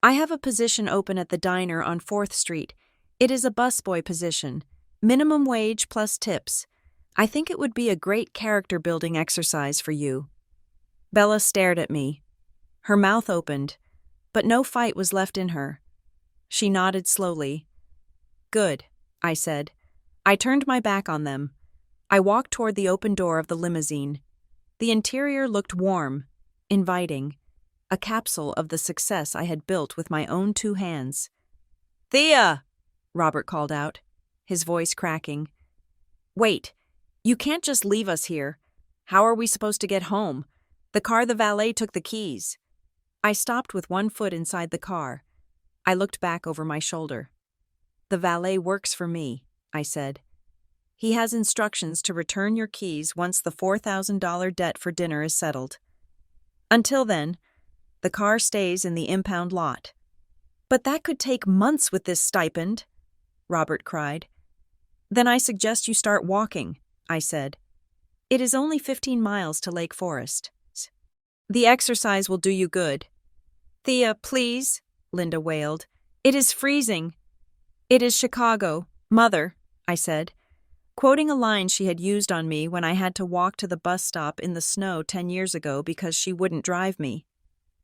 I have a position open at the diner on 4th Street. It is a busboy position, minimum wage plus tips. I think it would be a great character-building exercise for you." Bella stared at me. Her mouth opened, but no fight was left in her. She nodded slowly. "Good," I said. I turned my back on them. I walked toward the open door of the limousine. The interior looked warm, inviting, a capsule of the success I had built with my own 2 hands. "Thea!" Robert called out, his voice cracking. "Wait, you can't just leave us here. How are we supposed to get home? The car the valet took the keys." I stopped with 1 foot inside the car. I looked back over my shoulder. "The valet works for me," I said. "He has instructions to return your keys once the $4,000 debt for dinner is settled. Until then, the car stays in the impound lot." "But that could take months with this stipend," Robert cried. "Then I suggest you start walking," I said. "It is only 15 miles to Lake Forest. The exercise will do you good." "Thea, please," Linda wailed. "It is freezing." "It is Chicago, Mother," I said, quoting a line she had used on me when I had to walk to the bus stop in the snow 10 years ago because she wouldn't drive me.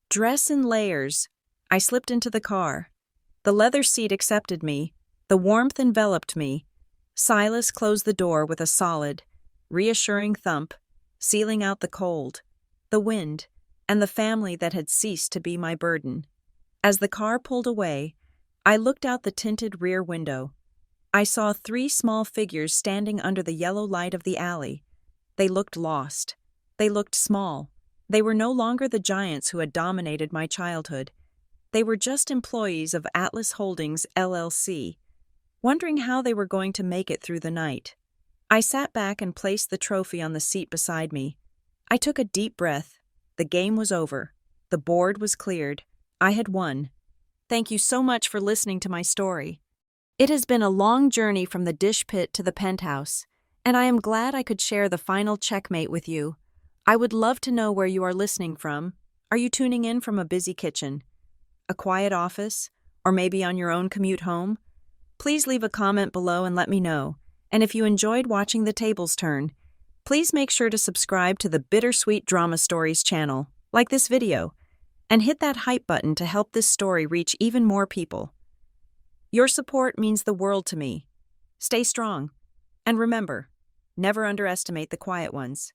Dress in layers. I slipped into the car. The leather seat accepted me. The warmth enveloped me. Silas closed the door with a solid, reassuring thump, sealing out the cold, the wind, and the family that had ceased to be my burden. As the car pulled away, I looked out the tinted rear window. I saw 3 small figures standing under the yellow light of the alley. They looked lost. They looked small. They were no longer the giants who had dominated my childhood. They were just employees of Atlas Holdings, LLC, wondering how they were going to make it through the night. I sat back and placed the trophy on the seat beside me. I took a deep breath. The game was over. The board was cleared. I had won. Thank you so much for listening to my story. It has been a long journey from the dish pit to the penthouse, and I am glad I could share the final checkmate with you. I would love to know where you are listening from. Are you tuning in from a busy kitchen, a quiet office, or maybe on your own commute home? Please leave a comment below and let me know. And if you enjoyed watching the tables turn, please make sure to subscribe to the BitterSweet Drama Stories channel, like this video, and hit that hype button to help this story reach even more people. Your support means the world to me. Stay strong. And remember, never underestimate the quiet ones.